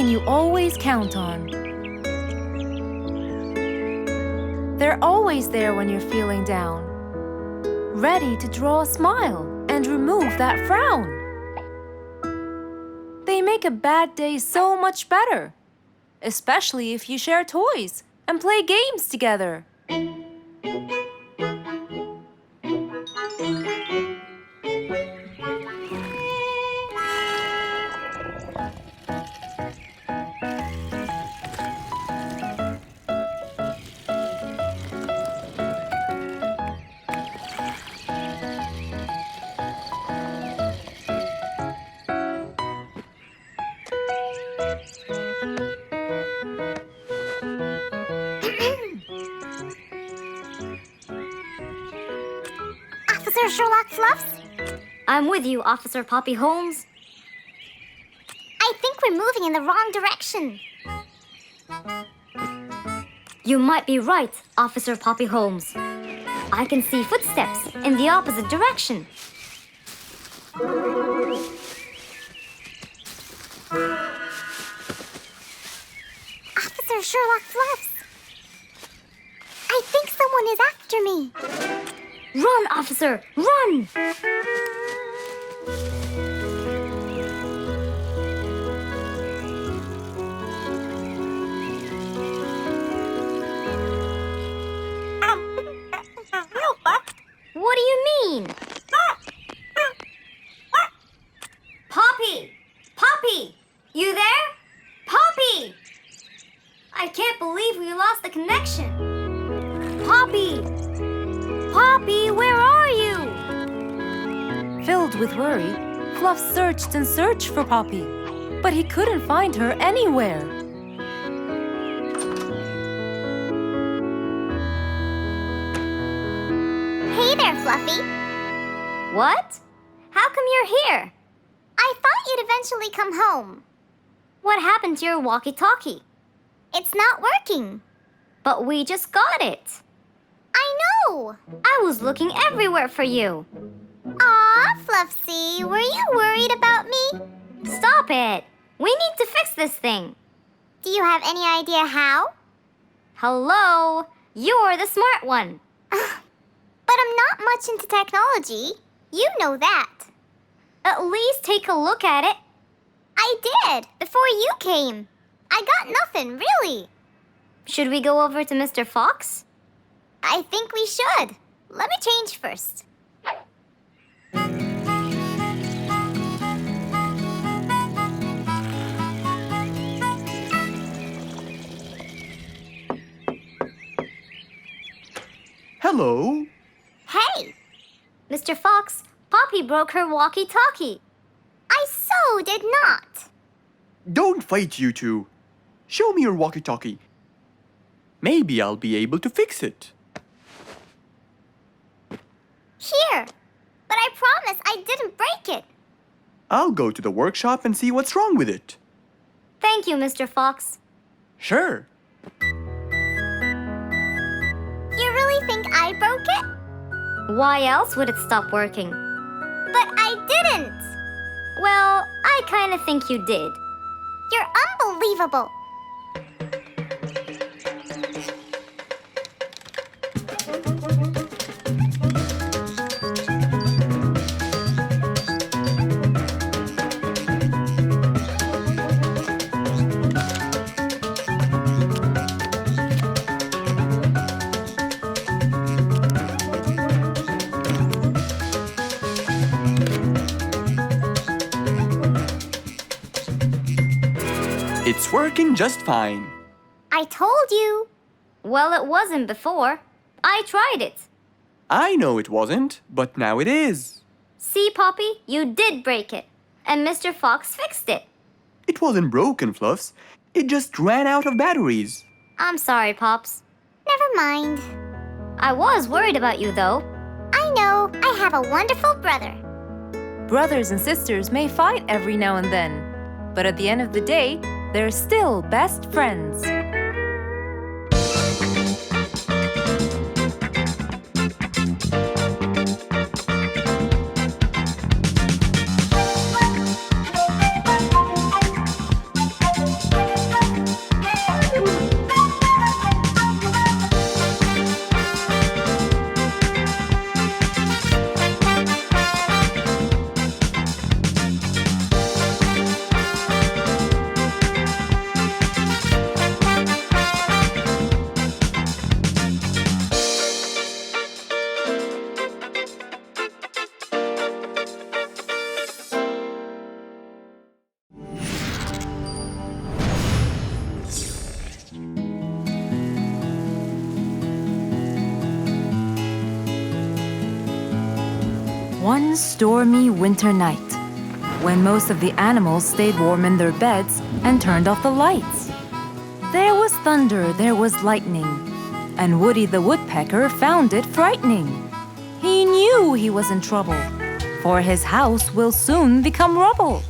someone you always count on. They're always there when you're feeling down, ready to draw a smile and remove that frown. They make a bad day so much better, especially if you share toys and play games together. Officer Sherlock Fluffs? I'm with you, Officer Poppy Holmes. I think we're moving in the wrong direction. You might be right, Officer Poppy Holmes. I can see footsteps in the opposite direction. Officer Sherlock Fluffs. I think someone is after me. Run, officer! Run! What do you mean? Poppy! Poppy! You there? Poppy! I can't believe we lost the connection. Poppy! Poppy, where are you? Filled with worry, Fluff searched and searched for Poppy, but he couldn't find her anywhere. Hey there, Fluffy. What? How come you're here? I thought you'd eventually come home. What happened to your walkie-talkie? It's not working. But we just got it. I know. I was looking everywhere for you. Aw, Fluffsy, were you worried about me? Stop it. We need to fix this thing. Do you have any idea how? Hello? You're the smart one. But I'm not much into technology. You know that. At least take a look at it. I did, before you came. I got nothing, really. Should we go over to Mr. Fox? I think we should. Let me change first. Hello. Hey, Mr. Fox, Poppy broke her walkie-talkie. I so did not. Don't fight, you two. Show me your walkie-talkie. Maybe I'll be able to fix it. Here, but I promise I didn't break it. I'll go to the workshop and see what's wrong with it. Thank you, Mr. Fox. Sure. You really think I broke it? Why else would it stop working? But I didn't. Well, I kind of think you did. You're unbelievable. It's working just fine. I told you. Well, it wasn't before. I tried it. I know it wasn't, but now it is. See, Poppy, you did break it. And Mr. Fox fixed it. It wasn't broken, Fluffs. It just ran out of batteries. I'm sorry, Pops. Never mind. I was worried about you, though. I know. I have a wonderful brother. Brothers and sisters may fight every now and then, but at the end of the day, they're still best friends. One stormy winter night, when most of the animals stayed warm in their beds and turned off the lights. There was thunder, there was lightning, and Woody the Woodpecker found it frightening. He knew he was in trouble, for his house will soon become rubble.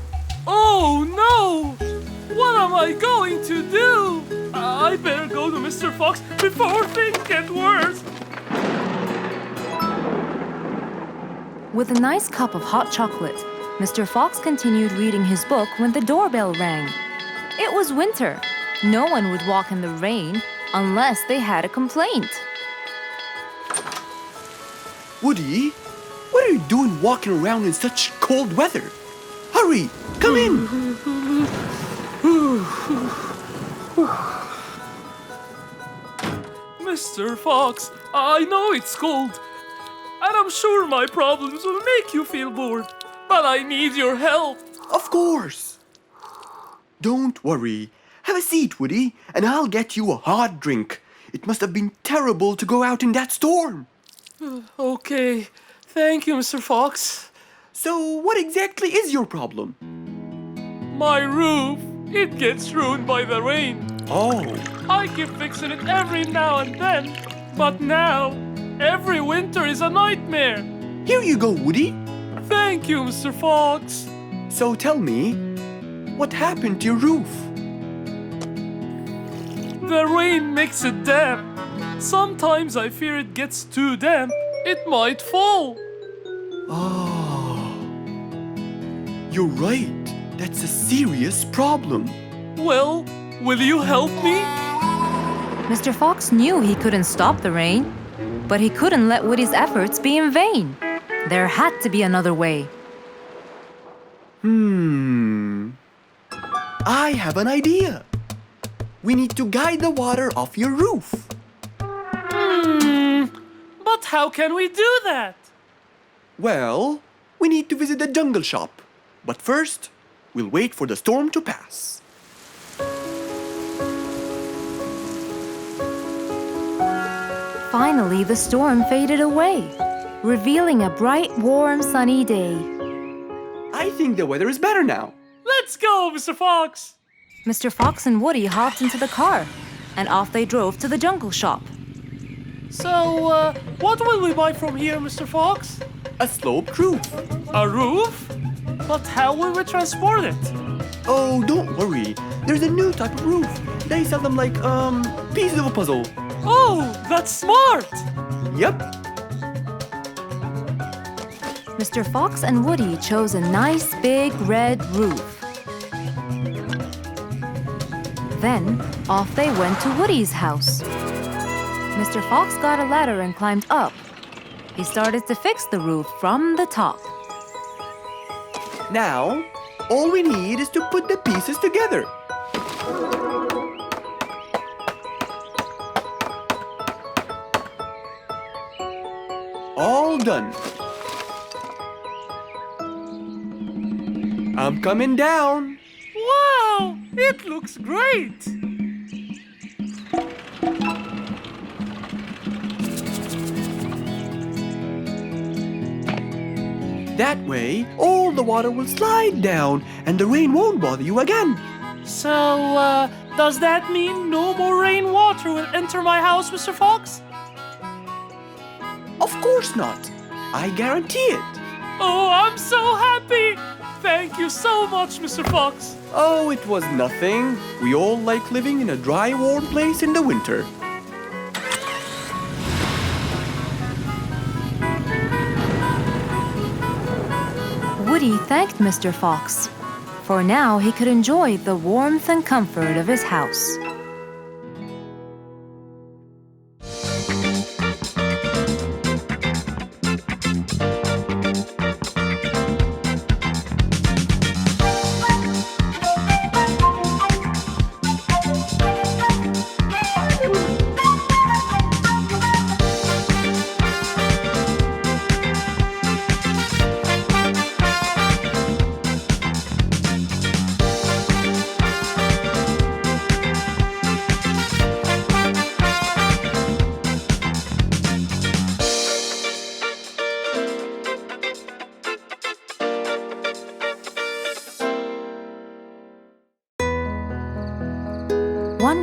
Oh no! What am I going to do? I better go to Mr. Fox before things get worse. With a nice cup of hot chocolate, Mr. Fox continued reading his book when the doorbell rang. It was winter. No one would walk in the rain unless they had a complaint. Woody, what are you doing walking around in such cold weather? Hurry, come in. Mr. Fox, I know it's cold, and I'm sure my problems will make you feel bored, but I need your help. Of course. Don't worry. Have a seat, Woody, and I'll get you a hot drink. It must have been terrible to go out in that storm. Okay, thank you, Mr. Fox. So, what exactly is your problem? My roof, it gets ruined by the rain. Oh, I keep fixing it every now and then, but now, every winter is a nightmare. here you go, Woody. Thank you, Mr. Fox. So tell me, what happened to your roof? The rain makes it damp. Sometimes I fear it gets too damp. It might fall. Oh, you're right. That's a serious problem. Well, will you help me? Mr. Fox knew he couldn't stop the rain, but he couldn't let Woody's efforts be in vain. There had to be another way. I have an idea. We need to guide the water off your roof. But how can we do that? Well, we need to visit the jungle shop. But first, we'll wait for the storm to pass. Finally, the storm faded away, revealing a bright, warm, sunny day. I think the weather is better now. Let's go, Mr. Fox. Mr. Fox and Woody hopped into the car, and off they drove to the jungle shop. So, what will we buy from here, Mr. Fox? A sloped roof. A roof? But how will we transport it? Oh, don't worry. There's a new type of roof. They sell them like, pieces of a puzzle. Oh, that's smart! Yep. Mr. Fox and Woody chose a nice big red roof. Then, off they went to Woody's house. Mr. Fox got a ladder and climbed up. He started to fix the roof from the top. Now, all we need is to put the pieces together. All done. I'm coming down. Wow, it looks great! That way, all the water will slide down and the rain won't bother you again. So, does that mean no more rainwater will enter my house, Mr. Fox? Of course not. I guarantee it. Oh, I'm so happy! Thank you so much, Mr. Fox. Oh, it was nothing. We all like living in a dry, warm place in the winter. Woody thanked Mr. Fox, for now he could enjoy the warmth and comfort of his house.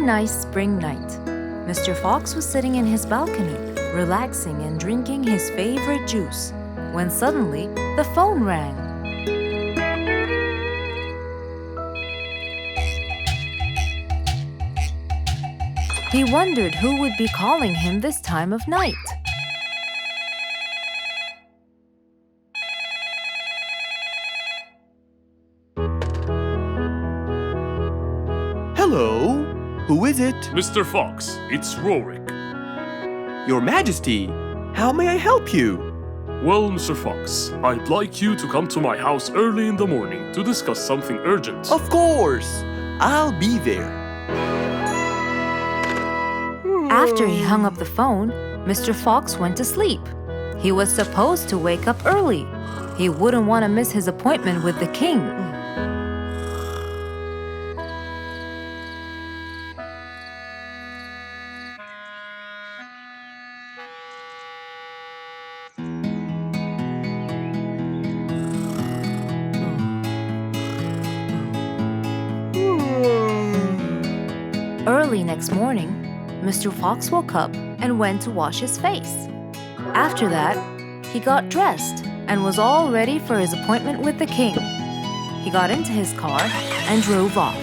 One nice spring night, Mr. Fox was sitting in his balcony, relaxing and drinking his favorite juice, when suddenly the phone rang. He wondered who would be calling him this time of night. Hello? Who is it? Mr. Fox, it's Rorik. Your Majesty, how may I help you? Well, Mr. Fox, I'd like you to come to my house early in the morning to discuss something urgent. Of course! I'll be there. After he hung up the phone, Mr. Fox went to sleep. He was supposed to wake up early. He wouldn't want to miss his appointment with the king. Early next morning, Mr. Fox woke up and went to wash his face. After that, he got dressed and was all ready for his appointment with the king. He got into his car and drove off.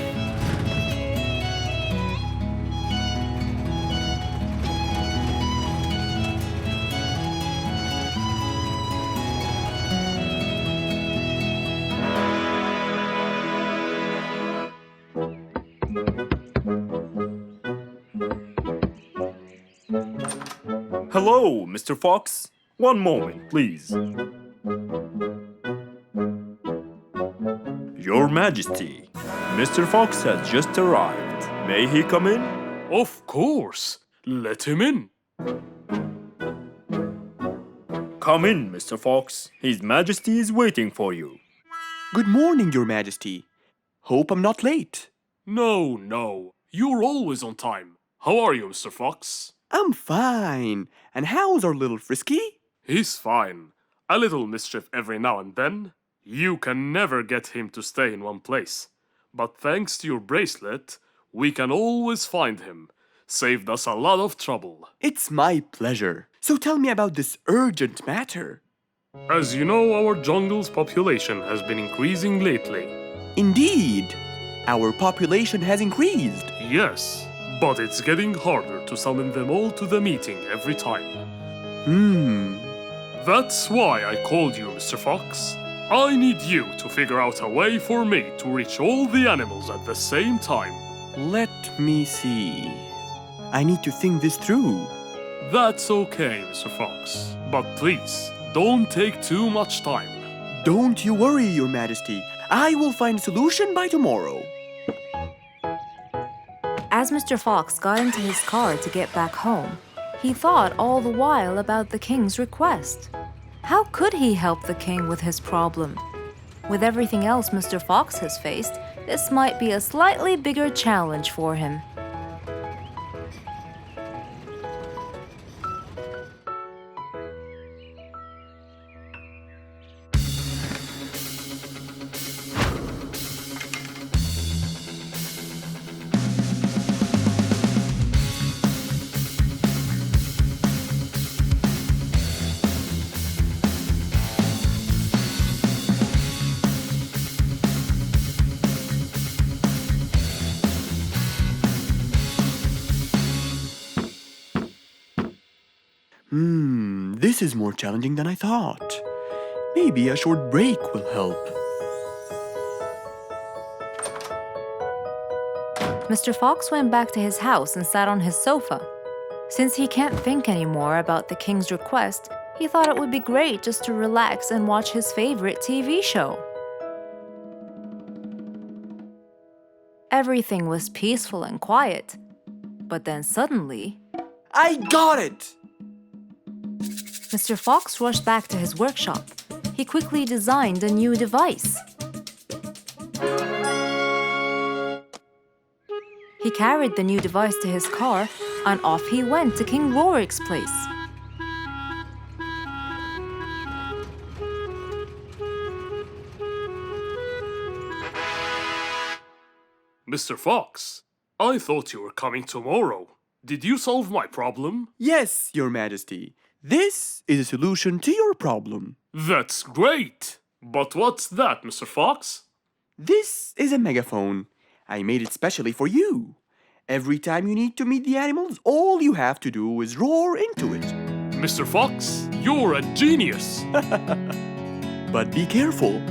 Hello, Mr. Fox. One moment, please. Your Majesty, Mr. Fox has just arrived. May he come in? Of course. Let him in. Come in, Mr. Fox. His Majesty is waiting for you. Good morning, Your Majesty. Hope I'm not late. No. You're always on time. How are you, Mr. Fox? I'm fine. And how's our little Frisky? He's fine. A little mischief every now and then. You can never get him to stay in one place. But thanks to your bracelet, we can always find him. Saved us a lot of trouble. It's my pleasure. So tell me about this urgent matter. As you know, our jungle's population has been increasing lately. Indeed, our population has increased. Yes, but it's getting harder to summon them all to the meeting every time. That's why I called you, Mr. Fox. I need you to figure out a way for me to reach all the animals at the same time. Let me see. I need to think this through. That's okay, Mr. Fox. But please, don't take too much time. Don't you worry, Your Majesty. I will find a solution by tomorrow. As Mr. Fox got into his car to get back home, he thought all the while about the king's request. How could he help the king with his problem? With everything else Mr. Fox has faced, this might be a slightly bigger challenge for him. This is more challenging than I thought. Maybe a short break will help. Mr. Fox went back to his house and sat on his sofa. Since he can't think anymore about the king's request, he thought it would be great just to relax and watch his favorite TV show. Everything was peaceful and quiet. But then suddenly, I got it! Mr. Fox rushed back to his workshop. He quickly designed a new device. He carried the new device to his car, and off he went to King Rorik's place. Mr. Fox, I thought you were coming tomorrow. Did you solve my problem? Yes, Your Majesty. This is a solution to your problem. That's great! But what's that, Mr. Fox? This is a megaphone. I made it specially for you. Every time you need to meet the animals, all you have to do is roar into it. Mr. Fox, you're a genius! But be careful.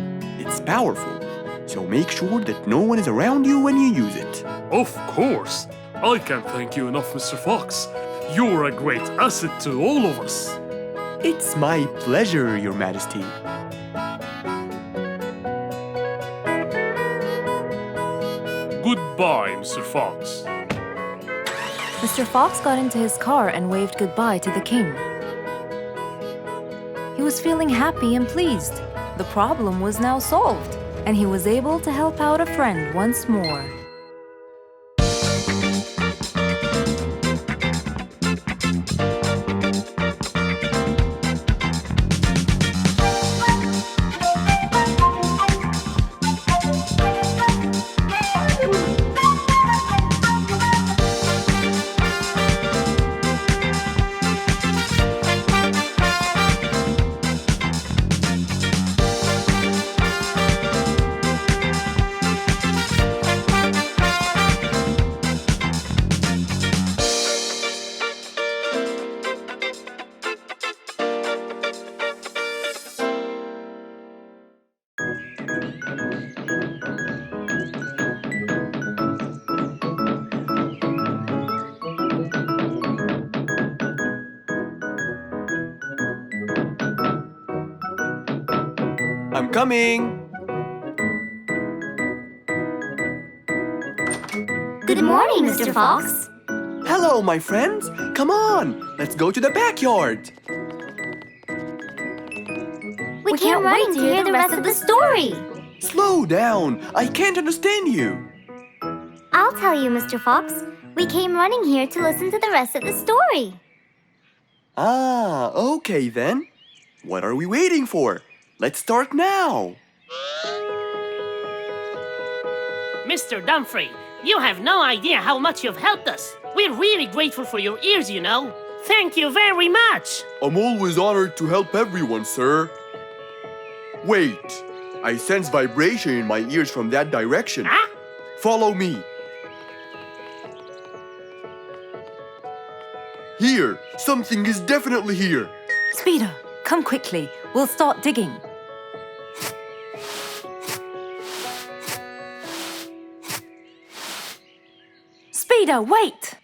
It's powerful. So make sure that no one is around you when you use it. Of course! I can't thank you enough, Mr. Fox. You're a great asset to all of us. It's my pleasure, Your Majesty. Goodbye, Mr. Fox. Mr. Fox got into his car and waved goodbye to the king. He was feeling happy and pleased. The problem was now solved, and he was able to help out a friend once more. I'm coming. Good morning, Mr. Fox. Hello, my friends. Come on, let's go to the backyard. We can't wait to hear the rest of the story. Slow down. I can't understand you. I'll tell you, Mr. Fox. We came running here to listen to the rest of the story. Ah, okay then. What are we waiting for? Let's start now. Mr. Dumfrey, you have no idea how much you've helped us. We're really grateful for your ears, you know. Thank you very much. I'm always honored to help everyone, sir. Wait, I sense vibration in my ears from that direction. Huh? Follow me. Here, something is definitely here. Speeder, come quickly. We'll start digging. Speeder, wait!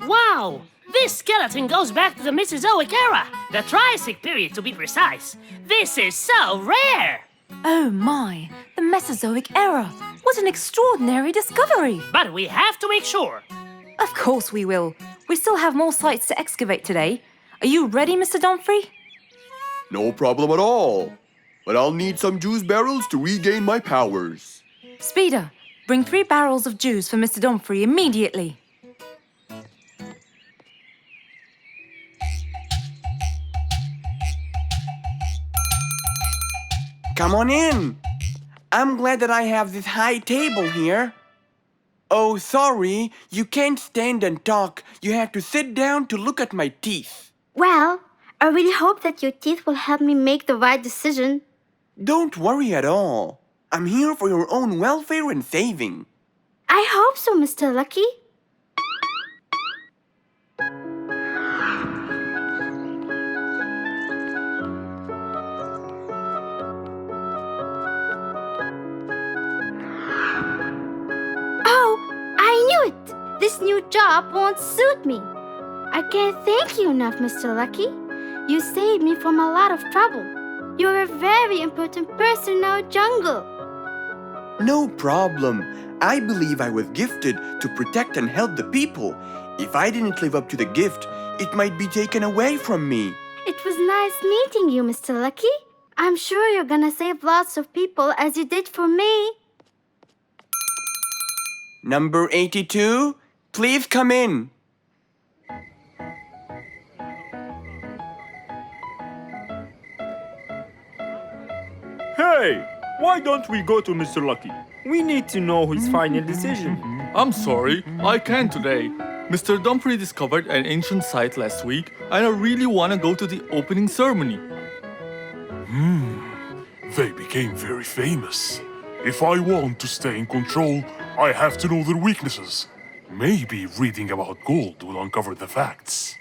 Wow! This skeleton goes back to the Mesozoic era, the Triassic period to be precise. This is so rare! Oh my, the Mesozoic era. What an extraordinary discovery! But we have to make sure. Of course we will. We still have more sites to excavate today. Are you ready, Mr. Dumfrey? No problem at all. But I'll need some juice barrels to regain my powers. Speeder, bring 3 barrels of juice for Mr. Dumfrey immediately. Come on in. I'm glad that I have this high table here. Oh, sorry, you can't stand and talk. You have to sit down to look at my teeth. Well, I really hope that your teeth will help me make the right decision. Don't worry at all. I'm here for your own welfare and saving. I hope so, Mr. Lucky. This new job won't suit me. I can't thank you enough, Mr. Lucky. You saved me from a lot of trouble. You're a very important person in our jungle. No problem. I believe I was gifted to protect and help the people. If I didn't live up to the gift, it might be taken away from me. It was nice meeting you, Mr. Lucky. I'm sure you're gonna save lots of people as you did for me. Number 82, please come in. Hey, why don't we go to Mr. Lucky? We need to know his final decision. I'm sorry, I can't today. Mr. Dumfrey discovered an ancient site last week, and I really want to go to the opening ceremony. They became very famous. If I want to stay in control, I have to know their weaknesses. Maybe reading about gold will uncover the facts.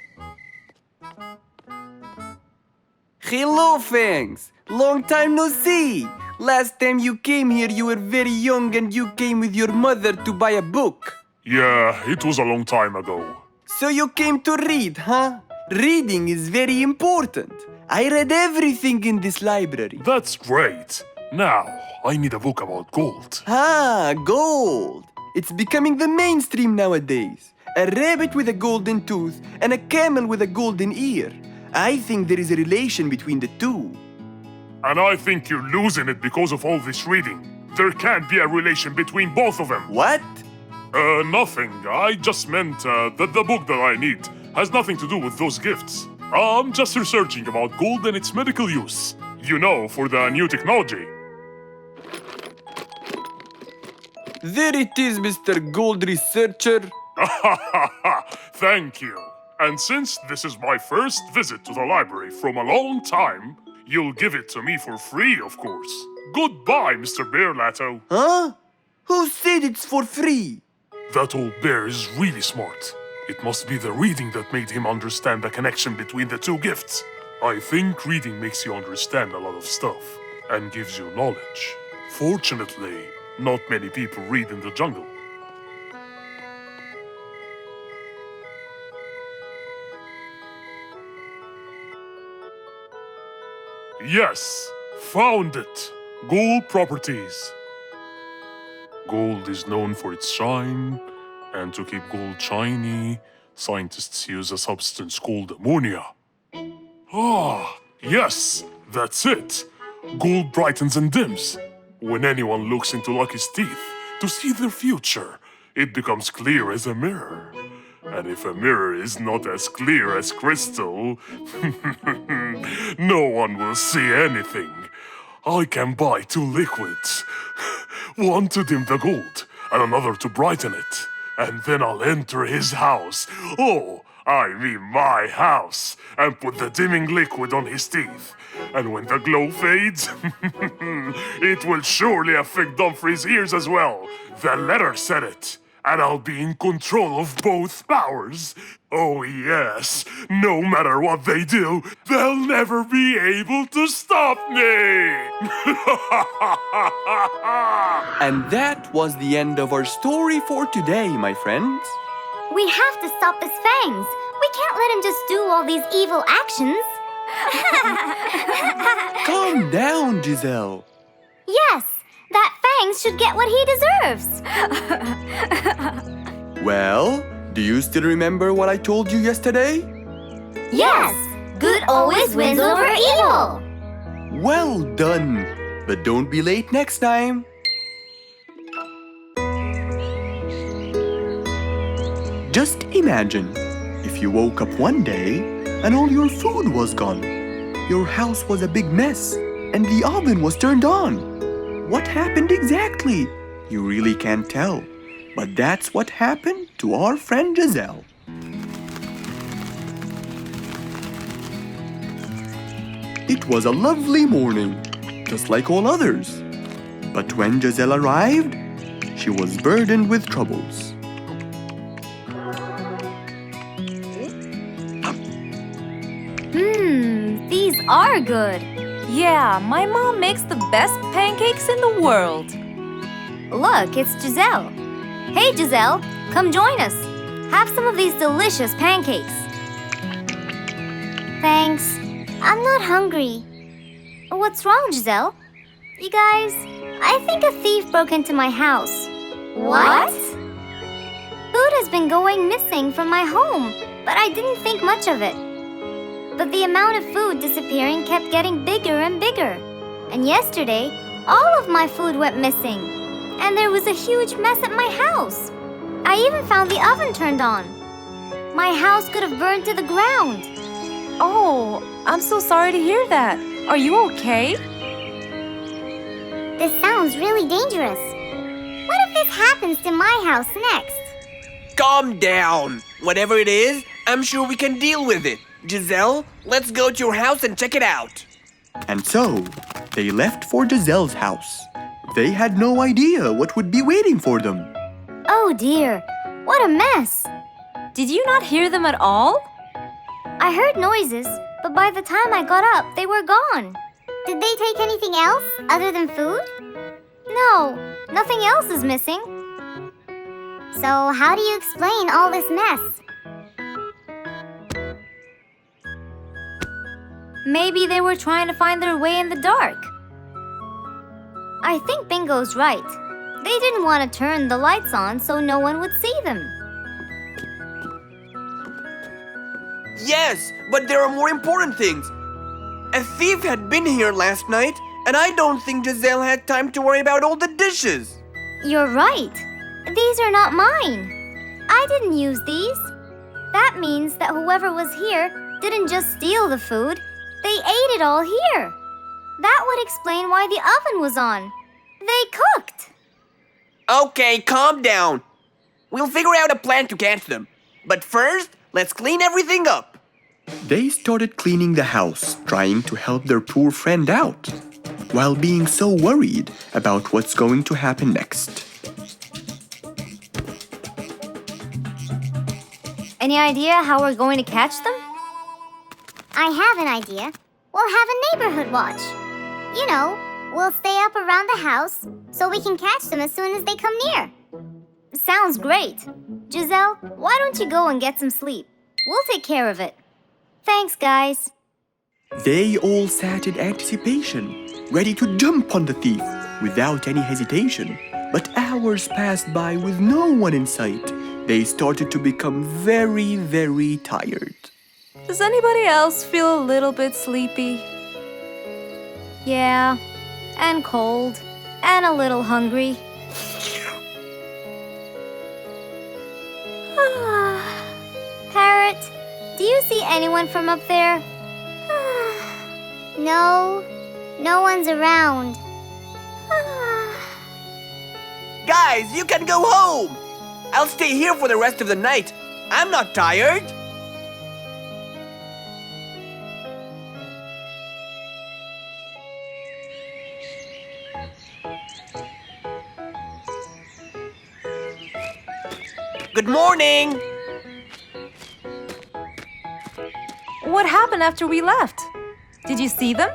Hello, Fangs. Long time no see. Last time you came here, you were very young and you came with your mother to buy a book. Yeah, it was a long time ago. So you came to read, huh? Reading is very important. I read everything in this library. That's great. Now, I need a book about gold. Ah, gold. It's becoming the mainstream nowadays. A rabbit with a golden tooth and a camel with a golden ear. I think there is a relation between the two. And I think you're losing it because of all this reading. There can't be a relation between both of them. What? Nothing. I just meant that the book that I need has nothing to do with those gifts. I'm just researching about gold and its medical use. You know, for the new technology. There it is, Mr. Gold Researcher. Thank you. And since this is my first visit to the library from a long time, you'll give it to me for free, of course. Goodbye, Mr. Bearlato. Huh? Who said it's for free? That old bear is really smart. It must be the reading that made him understand the connection between the two gifts. I think reading makes you understand a lot of stuff and gives you knowledge. Fortunately, not many people read in the jungle. Yes, found it. Gold properties. Gold is known for its shine, and to keep gold shiny, scientists use a substance called ammonia. Ah, yes, that's it. Gold brightens and dims. When anyone looks into Lucky's teeth to see their future, it becomes clear as a mirror. And if a mirror is not as clear as crystal, no one will see anything. I can buy 2 liquids. One to dim the gold, and another to brighten it. And then I'll enter his house. Oh, I mean my house. And put the dimming liquid on his teeth. And when the glow fades, it will surely affect Dumfrey's ears as well. The letter said it. And I'll be in control of both powers. Oh yes, no matter what they do, they'll never be able to stop me! And that was the end of our story for today, my friends. We have to stop this Fangs. We can't let him just do all these evil actions. Calm down, Giselle. Yes, that Fangs should get what he deserves. Well, do you still remember what I told you yesterday? Yes, good always wins over evil. Well done. But don't be late next time. Just imagine if you woke up one day and all your food was gone. Your house was a big mess and the oven was turned on. What happened exactly? You really can't tell. But that's what happened to our friend Giselle. It was a lovely morning, just like all others. But when Giselle arrived, she was burdened with troubles. These are good. Yeah, my mom makes the best pancakes in the world. Look, it's Giselle. Hey, Giselle, come join us. Have some of these delicious pancakes. Thanks. I'm not hungry. What's wrong, Giselle? You guys, I think a thief broke into my house. What? Food has been going missing from my home, but I didn't think much of it. But the amount of food disappearing kept getting bigger and bigger. And yesterday, all of my food went missing. And there was a huge mess at my house. I even found the oven turned on. My house could have burned to the ground. Oh, I'm so sorry to hear that. Are you okay? This sounds really dangerous. What if this happens to my house next? Calm down. Whatever it is, I'm sure we can deal with it. Giselle, let's go to your house and check it out. And so, they left for Giselle's house. They had no idea what would be waiting for them. Oh dear, what a mess. Did you not hear them at all? I heard noises, but by the time I got up, they were gone. Did they take anything else other than food? No, nothing else is missing. So how do you explain all this mess? Maybe they were trying to find their way in the dark. I think Bingo's right. They didn't want to turn the lights on so no one would see them. Yes, but there are more important things. A thief had been here last night, and I don't think Giselle had time to worry about all the dishes. You're right. These are not mine. I didn't use these. That means that whoever was here didn't just steal the food, they ate it all here. That would explain why the oven was on. They cooked. Okay, calm down. We'll figure out a plan to catch them. But first, let's clean everything up. They started cleaning the house, trying to help their poor friend out, while being so worried about what's going to happen next. Any idea how we're going to catch them? I have an idea. We'll have a neighborhood watch. You know, we'll stay up around the house so we can catch them as soon as they come near. Sounds great. Giselle, why don't you go and get some sleep? We'll take care of it. Thanks, guys. They all sat in anticipation, ready to jump on the thief without any hesitation. But hours passed by with no one in sight. They started to become very, very tired. Does anybody else feel a little bit sleepy? Yeah, and cold, and a little hungry. Parrot, do you see anyone from up there? No, no one's around. Guys, you can go home. I'll stay here for the rest of the night. I'm not tired. Good morning. What happened after we left? Did you see them?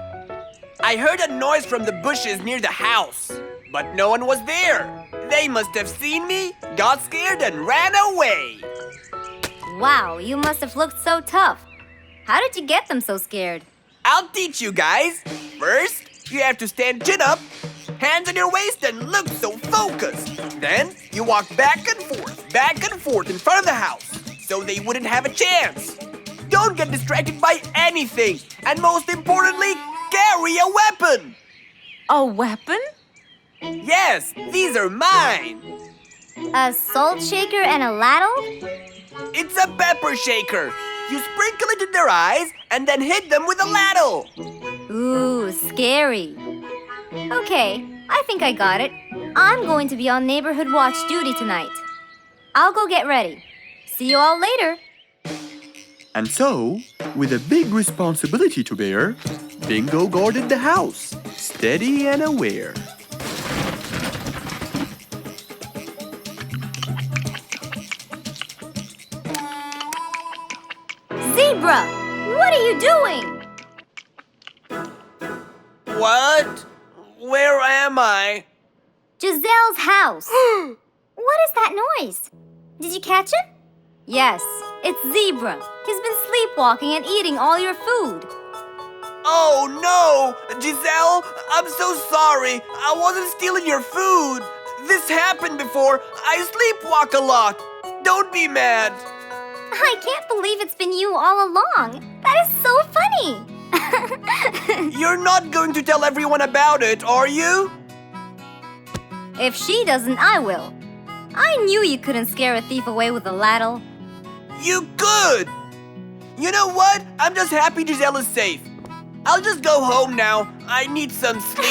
I heard a noise from the bushes near the house, but no one was there. They must have seen me, got scared, and ran away. Wow, you must have looked so tough. How did you get them so scared? I'll teach you guys. First, you have to stand chin up, hands on your waist, and look so focused. Then, you walk back and forth in front of the house, so they wouldn't have a chance. Don't get distracted by anything, and most importantly, carry a weapon. A weapon? Yes, these are mine. A salt shaker and a ladle? It's a pepper shaker. You sprinkle it in their eyes and then hit them with a ladle. Ooh, scary. Okay, I think I got it. I'm going to be on neighborhood watch duty tonight. I'll go get ready. See you all later. And so, with a big responsibility to bear, Bingo guarded the house, steady and aware. Zebra, what are you doing? What? Where am I? Giselle's house. What is that noise? Did you catch it? Yes, it's Zebra. He's been sleepwalking and eating all your food. Oh no! Giselle, I'm so sorry. I wasn't stealing your food. This happened before. I sleepwalk a lot. Don't be mad. I can't believe it's been you all along. That is so funny. You're not going to tell everyone about it, are you? If she doesn't, I will. I knew you couldn't scare a thief away with a ladle. You could! You know what? I'm just happy Giselle is safe. I'll just go home now. I need some sleep.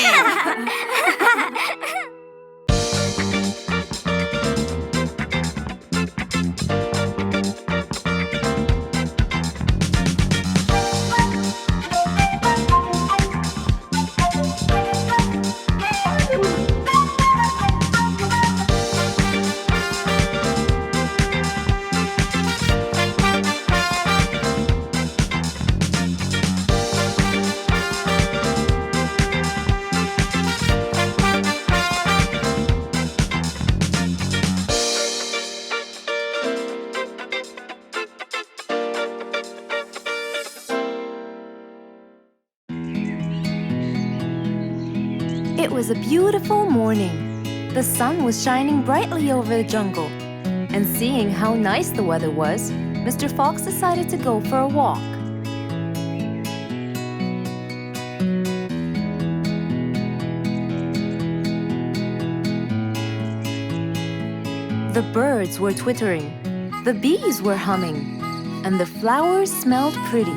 It was a beautiful morning. The sun was shining brightly over the jungle. And seeing how nice the weather was, Mr. Fox decided to go for a walk. The birds were twittering, the bees were humming, and the flowers smelled pretty.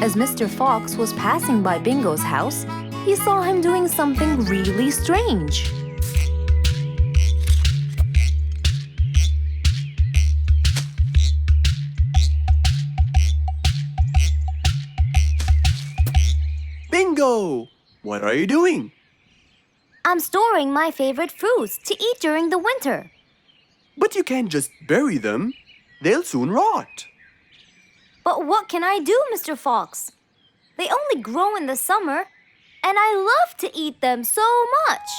As Mr. Fox was passing by Bingo's house, he saw him doing something really strange. Bingo! What are you doing? I'm storing my favorite fruits to eat during the winter. But you can't just bury them. They'll soon rot. But what can I do, Mr. Fox? They only grow in the summer, and I love to eat them so much.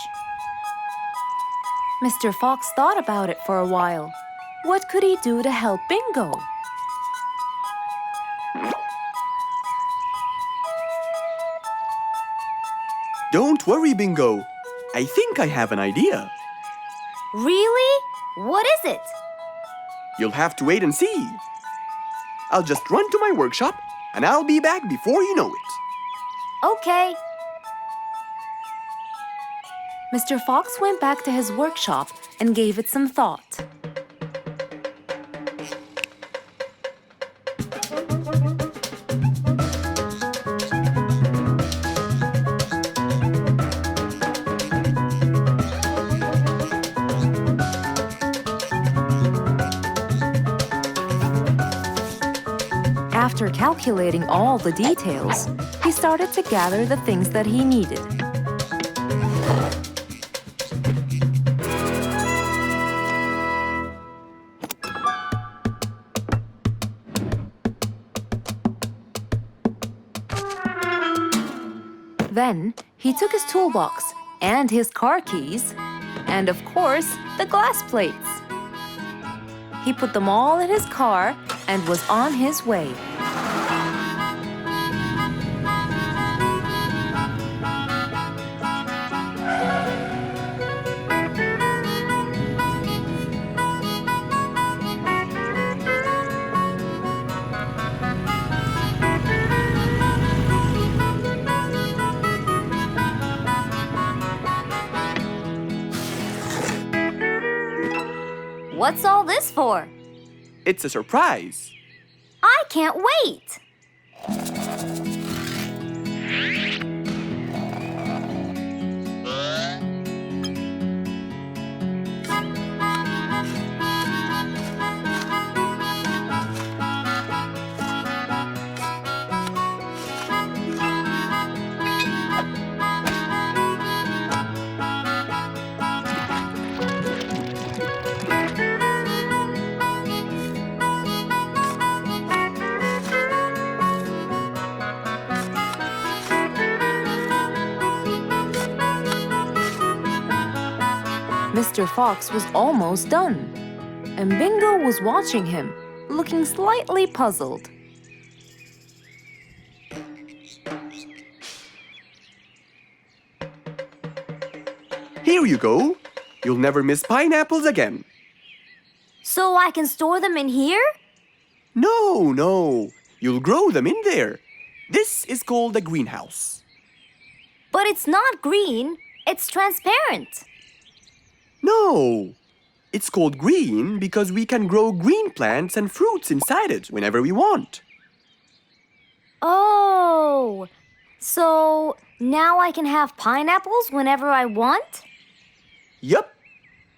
Mr. Fox thought about it for a while. What could he do to help Bingo? Don't worry, Bingo. I think I have an idea. Really? What is it? You'll have to wait and see. I'll just run to my workshop, and I'll be back before you know it. Okay. Mr. Fox went back to his workshop and gave it some thought. After calculating all the details, he started to gather the things that he needed. Then he took his toolbox and his car keys, and of course, the glass plates. He put them all in his car and was on his way. What's all this for? It's a surprise. I can't wait! Mr. Fox was almost done, and Bingo was watching him, looking slightly puzzled. Here you go. You'll never miss pineapples again. So I can store them in here? No. You'll grow them in there. This is called a greenhouse. But it's not green, it's transparent. No! It's called green because we can grow green plants and fruits inside it whenever we want. Oh, so now I can have pineapples whenever I want? Yup.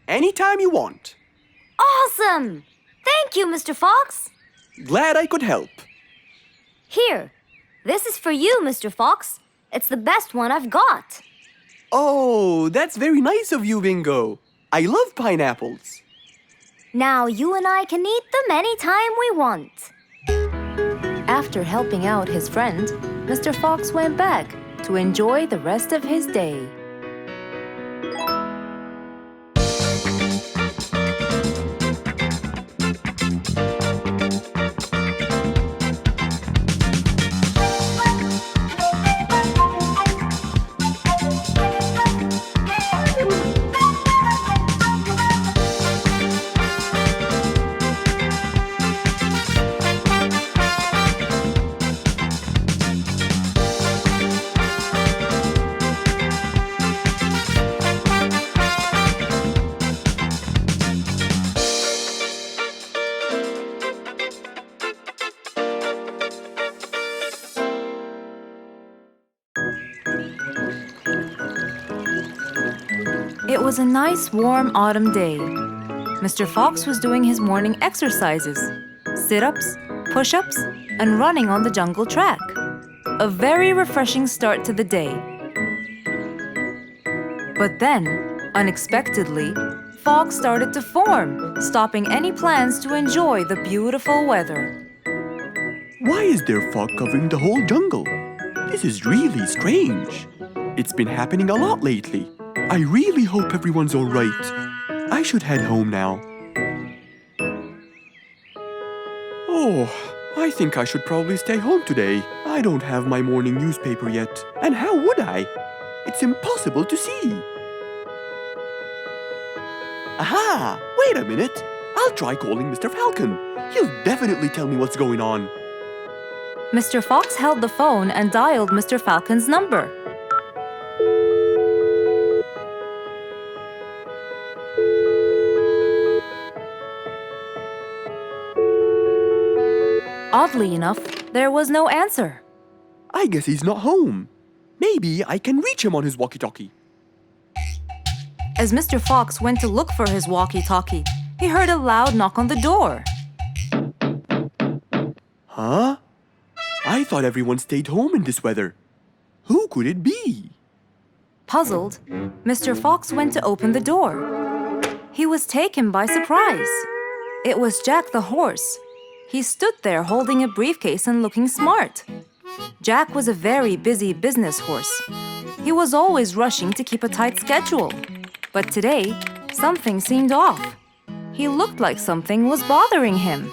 Anytime you want. Awesome! Thank you, Mr. Fox. Glad I could help. Here, this is for you, Mr. Fox. It's the best one I've got. Oh, that's very nice of you, Bingo. I love pineapples. Now you and I can eat them anytime we want. After helping out his friend, Mr. Fox went back to enjoy the rest of his day. It was a nice warm autumn day. Mr. Fox was doing his morning exercises, sit-ups, push-ups, and running on the jungle track. A very refreshing start to the day. But then, unexpectedly, fog started to form, stopping any plans to enjoy the beautiful weather. Why is there fog covering the whole jungle? This is really strange. It's been happening a lot lately. I really hope everyone's all right. I should head home now. Oh, I think I should probably stay home today. I don't have my morning newspaper yet. And how would I? It's impossible to see. Aha! Wait a minute. I'll try calling Mr. Falcon. He'll definitely tell me what's going on. Mr. Fox held the phone and dialed Mr. Falcon's number. Oddly enough, there was no answer. I guess he's not home. Maybe I can reach him on his walkie-talkie. As Mr. Fox went to look for his walkie-talkie, he heard a loud knock on the door. Huh? I thought everyone stayed home in this weather. Who could it be? Puzzled, Mr. Fox went to open the door. He was taken by surprise. It was Jack the horse. He stood there holding a briefcase and looking smart. Jack was a very busy business horse. He was always rushing to keep a tight schedule. But today, something seemed off. He looked like something was bothering him.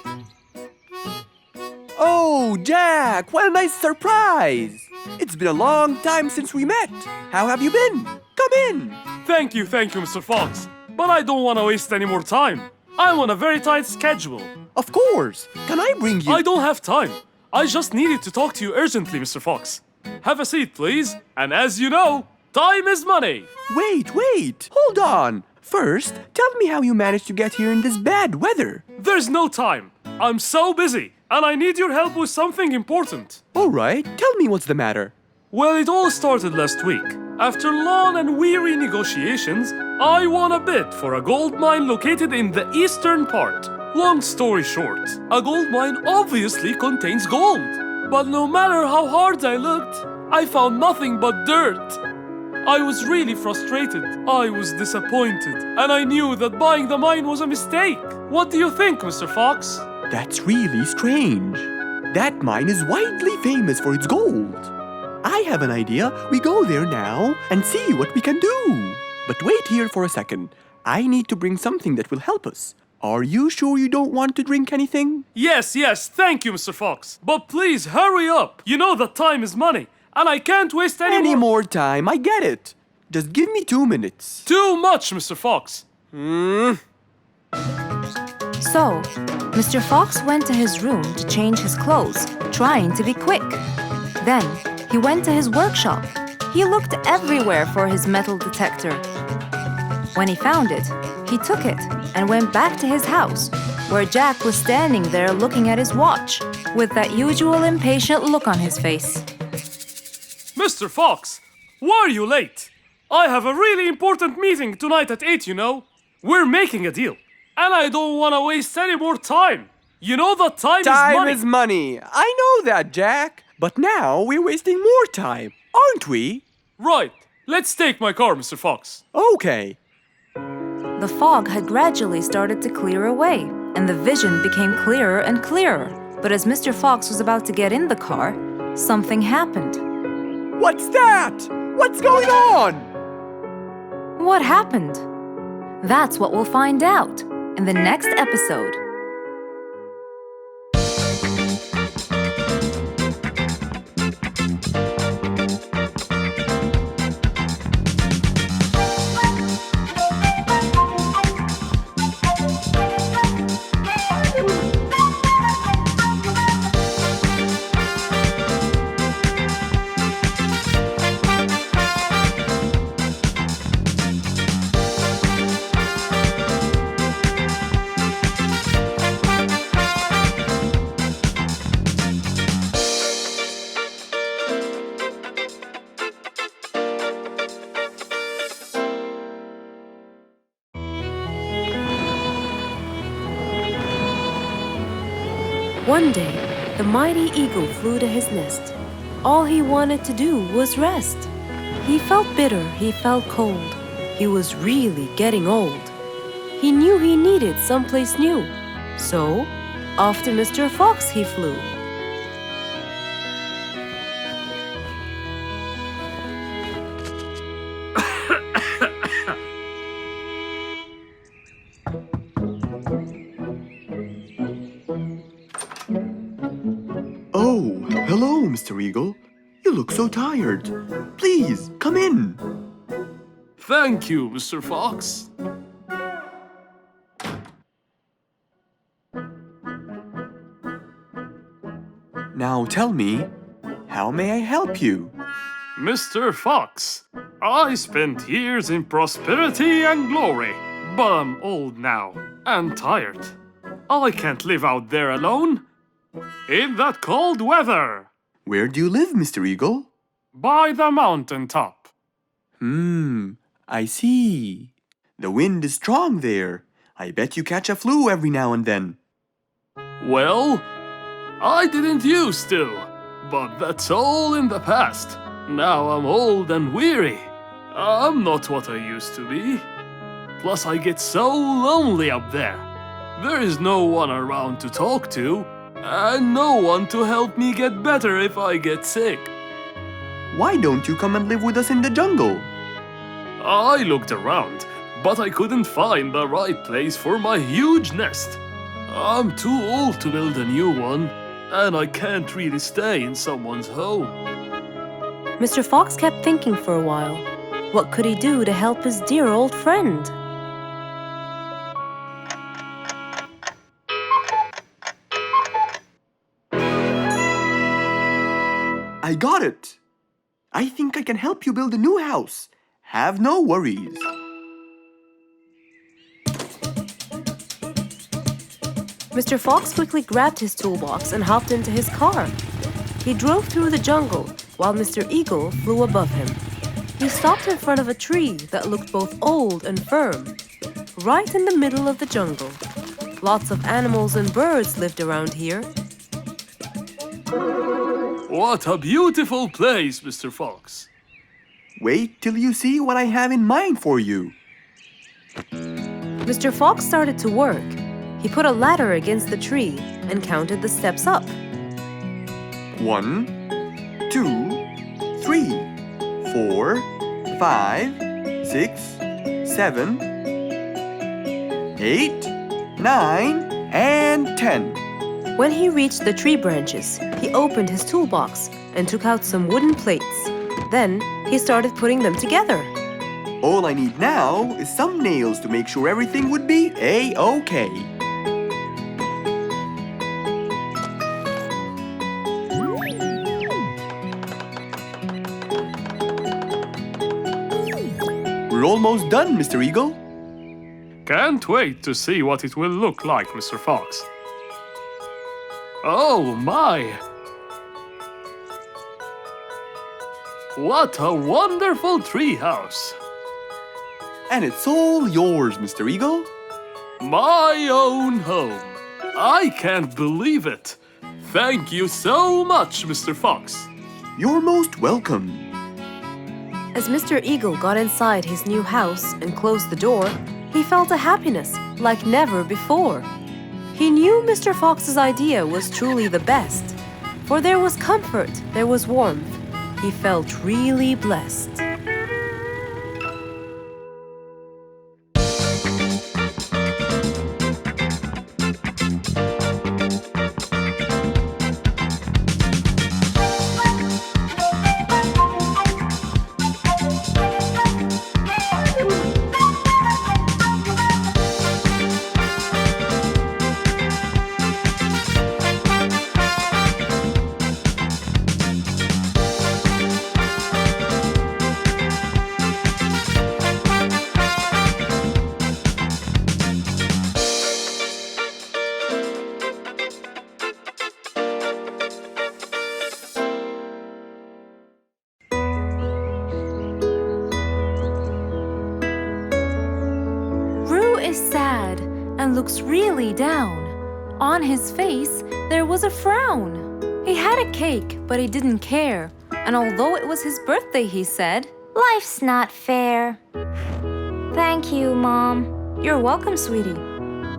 Oh, Jack, what a nice surprise! It's been a long time since we met. How have you been? Come in. Thank you, Mr. Fox. But I don't want to waste any more time. I'm on a very tight schedule. Of course. Can I bring you... I don't have time. I just needed to talk to you urgently, Mr. Fox. Have a seat, please. And as you know, time is money. Wait. Hold on. First, tell me how you managed to get here in this bad weather. There's no time. I'm so busy, and I need your help with something important. All right, tell me what's the matter. Well, it all started last week. After long and weary negotiations, I won a bid for a gold mine located in the eastern part. Long story short, a gold mine obviously contains gold. But no matter how hard I looked, I found nothing but dirt. I was really frustrated. I was disappointed, and I knew that buying the mine was a mistake. What do you think, Mr. Fox? That's really strange. That mine is widely famous for its gold. I have an idea. We go there now and see what we can do. But wait here for a second. I need to bring something that will help us. Are you sure you don't want to drink anything? Yes, thank you, Mr. Fox. But please, hurry up. You know that time is money, and I can't waste any more time. I get it. Just give me 2 minutes. Too much, Mr. Fox. So, Mr. Fox went to his room to change his clothes, trying to be quick. Then, he went to his workshop. He looked everywhere for his metal detector. When he found it, he took it and went back to his house, where Jack was standing there looking at his watch, with that usual impatient look on his face. Mr. Fox, why are you late? I have a really important meeting tonight at 8, you know. We're making a deal, and I don't want to waste any more time. You know that time is money. Time is money. I know that, Jack. But now we're wasting more time, aren't we? Right. Let's take my car, Mr. Fox. Okay. The fog had gradually started to clear away, and the vision became clearer and clearer. But as Mr. Fox was about to get in the car, something happened. What's that? What's going on? What happened? That's what we'll find out in the next episode. One day, the mighty eagle flew to his nest. All he wanted to do was rest. He felt bitter, he felt cold. He was really getting old. He knew he needed someplace new. So, off to Mr. Fox he flew. Oh, hello, Mr. Eagle. You look so tired. Please, come in. Thank you, Mr. Fox. Now tell me, how may I help you? Mr. Fox, I spent years in prosperity and glory, but I'm old now and tired. I can't live out there alone in that cold weather. Where do you live, Mr. Eagle? By the mountain top. I see. The wind is strong there. I bet you catch a flu every now and then. Well, I didn't used to, but that's all in the past. Now I'm old and weary. I'm not what I used to be. Plus I get so lonely up there. There is no one around to talk to, and no one to help me get better if I get sick. Why don't you come and live with us in the jungle? I looked around, but I couldn't find the right place for my huge nest. I'm too old to build a new one, and I can't really stay in someone's home. Mr. Fox kept thinking for a while. What could he do to help his dear old friend? I got it. I think I can help you build a new house. Have no worries. Mr. Fox quickly grabbed his toolbox and hopped into his car. He drove through the jungle while Mr. Eagle flew above him. He stopped in front of a tree that looked both old and firm, right in the middle of the jungle. Lots of animals and birds lived around here. What a beautiful place, Mr. Fox. Wait till you see what I have in mind for you. Mr. Fox started to work. He put a ladder against the tree and counted the steps up. 1, 2, 3, 4, 5, 6, 7, 8, 9, and 10. When he reached the tree branches, he opened his toolbox and took out some wooden plates. Then he started putting them together. All I need now is some nails to make sure everything would be A-OK. We're almost done, Mr. Eagle. Can't wait to see what it will look like, Mr. Fox. Oh my! What a wonderful treehouse! And it's all yours, Mr. Eagle. My own home. I can't believe it. Thank you so much, Mr. Fox. You're most welcome. As Mr. Eagle got inside his new house and closed the door, he felt a happiness like never before. He knew Mr. Fox's idea was truly the best, for there was comfort, there was warmth. He felt really blessed. Sad and looks really down. On his face, there was a frown. He had a cake, but he didn't care. And although it was his birthday, he said, Life's not fair. Thank you, Mom. You're welcome, sweetie.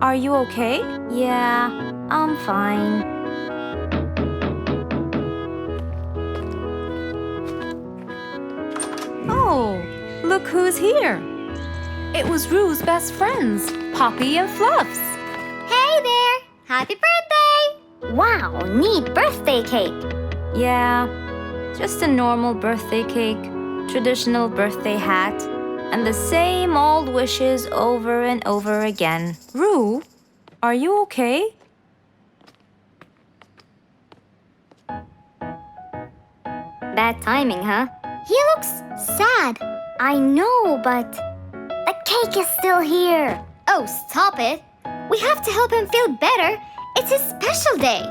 Are you okay? Yeah, I'm fine. Oh, look who's here. It was Rue's best friends, Poppy and Fluffs. Hey there! Happy birthday! Wow, neat birthday cake. Yeah, just a normal birthday cake, traditional birthday hat, and the same old wishes over and over again. Rue, are you okay? Bad timing, huh? He looks sad. I know, but the cake is still here. Oh, stop it. We have to help him feel better. It's his special day.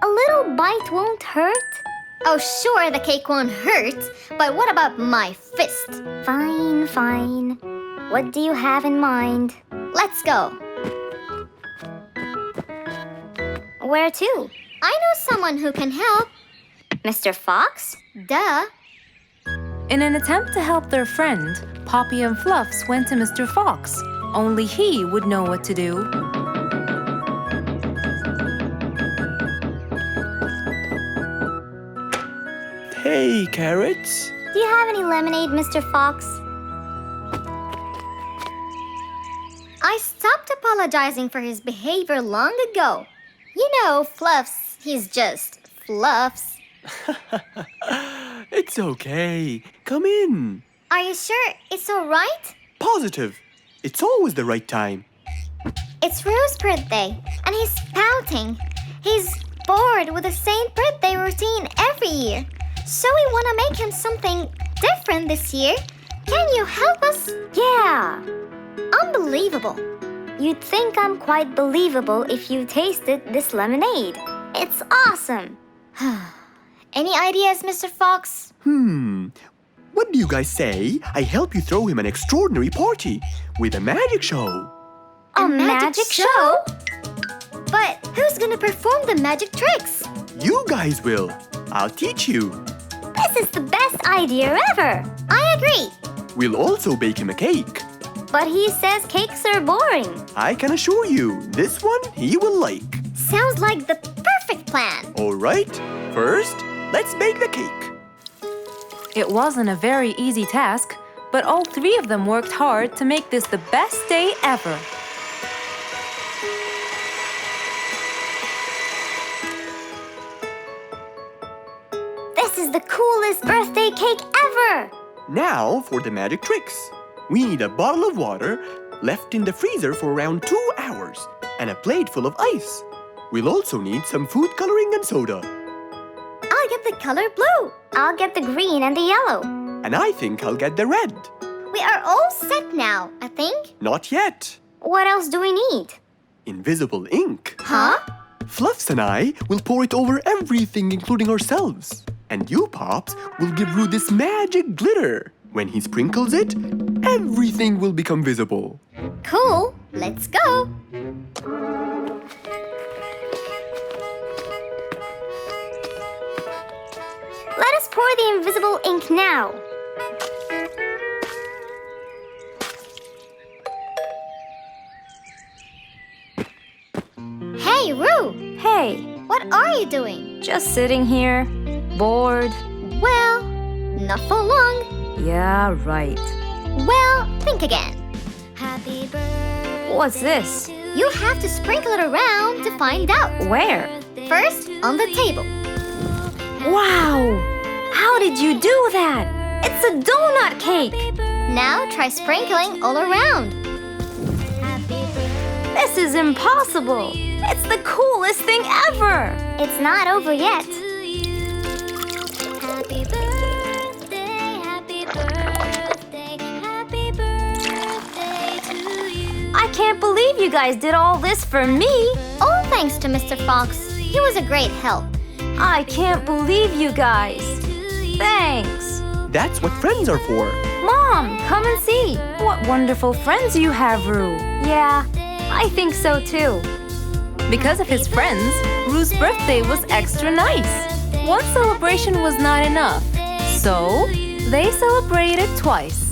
A little bite won't hurt. Oh, sure, the cake won't hurt. But what about my fist? Fine, fine. What do you have in mind? Let's go. Where to? I know someone who can help. Mr. Fox? Duh. In an attempt to help their friend, Poppy and Fluffs went to Mr. Fox. Only he would know what to do. Hey, Carrots. Do you have any lemonade, Mr. Fox? I stopped apologizing for his behavior long ago. You know, Fluffs, he's just Fluffs. It's okay. Come in. Are you sure it's all right? Positive. It's always the right time. It's Rue's birthday, and he's pouting. He's bored with the same birthday routine every year. So we want to make him something different this year. Can you help us? Yeah. Unbelievable. You'd think I'm quite believable if you tasted this lemonade. It's awesome. Any ideas, Mr. Fox? What do you guys say I help you throw him an extraordinary party with a magic show? A magic show? But who's gonna perform the magic tricks? You guys will. I'll teach you. This is the best idea ever. I agree. We'll also bake him a cake. But he says cakes are boring. I can assure you, this one he will like. Sounds like the perfect plan. All right. First, let's bake the cake. It wasn't a very easy task, but all three of them worked hard to make this the best day ever. This is the coolest birthday cake ever! Now for the magic tricks. We need a bottle of water left in the freezer for around 2 hours and a plate full of ice. We'll also need some food coloring and soda. I'll get the color blue. I'll get the green and the yellow. And I think I'll get the red. We are all set now, I think. Not yet. What else do we need? Invisible ink. Huh? Fluffs and I will pour it over everything, including ourselves. And you, Pops, will give Roo this magic glitter. When he sprinkles it, everything will become visible. Cool. Let's go. Let us pour the invisible ink now. Hey, Roo! Hey, What are you doing? just sitting here, bored. Well, not for long. Yeah, right. Well, think again. Happy birthday. What's this? You have to sprinkle it around to find out. Where? First, on the table. Wow! How did you do that? It's a donut cake! Now try sprinkling all around. This is impossible! It's the coolest thing ever! It's not over yet. I can't believe you guys did all this for me! All thanks to Mr. Fox. He was a great help. I can't believe you guys! Thanks! That's what friends are for. Mom, come and see! What wonderful friends you have, Roo! Yeah, I think so too. Because of his friends, Roo's birthday was extra nice. One celebration was not enough, so they celebrated twice.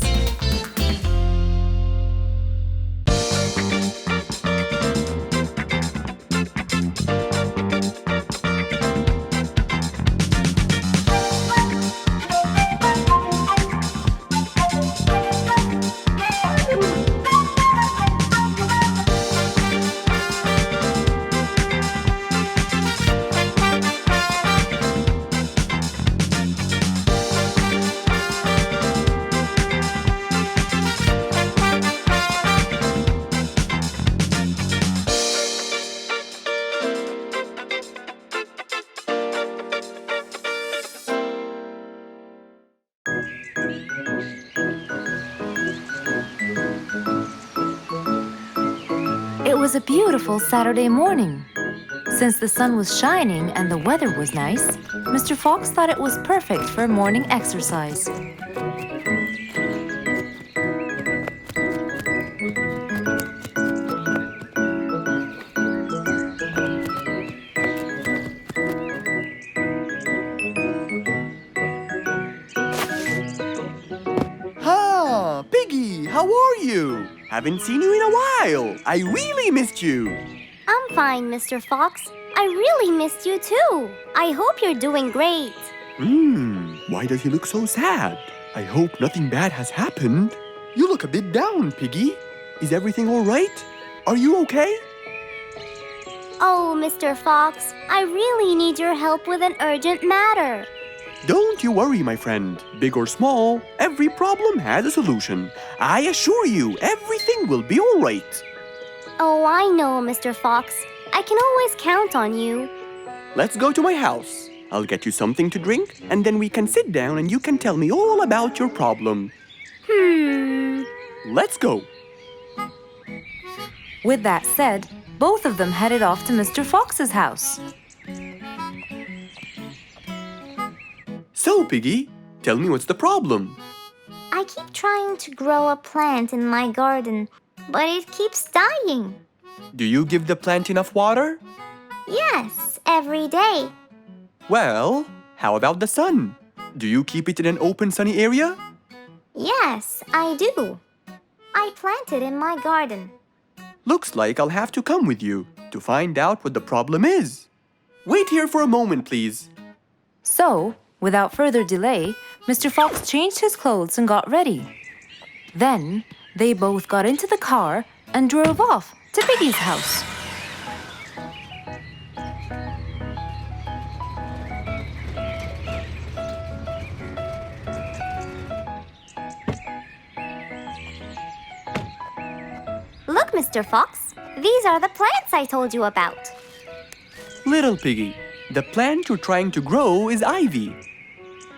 It was a beautiful Saturday morning. Since the sun was shining and the weather was nice, Mr. Fox thought it was perfect for morning exercise. Ah, Piggy, how are you? Haven't seen you in a while. I really missed you. I'm fine, Mr. Fox. I really missed you too. I hope you're doing great. Why does he look so sad? I hope nothing bad has happened. You look a bit down, Piggy. Is everything all right? Are you okay? Oh, Mr. Fox, I really need your help with an urgent matter. Don't you worry, my friend. Big or small, every problem has a solution. I assure you, everything will be all right. Oh, I know, Mr. Fox. I can always count on you. Let's go to my house. I'll get you something to drink, and then we can sit down and you can tell me all about your problem. Let's go. With that said, both of them headed off to Mr. Fox's house. So, Piggy, tell me what's the problem? I keep trying to grow a plant in my garden, but it keeps dying. Do you give the plant enough water? Yes, every day. Well, how about the sun? Do you keep it in an open, sunny area? Yes, I do. I planted in my garden. Looks like I'll have to come with you to find out what the problem is. Wait here for a moment, please. So, without further delay, Mr. Fox changed his clothes and got ready. Then, they both got into the car and drove off to Piggy's house. Look, Mr. Fox. These are the plants I told you about. Little Piggy, the plant you're trying to grow is ivy.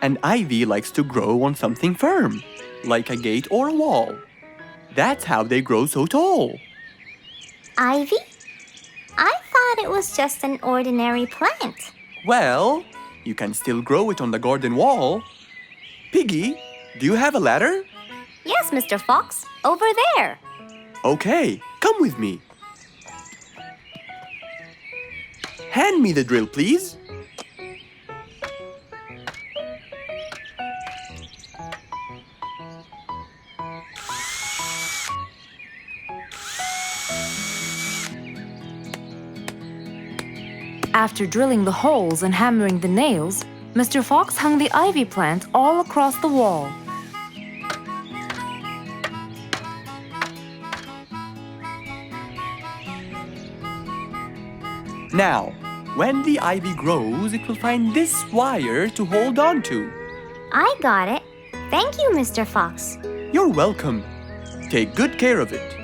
And ivy likes to grow on something firm. like a gate or a wall. That's how they grow so tall. Ivy? I thought it was just an ordinary plant. Well, you can still grow it on the garden wall. Piggy, do you have a ladder? Yes, Mr. Fox, over there. Okay, come with me. Hand me the drill, please. After drilling the holes and hammering the nails, Mr. Fox hung the ivy plant all across the wall. Now, when the ivy grows, it will find this wire to hold on to. I got it. Thank you, Mr. Fox. You're welcome. Take good care of it.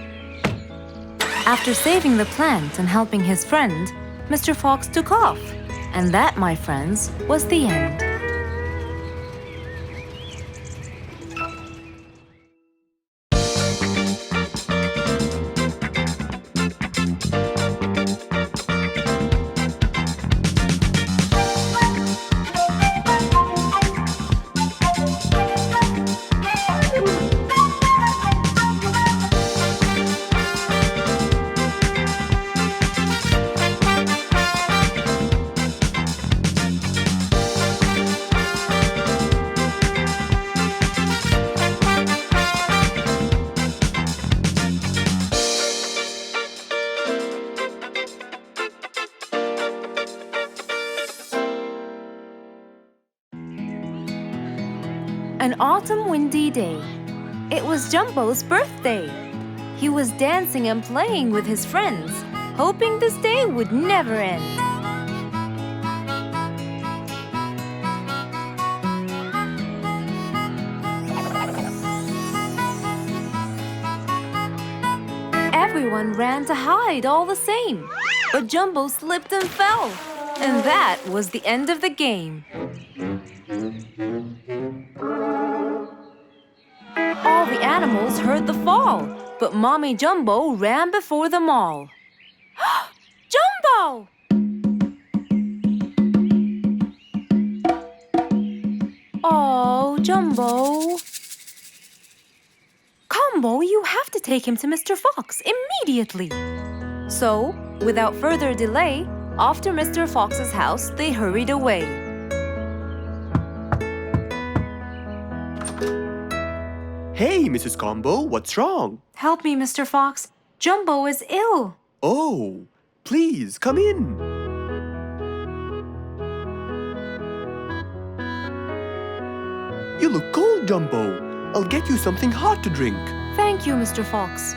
After saving the plant and helping his friend, Mr. Fox took off. And that, my friends, was the end. An autumn windy day. It was Jumbo's birthday. He was dancing and playing with his friends, hoping this day would never end. Everyone ran to hide all the same, but Jumbo slipped and fell. And that was the end of the game. All the animals heard the fall, but Mommy Jumbo ran before them all. Jumbo! Oh, Jumbo. Combo, you have to take him to Mr. Fox immediately. So, without further delay, off to Mr. Fox's house they hurried away. Hey, Mrs. Combo, what's wrong? Help me, Mr. Fox. Jumbo is ill. Oh, please, come in. You look cold, Jumbo. I'll get you something hot to drink. Thank you, Mr. Fox.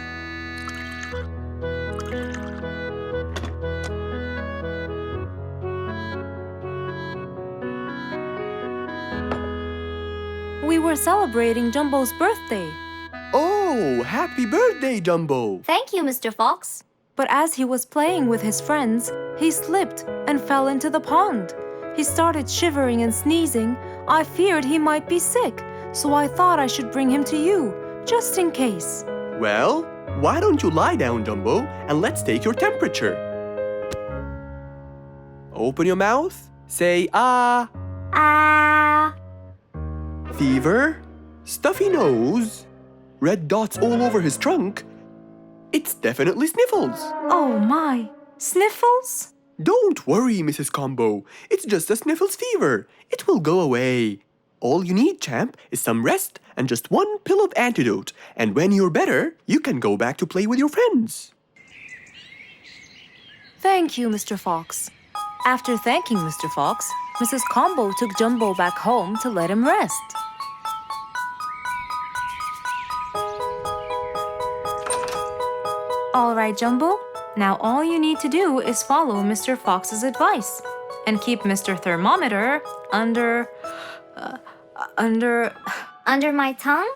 We were celebrating Jumbo's birthday. Oh, happy birthday, Jumbo. Thank you, Mr. Fox. But as he was playing with his friends, he slipped and fell into the pond. He started shivering and sneezing. I feared he might be sick, so I thought I should bring him to you, just in case. Well, why don't you lie down, Jumbo, and let's take your temperature. Open your mouth. Say, ah. Ah. Fever, stuffy nose, red dots all over his trunk. It's definitely sniffles. Oh my, sniffles? Don't worry, Mrs. Combo. It's just a sniffles fever. It will go away. All you need, champ, is some rest and just one pill of antidote. And when you're better, you can go back to play with your friends. Thank you, Mr. Fox. After thanking Mr. Fox, Mrs. Combo took Jumbo back home to let him rest. All right, Jumbo. Now all you need to do is follow Mr. Fox's advice and keep Mr. Thermometer under my tongue?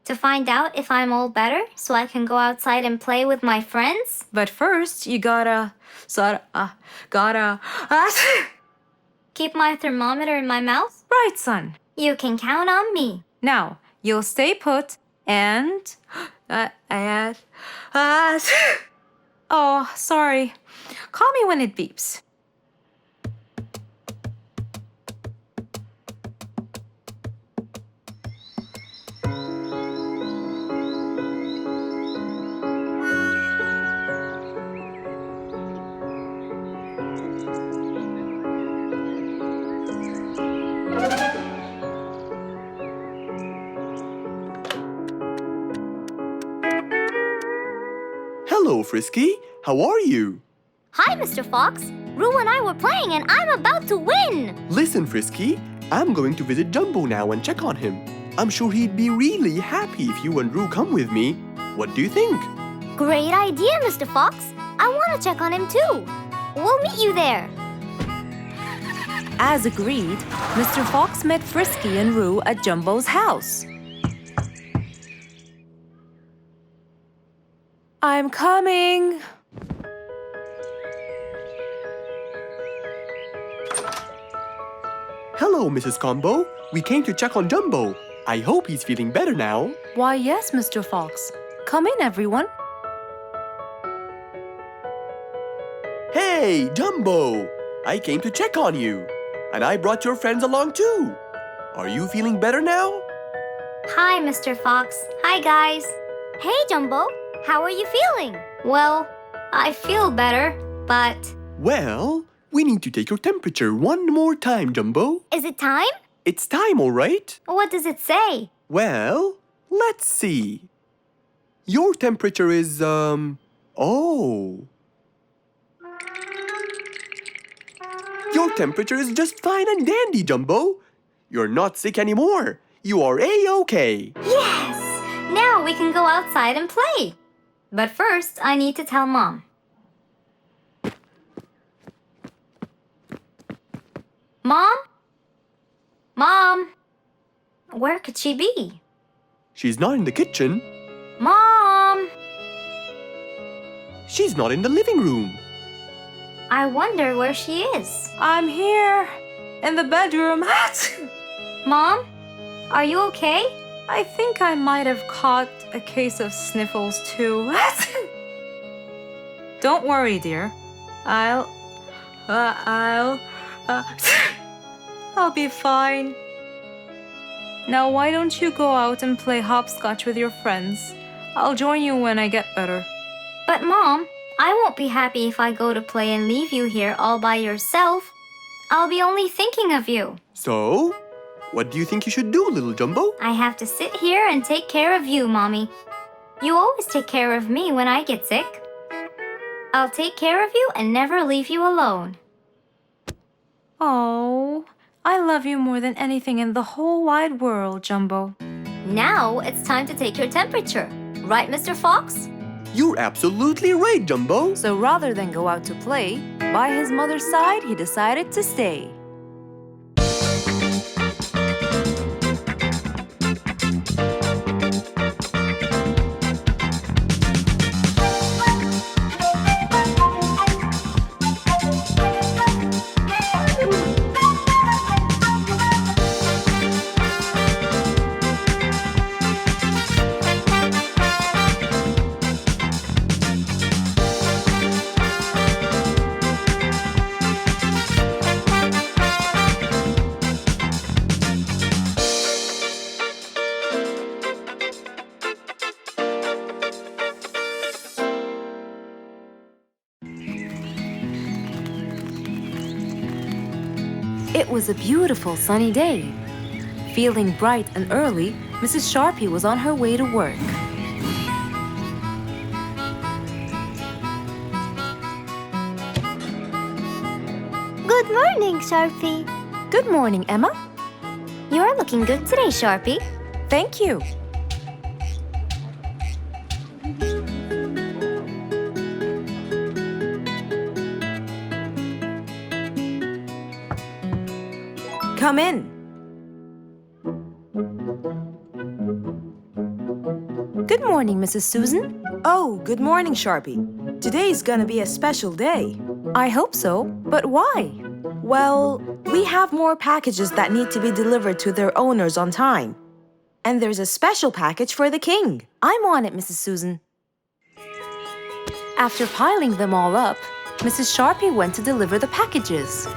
To find out if I'm all better so I can go outside and play with my friends? But first, you gotta Keep my thermometer in my mouth? Right, son. You can count on me. Now, You'll stay put and... Oh, sorry. Call me when it beeps. Hello, Frisky. How are you? Hi, Mr. Fox. Roo and I were playing and I'm about to win! Listen, Frisky. I'm going to visit Jumbo now and check on him. I'm sure he'd be really happy if you and Roo come with me. What do you think? Great idea, Mr. Fox. I want to check on him too. We'll meet you there. As agreed, Mr. Fox met Frisky and Roo at Jumbo's house. I'm coming. Hello, Mrs. Combo. We came to check on Jumbo. I hope he's feeling better now. Why, yes, Mr. Fox. Come in, everyone. Hey, Jumbo! I came to check on you. And I brought your friends along too. Are you feeling better now? Hi, Mr. Fox. Hi, guys. Hey, Jumbo. How are you feeling? Well, I feel better, but... Well, we need to take your temperature one more time, Jumbo. Is it time? It's time, all right? What does it say? Well, let's see. Your temperature is, oh. Your temperature is just fine and dandy, Jumbo. You're not sick anymore. You are A-OK. Yes! Now we can go outside and play. But first, I need to tell Mom. Mom? Mom? Where could she be? She's not in the kitchen. Mom! She's not in the living room. I wonder where she is. I'm here, in the bedroom. Mom? Are you okay? I think I might have caught a case of sniffles too. Don't worry, dear. I'll be fine. Now why don't you go out and play hopscotch with your friends? I'll join you when I get better. But Mom, I won't be happy if I go to play and leave you here all by yourself. I'll be only thinking of you. So, what do you think you should do, little Jumbo? I have to sit here and take care of you, Mommy. You always take care of me when I get sick. I'll take care of you and never leave you alone. Oh, I love you more than anything in the whole wide world, Jumbo. Now it's time to take your temperature. Right, Mr. Fox? You're absolutely right, Jumbo. So rather than go out to play, by his mother's side, he decided to stay. It was a beautiful sunny day. Feeling bright and early, Mrs. Sharpie was on her way to work. Good morning, Sharpie. Good morning, Emma. You're looking good today, Sharpie. Thank you. Come in. Good morning, Mrs. Susan. Oh, good morning, Sharpie. Today's gonna be a special day. I hope so, but why? Well, we have more packages that need to be delivered to their owners on time. And there's a special package for the king. I'm on it, Mrs. Susan. After piling them all up, Mrs. Sharpie went to deliver the packages.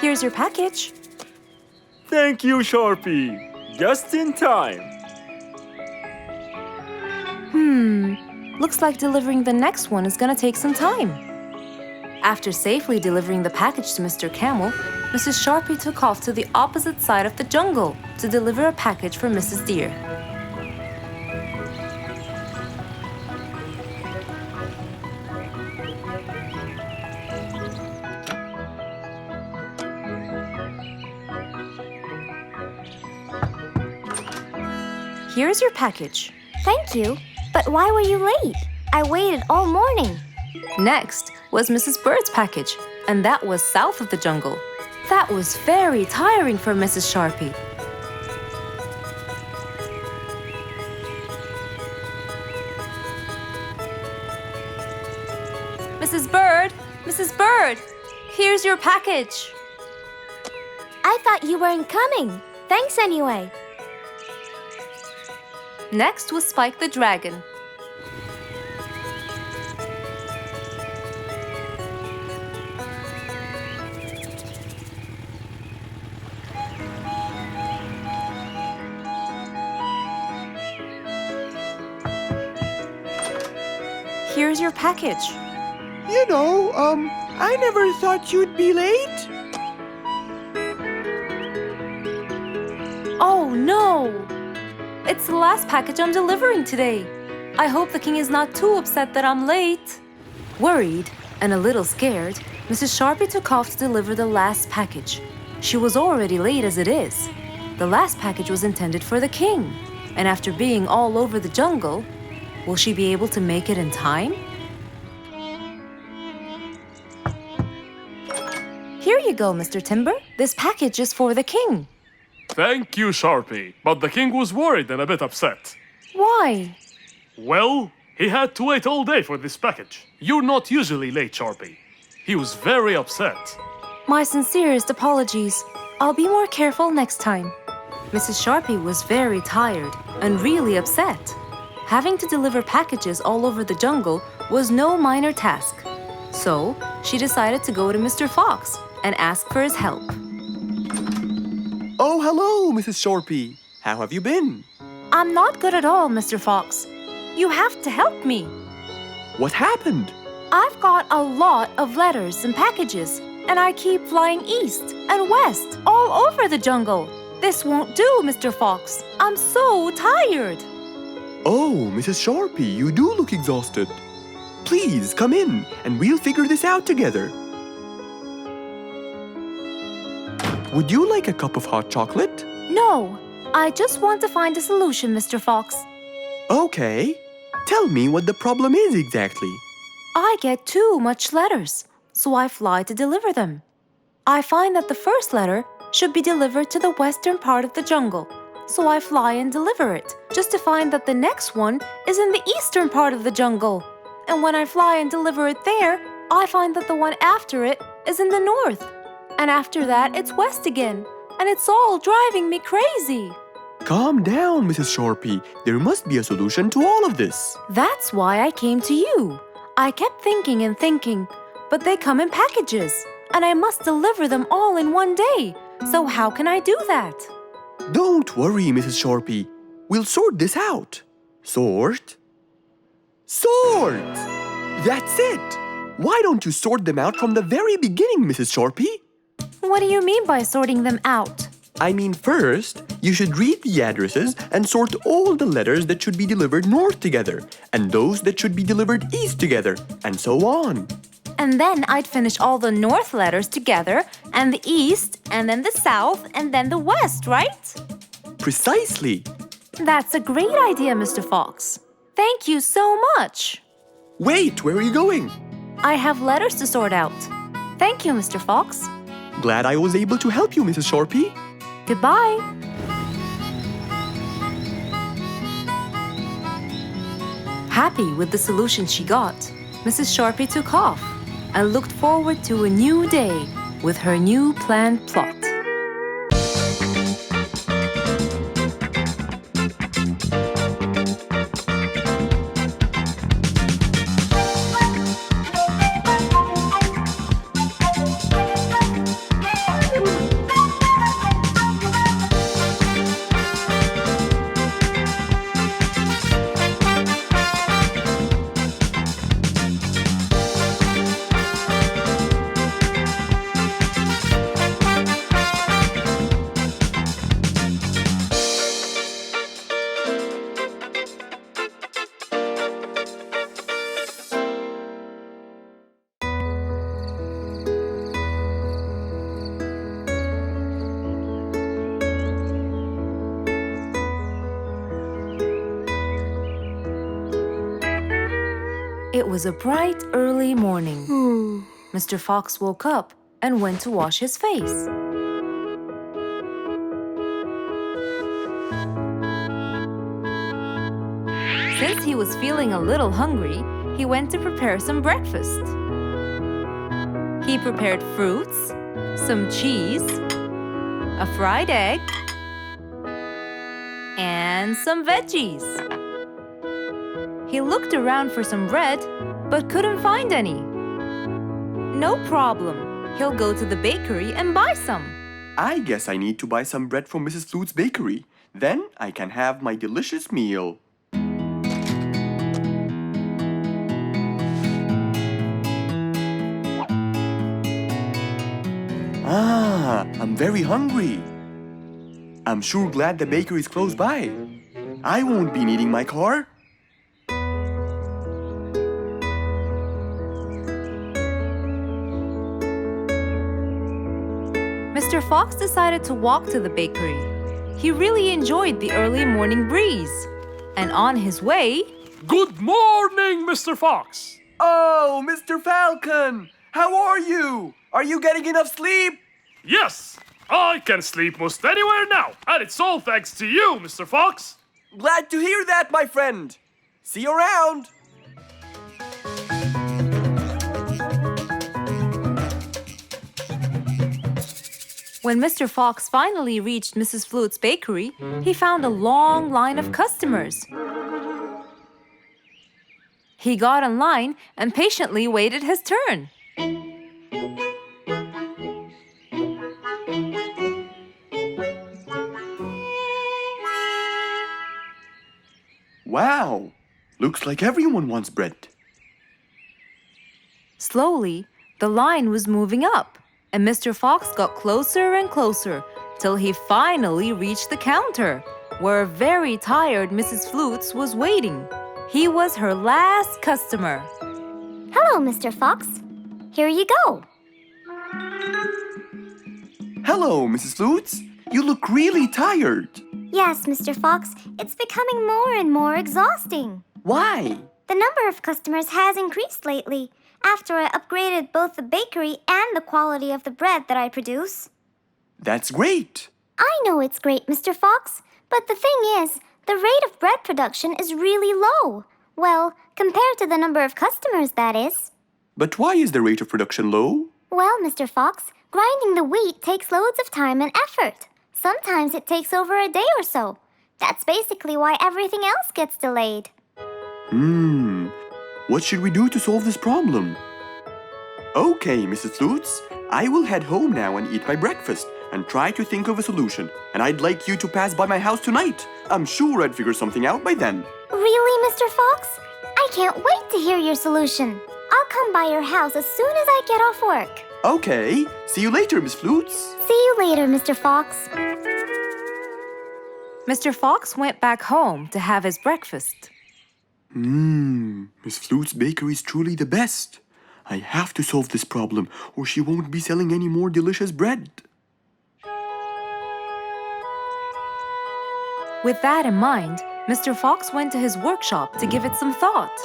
Here's your package. Thank you, Sharpie. Just in time. Looks like delivering the next one is gonna take some time. After safely delivering the package to Mr. Camel, Mrs. Sharpie took off to the opposite side of the jungle to deliver a package for Mrs. Deer. Here's your package. Thank you. But why were you late? I waited all morning. Next was Mrs. Bird's package, and that was south of the jungle. That was very tiring for Mrs. Sharpie. Mrs. Bird! Mrs. Bird! Here's your package. I thought you weren't coming. Thanks anyway. Next was Spike the Dragon. Here's your package. I never thought you'd be late. Oh no! It's the last package I'm delivering today. I hope the king is not too upset that I'm late. Worried and a little scared, Mrs. Sharpie took off to deliver the last package. She was already late as it is. The last package was intended for the king, and after being all over the jungle, will she be able to make it in time? Here you go, Mr. Timber. This package is for the king. Thank you, Sharpie. But the king was worried and a bit upset. Why? Well, he had to wait all day for this package. You're not usually late, Sharpie. He was very upset. My sincerest apologies. I'll be more careful next time. Mrs. Sharpie was very tired and really upset. Having to deliver packages all over the jungle was no minor task. So, she decided to go to Mr. Fox and ask for his help. Oh, hello, Mrs. Sharpie. How have you been? I'm not good at all, Mr. Fox. You have to help me. What happened? I've got a lot of letters and packages, and I keep flying east and west all over the jungle. This won't do, Mr. Fox. I'm so tired. Oh, Mrs. Sharpie, you do look exhausted. Please come in and we'll figure this out together. Would you like a cup of hot chocolate? No, I just want to find a solution, Mr. Fox. Okay. Tell me what the problem is exactly. I get too much letters, so I fly to deliver them. I find that the first letter should be delivered to the western part of the jungle, so I fly and deliver it, just to find that the next one is in the eastern part of the jungle. And when I fly and deliver it there, I find that the one after it is in the north. And after that, it's west again. And it's all driving me crazy. Calm down, Mrs. Sharpie. There must be a solution to all of this. That's why I came to you. I kept thinking and thinking, but they come in packages, and I must deliver them all in one day. So how can I do that? Don't worry, Mrs. Sharpie. We'll sort this out. Sort? Sort! That's it! Why don't you sort them out from the very beginning, Mrs. Sharpie? What do you mean by sorting them out? I mean, first, you should read the addresses and sort all the letters that should be delivered north together, and those that should be delivered east together, and so on. And then I'd finish all the north letters together, and the east, and then the south, and then the west, right? Precisely. That's a great idea, Mr. Fox. Thank you so much. Wait, where are you going? I have letters to sort out. Thank you, Mr. Fox. Glad I was able to help you, Mrs. Sharpie. Goodbye. Happy with the solution she got, Mrs. Sharpie took off and looked forward to a new day with her new planned plot. It was a bright, early morning. Mr. Fox woke up and went to wash his face. Since he was feeling a little hungry, he went to prepare some breakfast. He prepared fruits, some cheese, a fried egg, and some veggies. He looked around for some bread, but couldn't find any. No problem. He'll go to the bakery and buy some. I guess I need to buy some bread from Mrs. Flute's bakery. Then I can have my delicious meal. I'm very hungry. I'm sure glad the bakery is close by. I won't be needing my car. Mr. Fox decided to walk to the bakery. He really enjoyed the early morning breeze. And on his way... Good morning, Mr. Fox! Oh, Mr. Falcon! How are you? Are you getting enough sleep? Yes! I can sleep most anywhere now, and it's all thanks to you, Mr. Fox! Glad to hear that, my friend. See you around. When Mr. Fox finally reached Mrs. Flute's bakery, he found a long line of customers. He got in line and patiently waited his turn. Wow! Looks like everyone wants bread. Slowly, the line was moving up, and Mr. Fox got closer and closer till he finally reached the counter, where a very tired Mrs. Flutes was waiting. He was her last customer. Hello, Mr. Fox. Here you go. Hello, Mrs. Flutes. You look really tired. Yes, Mr. Fox, it's becoming more and more exhausting. Why? The number of customers has increased lately after I upgraded both the bakery and the quality of the bread that I produce. That's great. I know it's great, Mr. Fox, but the thing is, the rate of bread production is really low. Well, compared to the number of customers, that is. But why is the rate of production low? Well, Mr. Fox, grinding the wheat takes loads of time and effort. Sometimes it takes over a day or so. That's basically why everything else gets delayed. What should we do to solve this problem? Okay, Mrs. Flutes, I will head home now and eat my breakfast and try to think of a solution. And I'd like you to pass by my house tonight. I'm sure I'd figure something out by then. Really, Mr. Fox? I can't wait to hear your solution. I'll come by your house as soon as I get off work. Okay, see you later, Miss Flutes. See you later, Mr. Fox. Mr. Fox went back home to have his breakfast. Miss Flute's bakery is truly the best. I have to solve this problem, or she won't be selling any more delicious bread. With that in mind, Mr. Fox went to his workshop to give it some thought.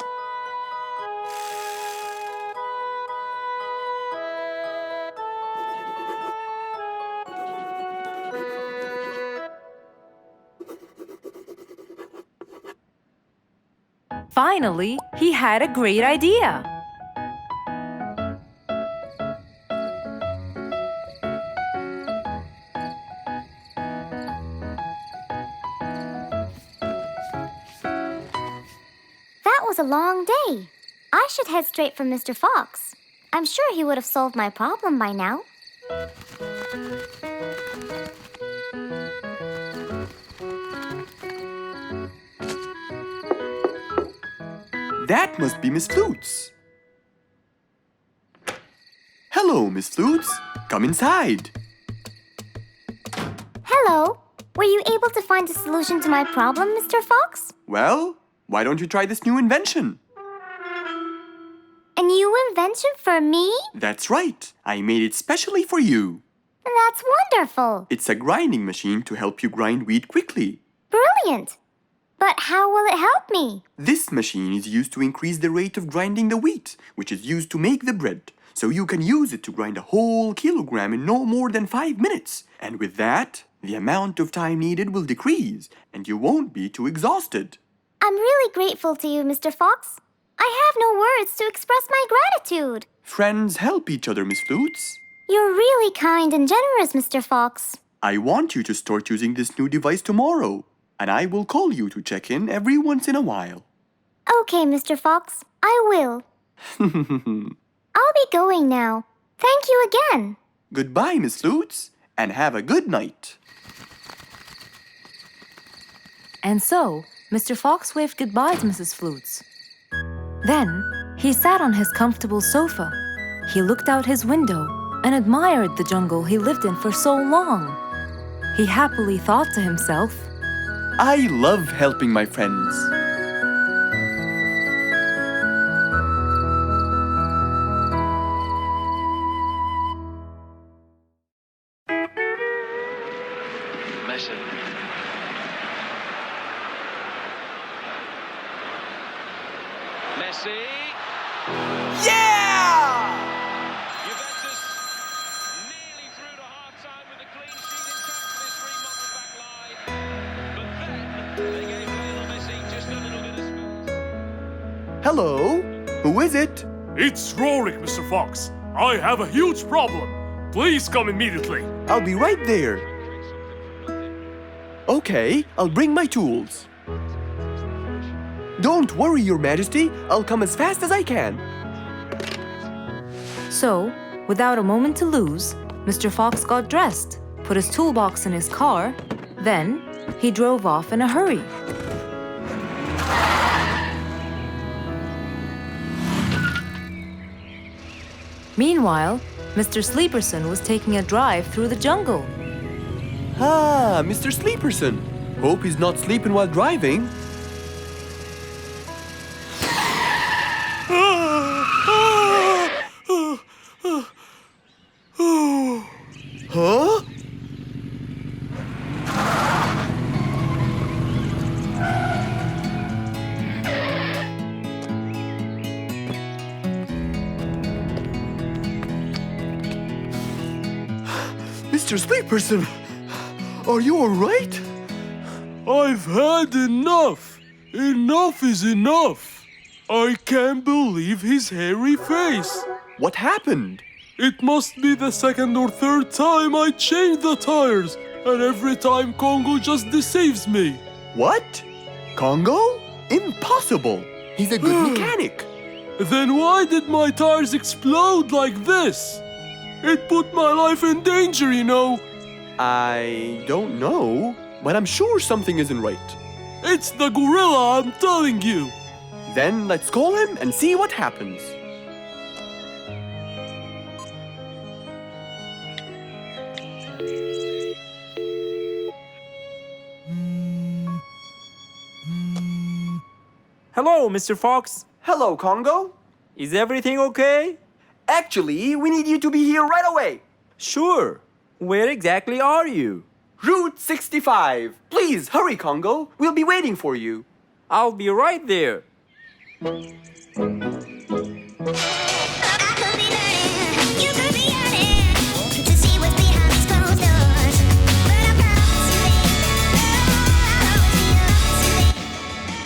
Finally, he had a great idea. That was a long day. I should head straight for Mr. Fox. I'm sure he would have solved my problem by now. That must be Miss Flutes. Hello, Miss Flutes. Come inside. Hello. Were you able to find a solution to my problem, Mr. Fox? Well, why don't you try this new invention? A new invention for me? That's right. I made it specially for you. That's wonderful. It's a grinding machine to help you grind wheat quickly. Brilliant. But how will it help me? This machine is used to increase the rate of grinding the wheat, which is used to make the bread. So you can use it to grind a whole kilogram in no more than 5 minutes. And with that, the amount of time needed will decrease, and you won't be too exhausted. I'm really grateful to you, Mr. Fox. I have no words to express my gratitude. Friends help each other, Miss Flutes. You're really kind and generous, Mr. Fox. I want you to start using this new device tomorrow, and I will call you to check in every once in a while. Okay, Mr. Fox, I will. I'll be going now. Thank you again. Goodbye, Miss Flutes, and have a good night. And so, Mr. Fox waved goodbye to Mrs. Flutes. Then, he sat on his comfortable sofa. He looked out his window and admired the jungle he lived in for so long. He happily thought to himself, I love helping my friends. Messi. Yeah! Juventus nearly through to half-time with a clean sheet intact for this remodeled back line. But then they gave Lionel Messi just a little bit of space. Hello? Who is it? It's Rorik, Mr. Fox. I have a huge problem. Please come immediately. I'll be right there. Okay, I'll bring my tools. Don't worry, Your Majesty. I'll come as fast as I can. So, without a moment to lose, Mr. Fox got dressed, put his toolbox in his car, then he drove off in a hurry. Meanwhile, Mr. Sleeperson was taking a drive through the jungle. Ah, Mr. Sleeperson. Hope he's not sleeping while driving. Huh? Mr. Sleeperson, are you all right? I've had enough. Enough is enough. I can't believe his hairy face. What happened? It must be the second or third time I changed the tires, and every time Congo just deceives me. What? Congo? Impossible! He's a good mechanic. Then why did my tires explode like this? It put my life in danger, you know. I don't know, but I'm sure something isn't right. It's the gorilla, I'm telling you. Then let's call him and see what happens. Hello, Mr. Fox. Hello, Congo. Is everything okay? Actually, we need you to be here right away. Sure. Where exactly are you? Route 65. Please hurry, Congo. We'll be waiting for you. I'll be right there.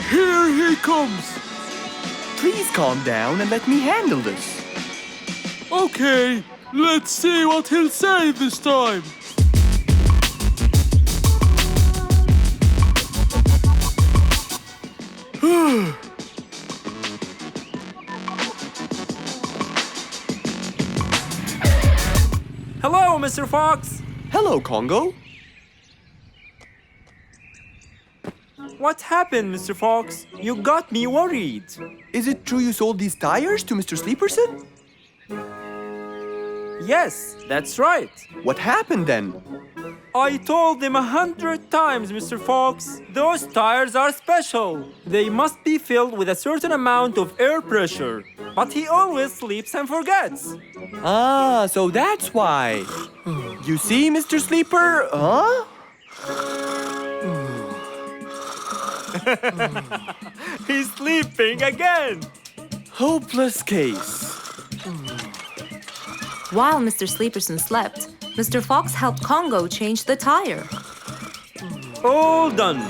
Here he comes. please calm down and let me handle this. Okay, let's see what he'll say this time. Hello, Mr. Fox. Hello, Congo. What happened, Mr. Fox? You got me worried. Is it true you sold these tires to Mr. Sleeperson? Yes, that's right. What happened then? I told him 100 times, Mr. Fox. Those tires are special. They must be filled with a certain amount of air pressure. But he always sleeps and forgets. Ah, so that's why. You see, Mr. Sleeper, huh? He's sleeping again. Hopeless case. While Mr. Sleeperson slept, Mr. Fox helped Congo change the tire. All done.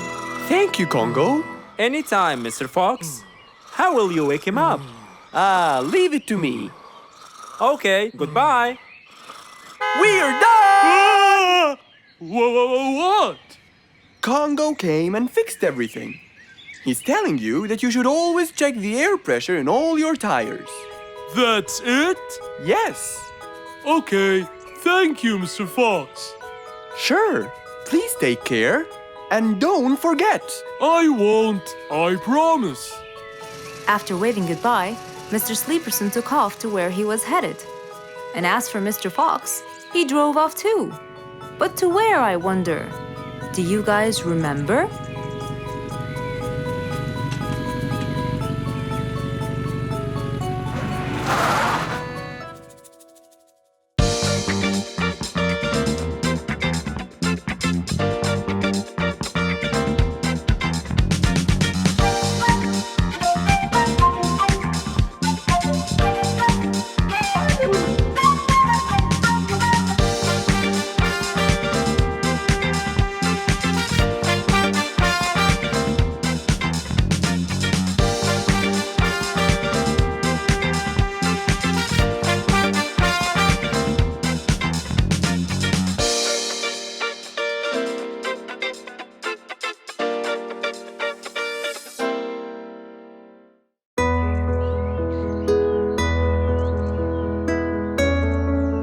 Thank you, Congo. Anytime, Mr. Fox. How will you wake him up? Leave it to me. Okay, goodbye. We're done! What? Congo came and fixed everything. He's telling you that you should always check the air pressure in all your tires. That's it? Yes. Okay, thank you, Mr. Fox. Sure. Please take care. And don't forget. I won't, I promise. After waving goodbye, Mr. Sleeperson took off to where he was headed. And as for Mr. Fox, he drove off too. But to where, I wonder? Do you guys remember?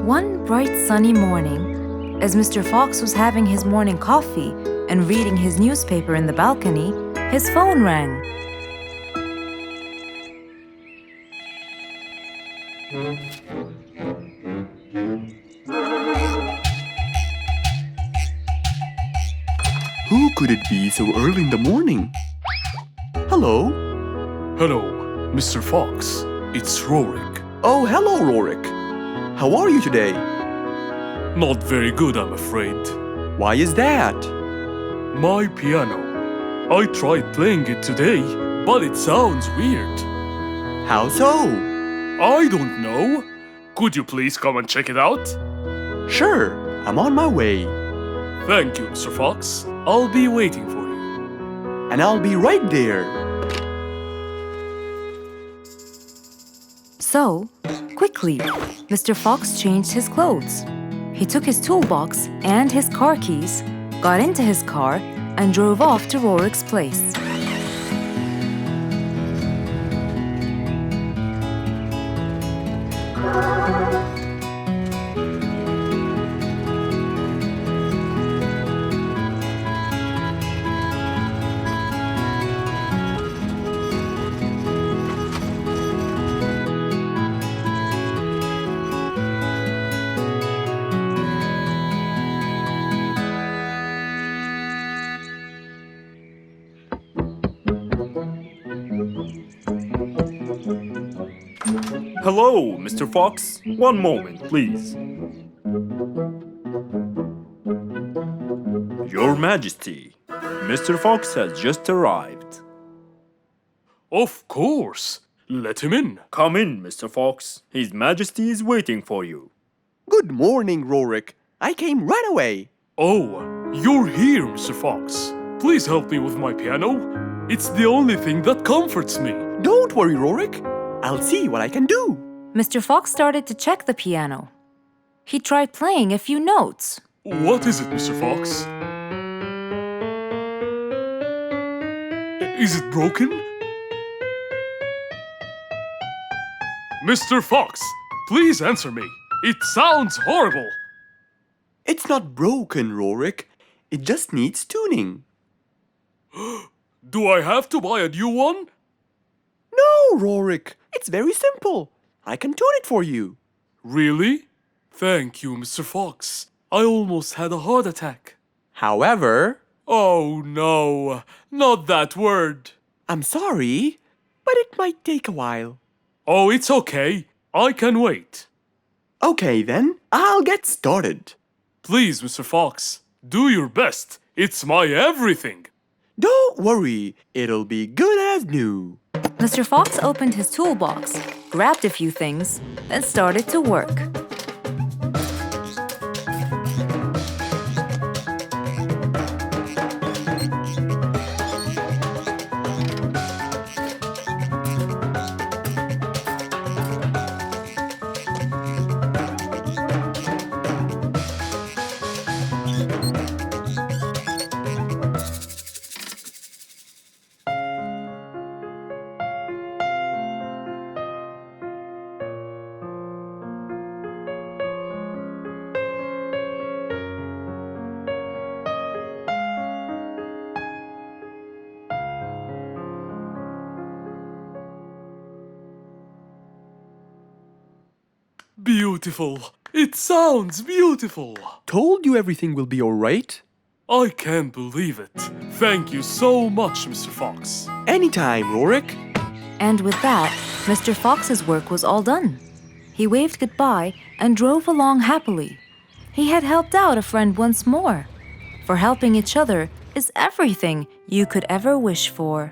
One bright sunny morning, as Mr. Fox was having his morning coffee and reading his newspaper in the balcony, his phone rang. Who could it be so early in the morning? Hello? Hello, Mr. Fox. It's Rorik. Oh, hello, Rorik. How are you today? Not very good, I'm afraid. Why is that? My piano. I tried playing it today, but it sounds weird. How so? I don't know. Could you please come and check it out? Sure, I'm on my way. Thank you, Mr. Fox. I'll be waiting for you. And I'll be right there. So, quickly, Mr. Fox changed his clothes. He took his toolbox and his car keys, got into his car, and drove off to Rorik's place. Hello, Mr. Fox. One moment, please. Your Majesty, Mr. Fox has just arrived. Of course. Let him in. Come in, Mr. Fox. His Majesty is waiting for you. Good morning, Rorik. I came right away. Oh, you're here, Mr. Fox. Please help me with my piano. It's the only thing that comforts me. Don't worry, Rorik. I'll see what I can do. Mr. Fox started to check the piano. He tried playing a few notes. What is it, Mr. Fox? Is it broken? Mr. Fox, please answer me. It sounds horrible. It's not broken, Rorik. It just needs tuning. Do I have to buy a new one? No, Rorik. It's very simple. I can tune it for you. Really? Thank you, Mr. Fox. I almost had a heart attack. However, Oh no, not that word. I'm sorry, but it might take a while. Oh, it's okay. I can wait. Okay then, I'll get started. Please, Mr. Fox, do your best. It's my everything. Don't worry, it'll be good as new. Mr. Fox opened his toolbox, grabbed a few things, then started to work. Beautiful. It sounds beautiful. Told you everything will be alright. I can't believe it. Thank you so much, Mr. Fox. Anytime, Rorik. And with that, Mr. Fox's work was all done. He waved goodbye and drove along happily. He had helped out a friend once more. For helping each other is everything you could ever wish for.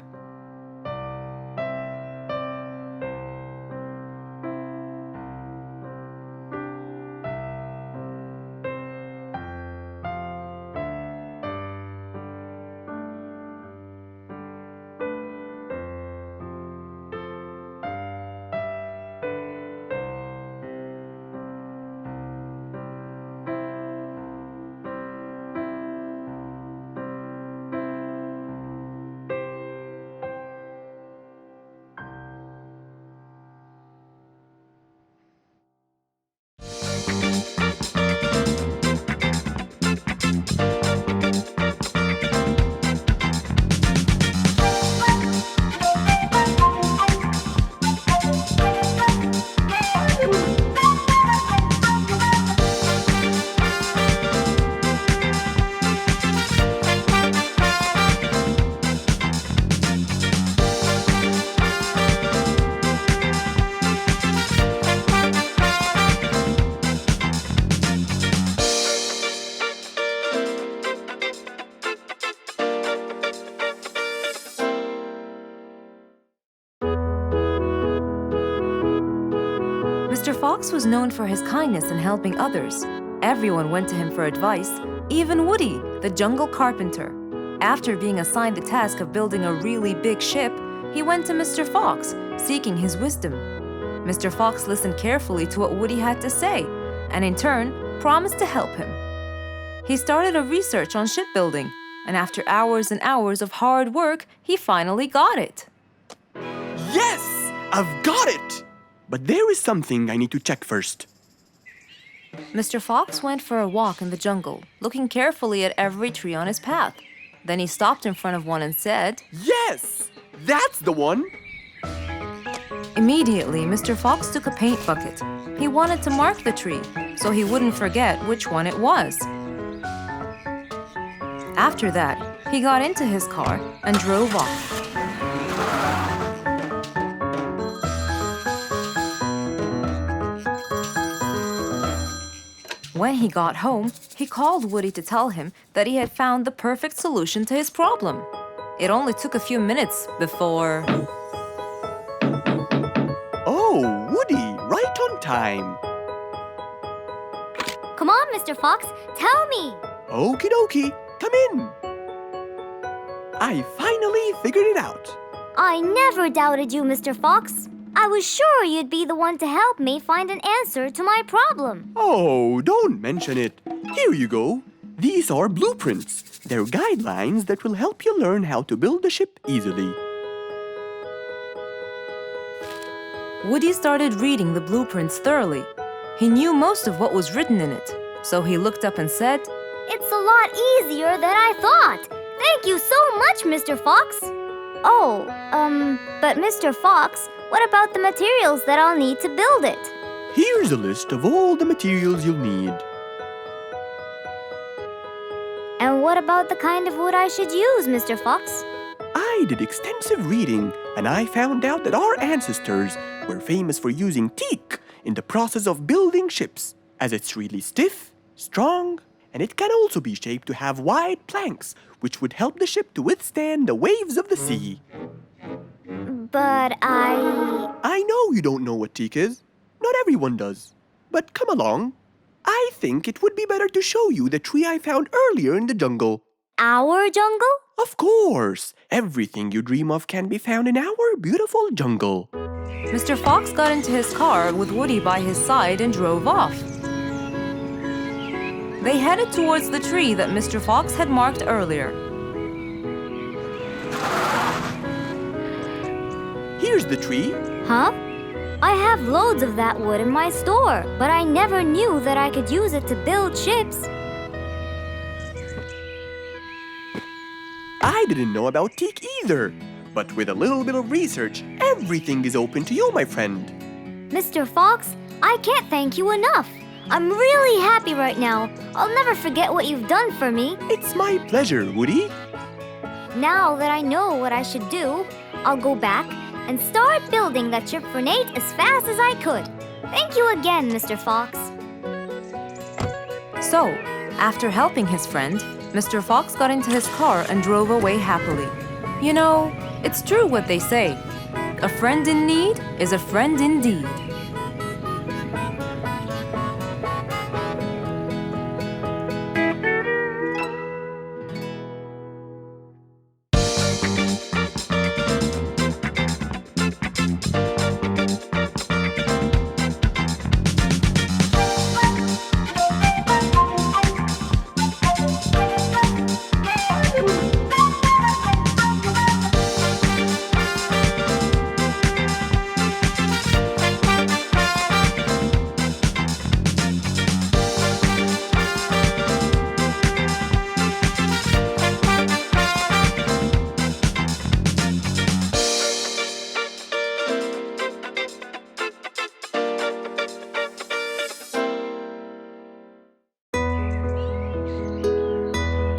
Mr. Fox was known for his kindness in helping others. Everyone went to him for advice, even Woody, the jungle carpenter. After being assigned the task of building a really big ship, he went to Mr. Fox, seeking his wisdom. Mr. Fox listened carefully to what Woody had to say, and in turn, promised to help him. He started a research on shipbuilding, and after hours and hours of hard work, he finally got it. Yes! I've got it! But there is something I need to check first. Mr. Fox went for a walk in the jungle, looking carefully at every tree on his path. Then he stopped in front of one and said, Yes! That's the one! Immediately, Mr. Fox took a paint bucket. He wanted to mark the tree, so he wouldn't forget which one it was. After that, he got into his car and drove off. When he got home, he called Woody to tell him that he had found the perfect solution to his problem. It only took a few minutes before... Oh, Woody, right on time. Come on, Mr. Fox, tell me. Okie dokie, come in. I finally figured it out. I never doubted you, Mr. Fox. I was sure you'd be the one to help me find an answer to my problem. Oh, don't mention it. Here you go. These are blueprints. They're guidelines that will help you learn how to build the ship easily. Woody started reading the blueprints thoroughly. He knew most of what was written in it, so he looked up and said, It's a lot easier than I thought. Thank you so much, Mr. Fox. Oh, but Mr. Fox, what about the materials that I'll need to build it? Here's a list of all the materials you'll need. And what about the kind of wood I should use, Mr. Fox? I did extensive reading, and I found out that our ancestors were famous for using teak in the process of building ships, as it's really stiff, strong, and it can also be shaped to have wide planks, which would help the ship to withstand the waves of the sea. But I know you don't know what teak is. Not everyone does. But come along. I think it would be better to show you the tree I found earlier in the jungle. Our jungle? Of course! Everything you dream of can be found in our beautiful jungle. Mr. Fox got into his car with Woody by his side and drove off. They headed towards the tree that Mr. Fox had marked earlier. Here's the tree. Huh? I have loads of that wood in my store, but I never knew that I could use it to build ships. I didn't know about teak either. But with a little bit of research, everything is open to you, my friend. Mr. Fox, I can't thank you enough. I'm really happy right now. I'll never forget what you've done for me. It's my pleasure, Woody. Now that I know what I should do, I'll go back and start building that ship for Nate as fast as I could. Thank you again, Mr. Fox. So, after helping his friend, Mr. Fox got into his car and drove away happily. You know, it's true what they say. A friend in need is a friend indeed.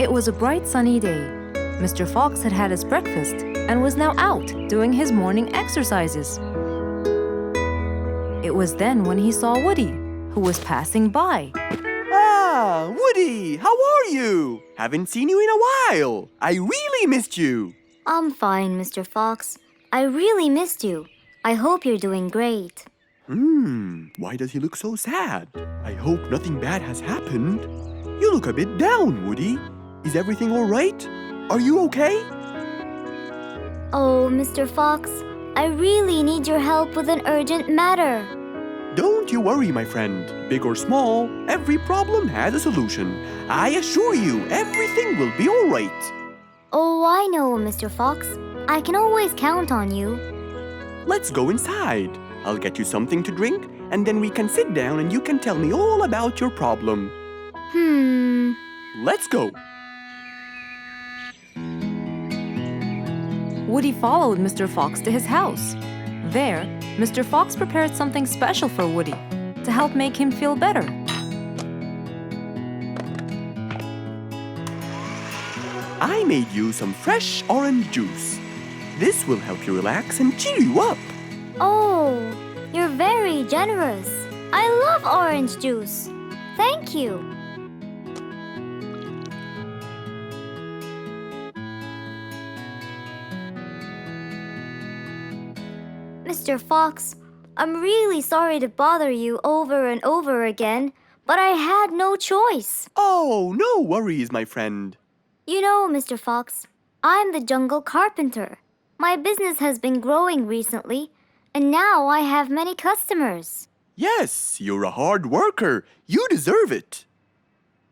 It was a bright sunny day. Mr. Fox had had his breakfast and was now out doing his morning exercises. It was then when he saw Woody, who was passing by. Ah, Woody, how are you? Haven't seen you in a while. I really missed you. I'm fine, Mr. Fox. I really missed you. I hope you're doing great. Why does he look so sad? I hope nothing bad has happened. You look a bit down, Woody. Is everything all right? Are you okay? Oh, Mr. Fox, I really need your help with an urgent matter. Don't you worry, my friend. Big or small, every problem has a solution. I assure you, everything will be all right. Oh, I know, Mr. Fox. I can always count on you. Let's go inside. I'll get you something to drink, and then we can sit down and you can tell me all about your problem. Let's go. Woody followed Mr. Fox to his house. There, Mr. Fox prepared something special for Woody to help make him feel better. I made you some fresh orange juice. This will help you relax and cheer you up. Oh, you're very generous. I love orange juice. Thank you. Mr. Fox, I'm really sorry to bother you over and over again, but I had no choice. Oh, no worries, my friend. You know, Mr. Fox, I'm the jungle carpenter. My business has been growing recently, and now I have many customers. Yes, you're a hard worker. You deserve it.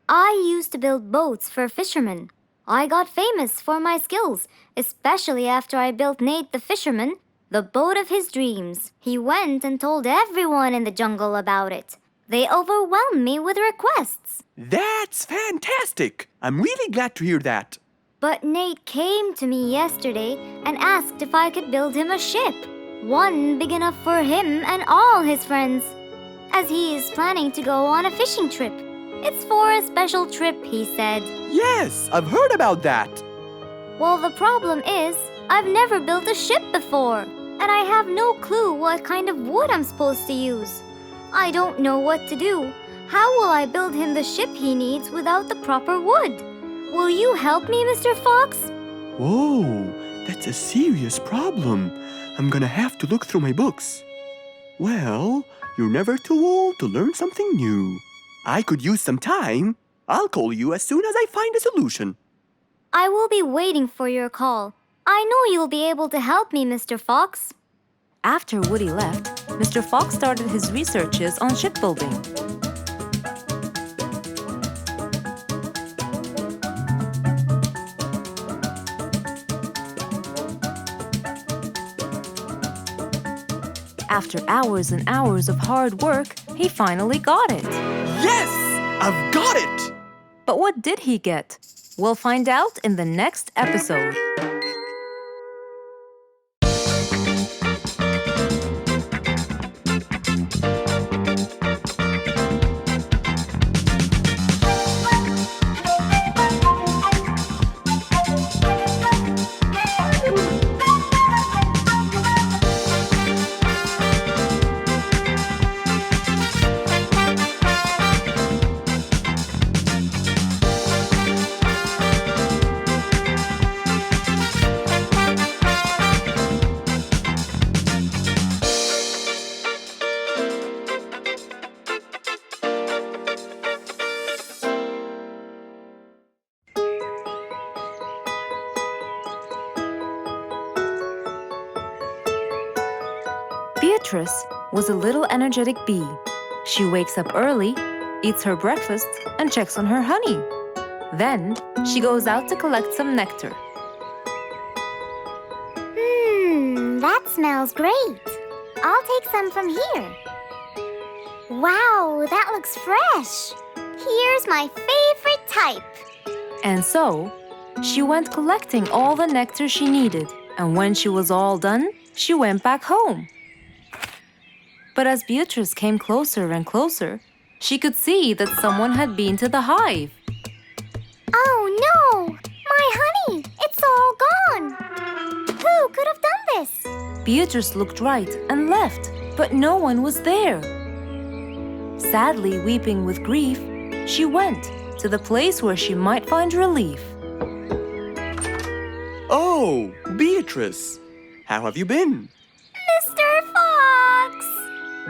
I used to build boats for fishermen. I got famous for my skills, especially after I built Nate the fisherman the boat of his dreams. He went and told everyone in the jungle about it. They overwhelmed me with requests. That's fantastic. I'm really glad to hear that. But Nate came to me yesterday and asked if I could build him a ship, one big enough for him and all his friends, as he is planning to go on a fishing trip. It's for a special trip, he said. Yes, I've heard about that. Well, the problem is, I've never built a ship before, and I have no clue what kind of wood I'm supposed to use. I don't know what to do. How will I build him the ship he needs without the proper wood? Will you help me, Mr. Fox? Whoa, that's a serious problem. I'm gonna have to look through my books. Well, you're never too old to learn something new. I could use some time. I'll call you as soon as I find a solution. I will be waiting for your call. I know you'll be able to help me, Mr. Fox. After Woody left, Mr. Fox started his researches on shipbuilding. After hours and hours of hard work, he finally got it. Yes! I've got it! But what did he get? We'll find out in the next episode. Beatrice was a little energetic bee. She wakes up early, eats her breakfast, and checks on her honey. Then, she goes out to collect some nectar. That smells great. I'll take some from here. Wow, that looks fresh. Here's my favorite type. And so, she went collecting all the nectar she needed, and when she was all done, she went back home. But as Beatrice came closer and closer, she could see that someone had been to the hive. Oh no! My honey! It's all gone! Who could have done this? Beatrice looked right and left, but no one was there. Sadly weeping with grief, she went to the place where she might find relief. Oh, Beatrice. How have you been? Mr. Fox!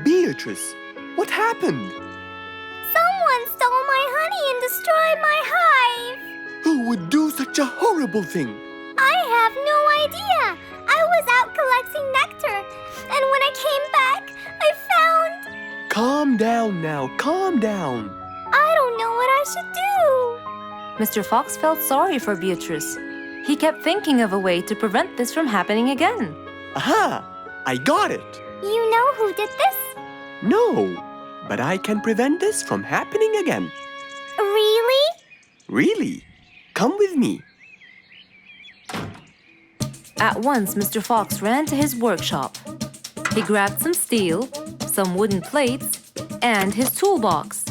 Beatrice, what happened? Someone stole my honey and destroyed my hive. Who would do such a horrible thing? I have no idea. I was out collecting nectar, and when I came back, I found... Calm down now, calm down. I don't know what I should do. Mr. Fox felt sorry for Beatrice. He kept thinking of a way to prevent this from happening again. Aha! I got it. You know who did this? No, but I can prevent this from happening again. Really? Really? Come with me. At once, Mr. Fox ran to his workshop. He grabbed some steel, some wooden plates, and his toolbox.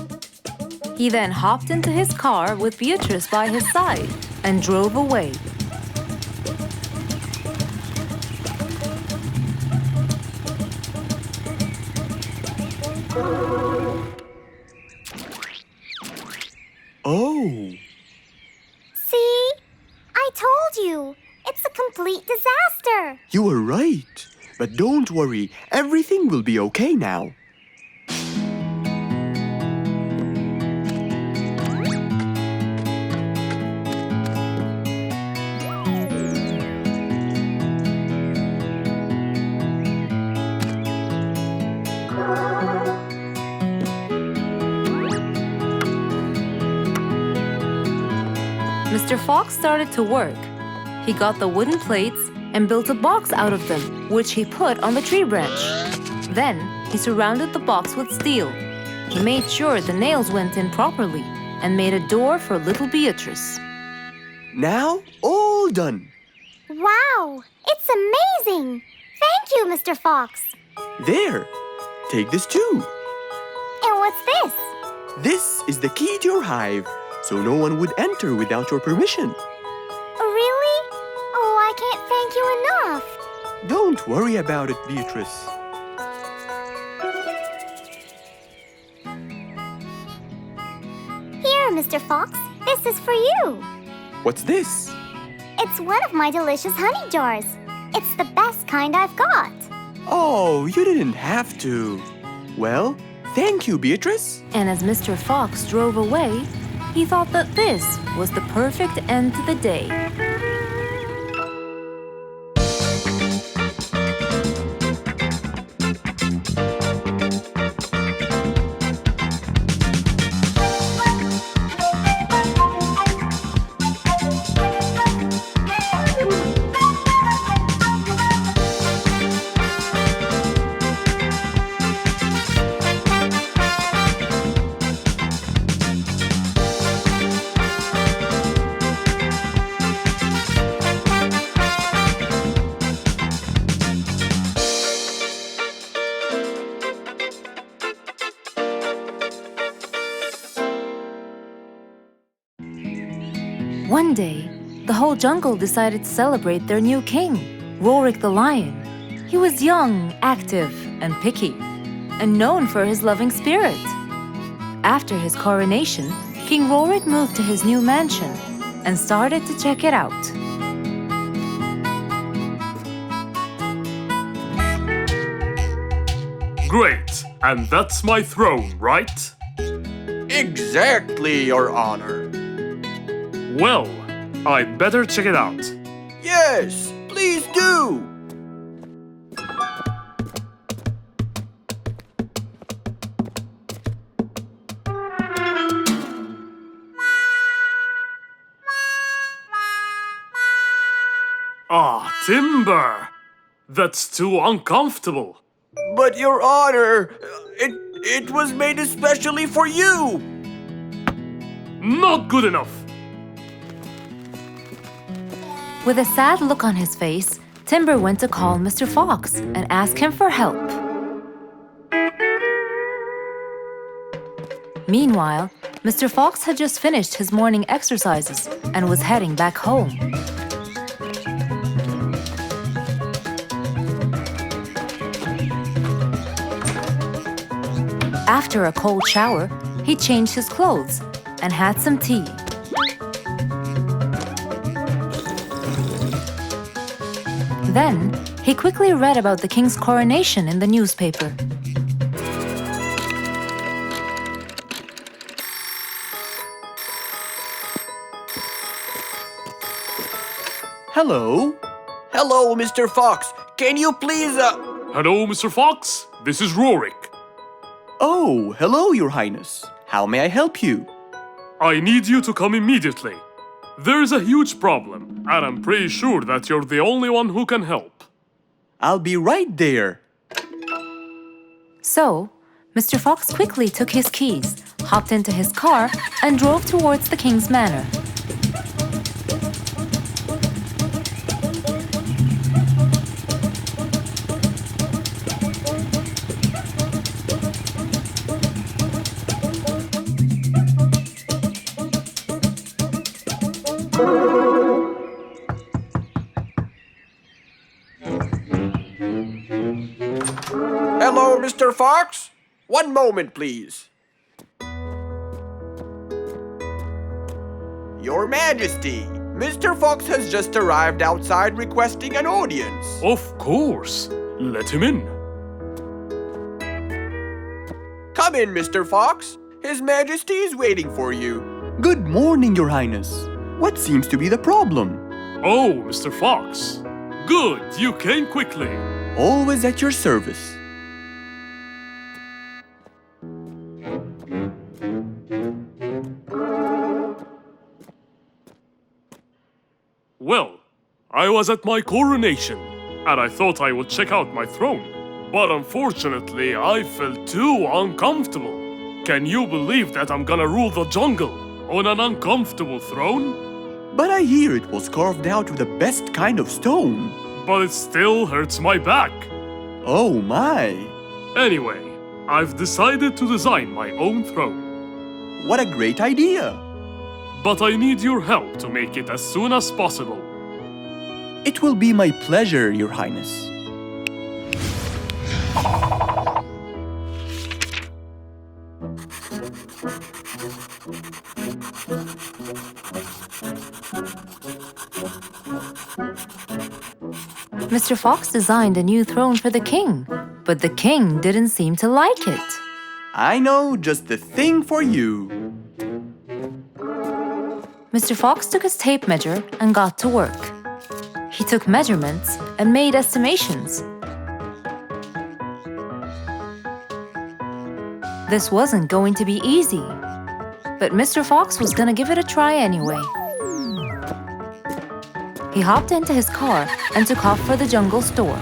He then hopped into his car with Beatrice by his side and drove away. Oh. See? I told you. It's a complete disaster. You were right. But don't worry, everything will be okay now. Mr. Fox started to work. He got the wooden plates and built a box out of them, which he put on the tree branch. Then, he surrounded the box with steel. He made sure the nails went in properly and made a door for little Beatrice. Now, all done. Wow, it's amazing! Thank you, Mr. Fox. There, take this too. And what's this? This is the key to your hive, so no one would enter without your permission. Really? Oh, I can't thank you enough. Don't worry about it, Beatrice. Here, Mr. Fox, this is for you. What's this? It's one of my delicious honey jars. It's the best kind I've got. Oh, you didn't have to. Well, thank you, Beatrice. And as Mr. Fox drove away, he thought that this was the perfect end to the day. One day, the whole jungle decided to celebrate their new king, Rorik the lion. He was young, active, and picky, and known for his loving spirit. After his coronation, King Rorik moved to his new mansion and started to check it out. Great, and that's my throne, right? Exactly, Your Honor. Well, I'd better check it out. Yes, please do. Ah, timber! That's too uncomfortable. But Your Honor, it was made especially for you. Not good enough. With a sad look on his face, Timber went to call Mr. Fox and ask him for help. Meanwhile, Mr. Fox had just finished his morning exercises and was heading back home. After a cold shower, he changed his clothes and had some tea. Then, he quickly read about the king's coronation in the newspaper. Hello. Hello, Mr. Fox. Can you please, Hello, Mr. Fox. This is Rorik. Oh, hello, Your Highness. How may I help you? I need you to come immediately. There is a huge problem, and I'm pretty sure that you're the only one who can help. I'll be right there. So, Mr. Fox quickly took his keys, hopped into his car, and drove towards the king's manor. hello, Mr. Fox? One moment, please. Your Majesty, Mr. Fox has just arrived outside requesting an audience. Of course. Let him in. Come in, Mr. Fox. His Majesty is waiting for you. Good morning, Your Highness. What seems to be the problem? Oh, Mr. Fox. Good, you came quickly. Always at your service. I was at my coronation, and I thought I would check out my throne. But unfortunately, I felt too uncomfortable. Can you believe that I'm gonna rule the jungle on an uncomfortable throne? But I hear it was carved out of the best kind of stone. But it still hurts my back. Oh my! Anyway, I've decided to design my own throne. What a great idea! But I need your help to make it as soon as possible. It will be my pleasure, Your Highness. Mr. Fox designed a new throne for the king, but the king didn't seem to like it. I know just the thing for you. Mr. Fox took his tape measure and got to work. He took measurements and made estimations. This wasn't going to be easy, but Mr. Fox was gonna give it a try anyway. He hopped into his car and took off for the jungle store.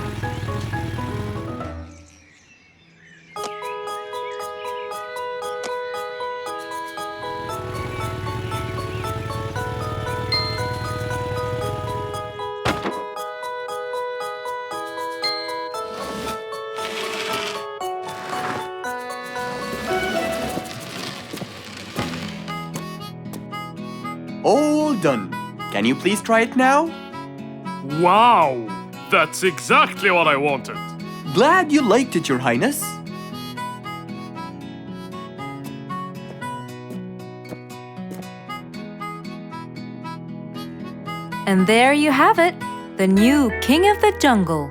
All done. Can you please try it now? Wow! That's exactly what I wanted. Glad you liked it, Your Highness. And there you have it, the new king of the jungle.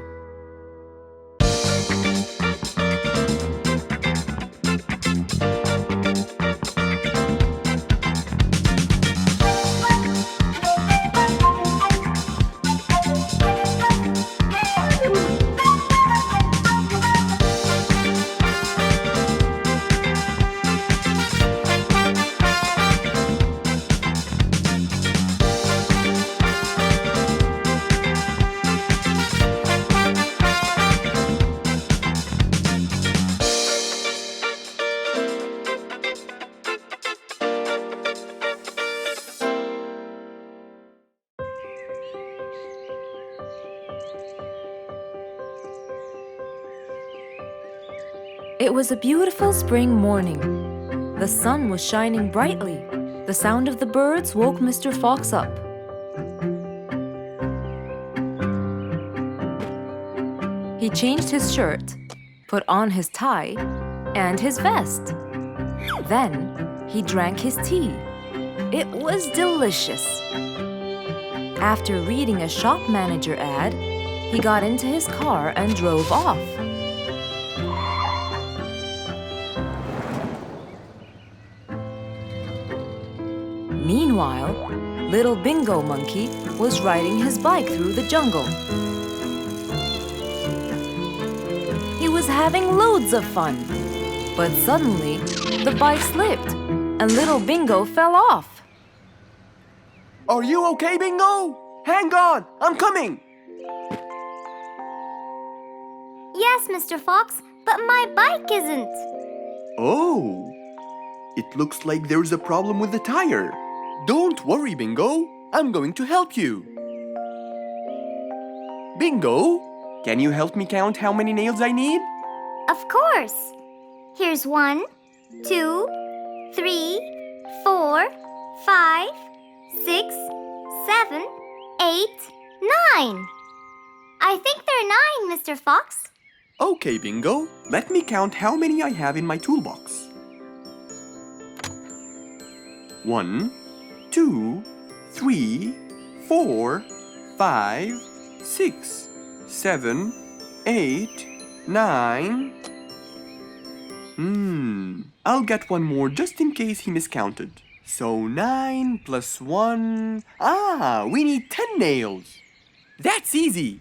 It was a beautiful spring morning. The sun was shining brightly. The sound of the birds woke Mr. Fox up. He changed his shirt, put on his tie, and his vest. Then he drank his tea. It was delicious. After reading a shop manager ad, he got into his car and drove off. Meanwhile, little Bingo Monkey was riding his bike through the jungle. He was having loads of fun, but suddenly the bike slipped and little Bingo fell off. Are you okay, Bingo? Hang on, I'm coming. Yes, Mr. Fox, but my bike isn't. Oh, it looks like there's a problem with the tire. Don't worry, Bingo. I'm going to help you. Bingo, can you help me count how many nails I need? Of course. Here's 1, 2, 3, 4, 5, 6, 7, 8, 9. I think there are 9, Mr. Fox. Okay, Bingo. Let me count how many I have in my toolbox. 1, 2, 3, 4, 5, 6, 7, 8, 9. I'll get one more just in case he miscounted. So 9 plus 1. We need 10 nails. That's easy.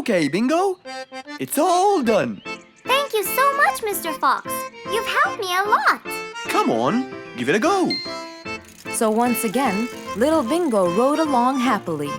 Okay, Bingo. It's all done. Thank you so much, Mr. Fox. You've helped me a lot. Come on, give it a go. So once again, little Bingo rode along happily.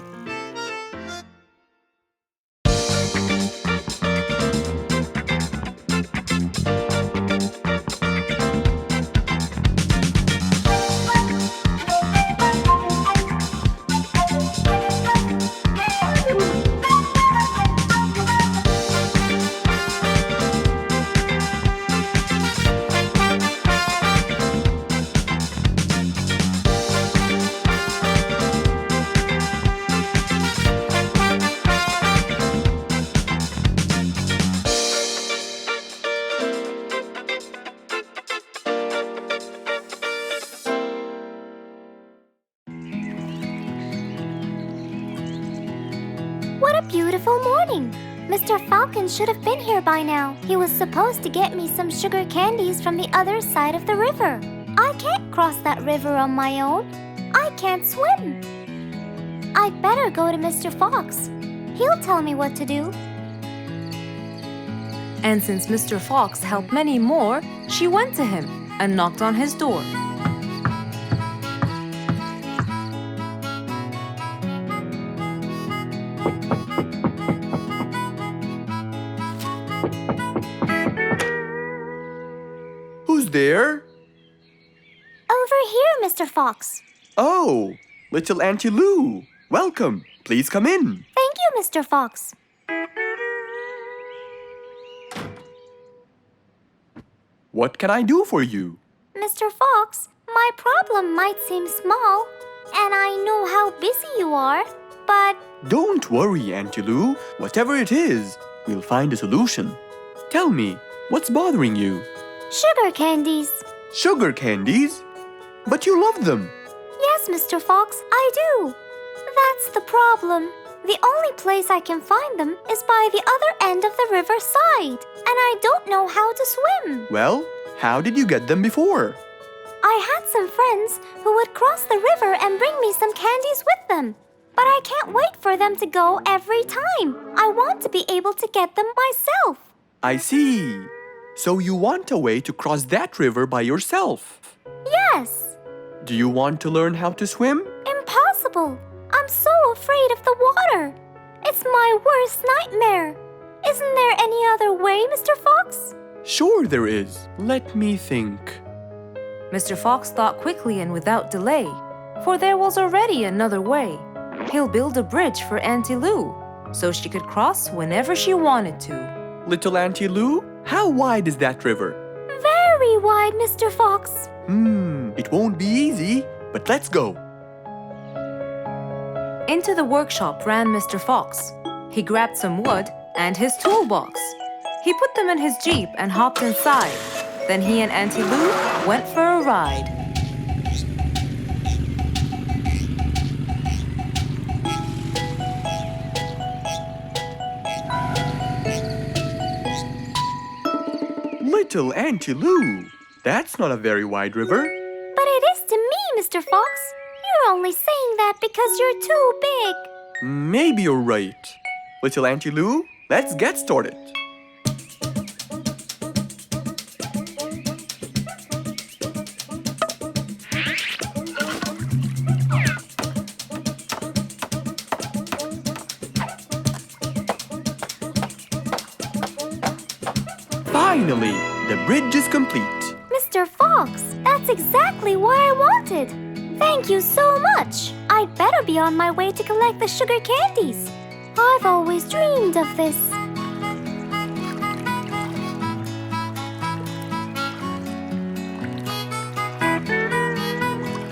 What a beautiful morning. Mr. Falcon should have been here by now. He was supposed to get me some sugar candies from the other side of the river. I can't cross that river on my own. I can't swim. I'd better go to Mr. Fox. He'll tell me what to do. And since Mr. Fox helped many more, she went to him and knocked on his door. Who's there? Over here, Mr. Fox. Oh, little Auntie Lou. Welcome. Please come in. Thank you, Mr. Fox. What can I do for you? Mr. Fox, my problem might seem small, and I know how busy you are, but Don't worry, Auntie Lou. Whatever it is, we'll find a solution. Tell me, what's bothering you? sugar candies. Sugar candies? But you love them. Yes, Mr. Fox, I do. That's the problem. The only place I can find them is by the other end of the river side, and I don't know how to swim. Well, how did you get them before? I had some friends who would cross the river and bring me some candies with them. But I can't wait for them to go every time. I want to be able to get them myself. I see. So you want a way to cross that river by yourself. Yes. Do you want to learn how to swim? Impossible. I'm so afraid of the water. It's my worst nightmare. Isn't there any other way, Mr. Fox? Sure there is. Let me think. Mr. Fox thought quickly and without delay, for there was already another way. He'll build a bridge for Auntie Lou, so she could cross whenever she wanted to. Little Auntie Lou, how wide is that river? Very wide, Mr. Fox. It won't be easy, but let's go. Into the workshop ran Mr. Fox. He grabbed some wood and his toolbox. He put them in his Jeep and hopped inside. Then he and Auntie Lou went for a ride. Little Auntie Lou, that's not a very wide river. But it is to me, Mr. Fox. You're only saying that because you're too big. Maybe you're right. Little Auntie Lou, let's get started. Finally, the bridge is complete. Mr. Fox, that's exactly what I wanted. Thank you so much. I'd better be on my way to collect the sugar candies. I've always dreamed of this.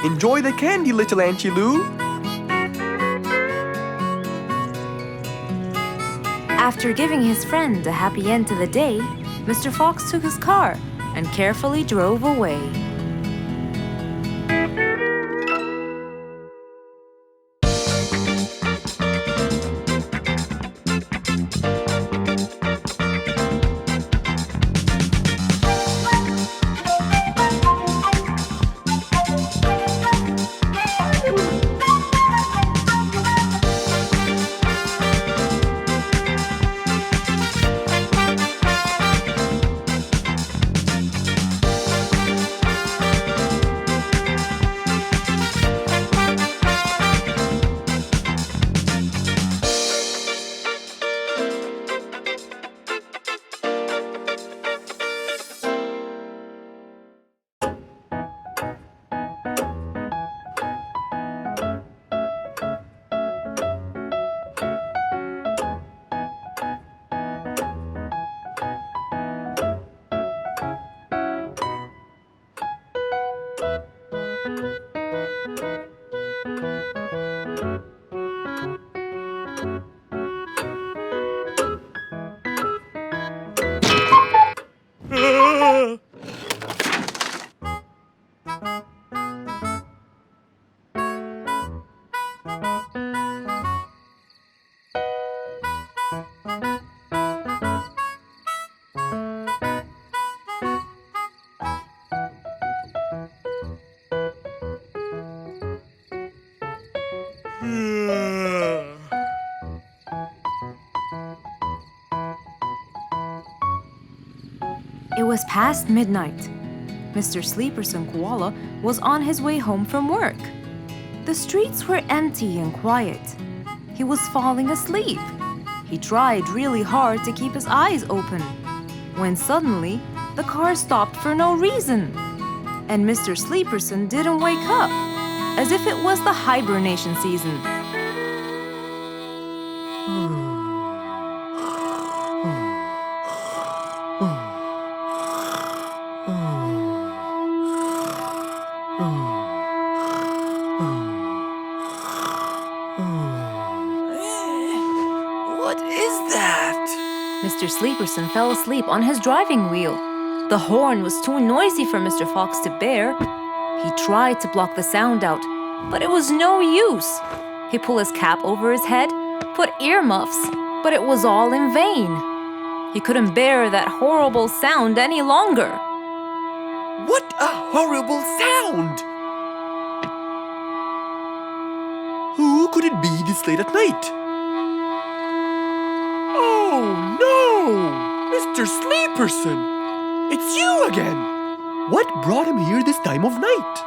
Enjoy the candy, little Auntie Lou. After giving his friend a happy end to the day, Mr. Fox took his car and carefully drove away. It was past midnight. Mr. Sleeperson Koala was on his way home from work. The streets were empty and quiet. He was falling asleep. He tried really hard to keep his eyes open, when suddenly the car stopped for no reason. And Mr. Sleeperson didn't wake up, as if it was the hibernation season. What is that? Mr. Sleeperson fell asleep on his driving wheel. The horn was too noisy for Mr. Fox to bear. He tried to block the sound out, but it was no use. He pulled his cap over his head, put earmuffs, but it was all in vain. He couldn't bear that horrible sound any longer. What a horrible sound! Who could it be this late at night? Oh no! Mr. Sleeperson! It's you again! What brought him here this time of night?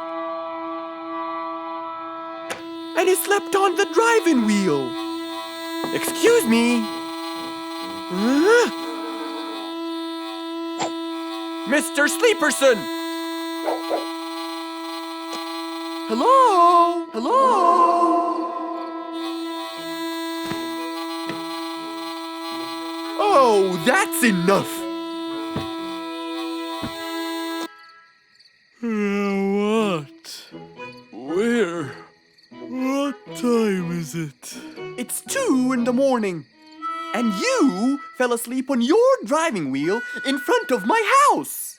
And he slept on the driving wheel! Excuse me! Mr. Sleeperson! Hello? Hello? Oh, that's enough! What? Where? What time is it? It's 2 in the morning. And you fell asleep on your driving wheel in front of my house.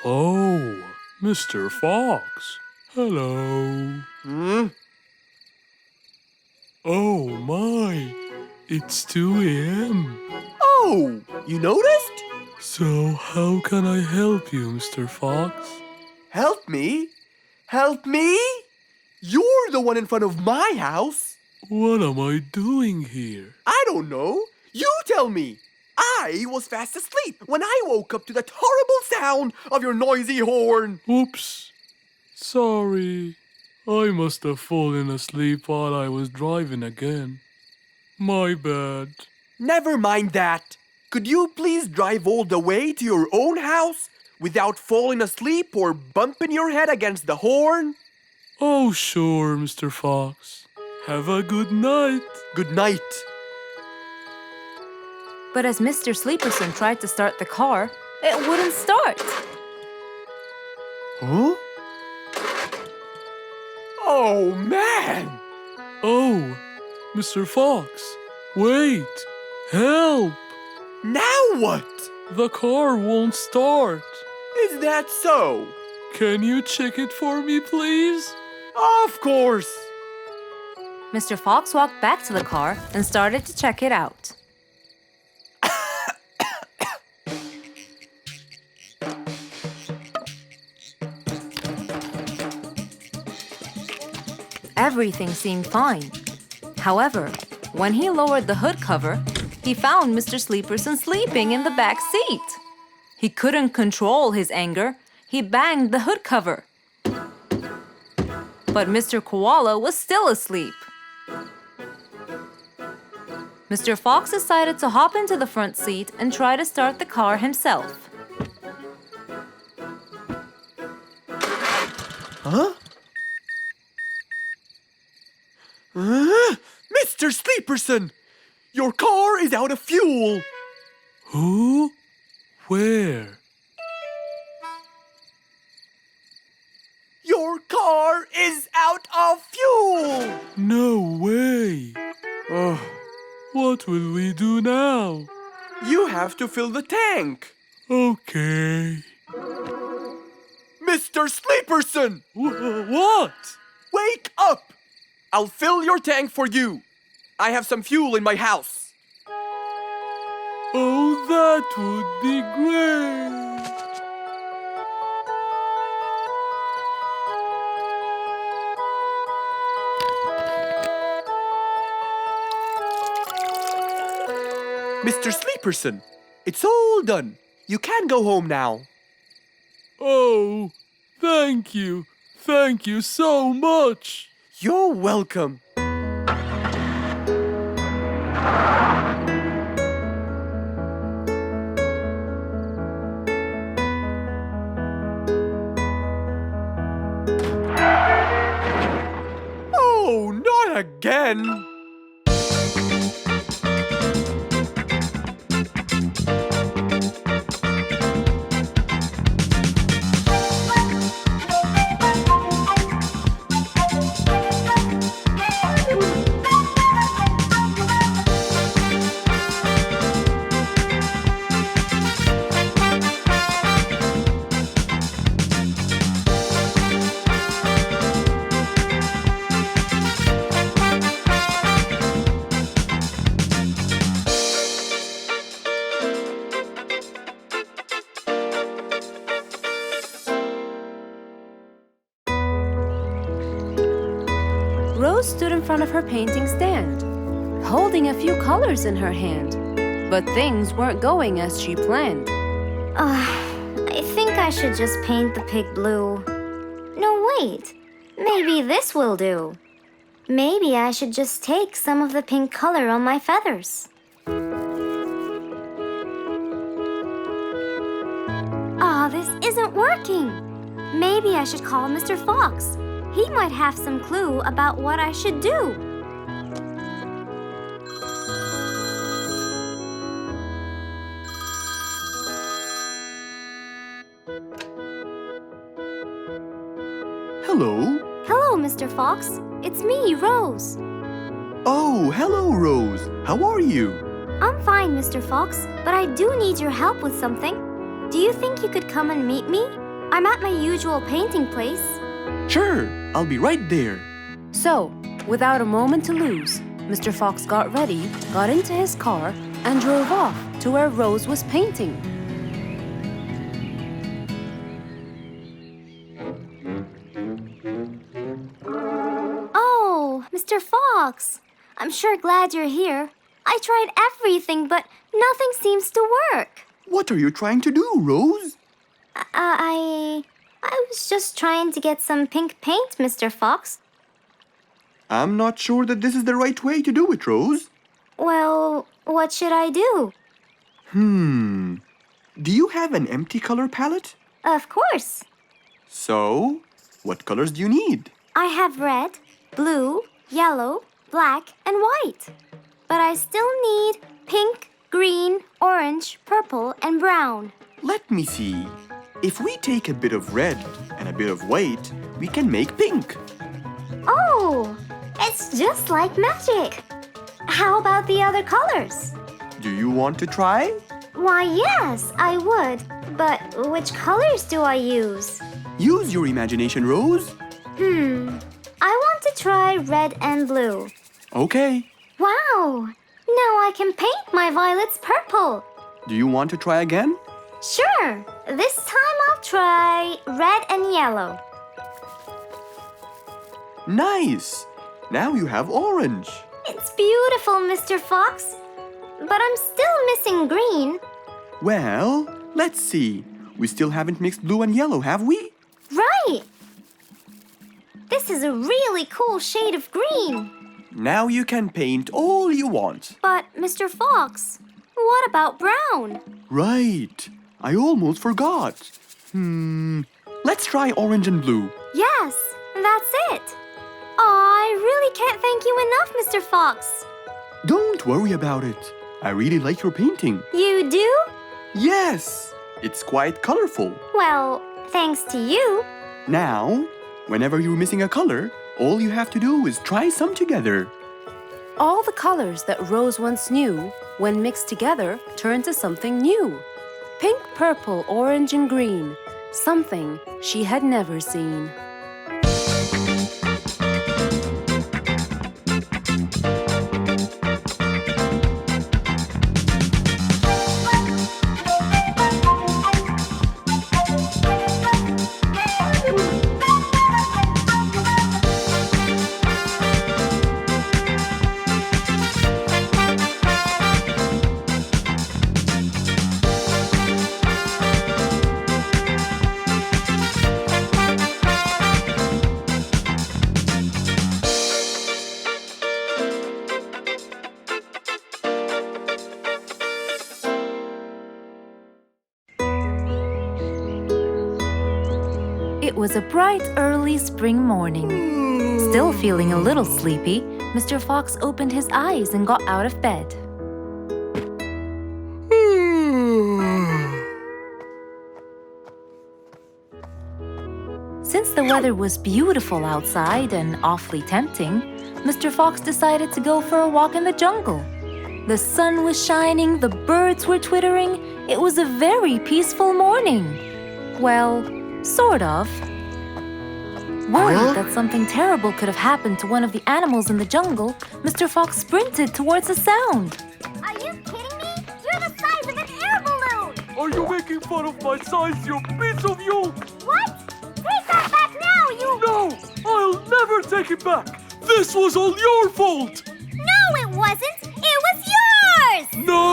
Oh, Mr. Fox. Hello. Oh my, it's 2 a.m. Oh, you noticed? So how can I help you, Mr. Fox? Help me? Help me? You're the one in front of my house. What am I doing here? I don't know. You tell me. I was fast asleep when I woke up to that horrible sound of your noisy horn. Oops. Sorry. I must have fallen asleep while I was driving again. My bad. Never mind that. Could you please drive all the way to your own house without falling asleep or bumping your head against the horn? Oh, sure, Mr. Fox. Have a good night. Good night. But as Mr. Sleeperson tried to start the car, it wouldn't start. Huh? Oh, man! Oh, Mr. Fox, wait! Help! Now what? The car won't start. Is that so? Can you check it for me, please? Of course! Mr. Fox walked back to the car and started to check it out. Everything seemed fine. However, when he lowered the hood cover, he found Mr. Sleeperson sleeping in the back seat. He couldn't control his anger. He banged the hood cover. But Mr. Koala was still asleep. Mr. Fox decided to hop into the front seat and try to start the car himself. Huh? Mr. Sleeperson! Your car is out of fuel! Who? Where? Your car is out of fuel! No way! What will we do now? You have to fill the tank. Okay. Mr. Sleeperson! What? Wake up! I'll fill your tank for you. I have some fuel in my house. Oh, that would be great. Mr. Sleeperson, it's all done. You can go home now. Oh, thank you. Thank you so much. You're welcome. Oh, not again. Rose stood in front of her painting stand, holding a few colors in her hand. But things weren't going as she planned. I think I should just paint the pig blue. No, wait. Maybe this will do. Maybe I should just take some of the pink color on my feathers. This isn't working. Maybe I should call Mr. Fox. He might have some clue about what I should do. Hello. Hello, Mr. Fox. It's me, Rose. Oh, hello, Rose. How are you? I'm fine, Mr. Fox, but I do need your help with something. Do you think you could come and meet me? I'm at my usual painting place. Sure, I'll be right there. So, without a moment to lose, Mr. Fox got ready, got into his car, and drove off to where Rose was painting. Oh, Mr. Fox. I'm sure glad you're here. I tried everything, but nothing seems to work. What are you trying to do, Rose? I was just trying to get some pink paint, Mr. Fox. I'm not sure that this is the right way to do it, Rose. Well, what should I do? Do you have an empty color palette? Of course. So, what colors do you need? I have red, blue, yellow, black, and white. But I still need pink, green, orange, purple, and brown. Let me see. If we take a bit of red and a bit of white, we can make pink. Oh, it's just like magic. How about the other colors? Do you want to try? Why, yes, I would. But which colors do I use? Use your imagination, Rose. I want to try red and blue. Okay. Wow, now I can paint my violets purple. Do you want to try again? Sure, this time I'll try red and yellow. Nice. Now you have orange. It's beautiful, Mr. Fox. But I'm still missing green. Well, let's see. We still haven't mixed blue and yellow, have we? Right. This is a really cool shade of green. Now you can paint all you want. But, Mr. Fox, what about brown? Right. I almost forgot. Let's try orange and blue. Yes, that's it. I really can't thank you enough, Mr. Fox. Don't worry about it. I really like your painting. You do? Yes. It's quite colorful. Well, thanks to you. Now, whenever you're missing a color, all you have to do is try some together. All the colors that Rose once knew, when mixed together, turned to something new. Pink, purple, orange, and green. Something she had never seen. It was a bright, early spring morning. Still feeling a little sleepy, Mr. Fox opened his eyes and got out of bed. Since the weather was beautiful outside and awfully tempting, Mr. Fox decided to go for a walk in the jungle. The sun was shining, the birds were twittering. It was a very peaceful morning. Well, sort of. Worried that something terrible could have happened to one of the animals in the jungle, Mr. Fox sprinted towards the sound. Are you kidding me? You're the size of an air balloon! Are you making fun of my size, you piece of you? What? Take that back now, you... No! I'll never take it back! This was all your fault! No, it wasn't! It was yours! No!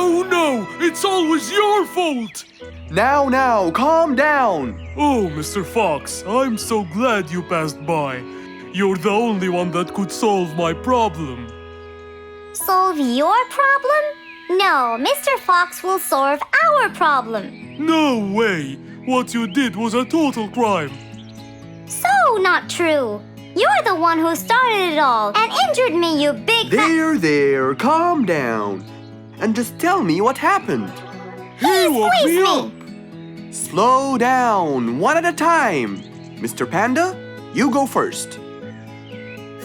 It's always your fault! Now, calm down. Oh, Mr. Fox, I'm so glad you passed by. You're the only one that could solve my problem. Solve your problem? No, Mr. Fox will solve our problem. No way! What you did was a total crime. So not true. You're the one who started it all and injured me, you big There, calm down. And just tell me what happened. He woke me squeezed up! Slow down, one at a time. Mr. Panda, you go first.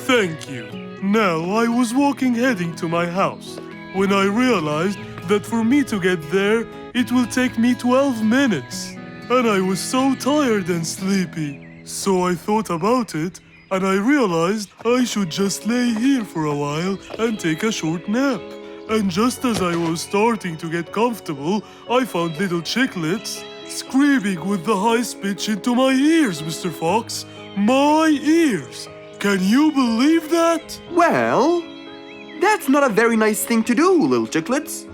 Thank you. Now, I was walking heading to my house when I realized that for me to get there, it will take me 12 minutes. And I was so tired and sleepy. So I thought about it, and I realized I should just lay here for a while and take a short nap. And just as I was starting to get comfortable, I found little chicklets screaming with the highest pitch into my ears, Mr. Fox. My ears! Can you believe that? Well, that's not a very nice thing to do, little chicklets.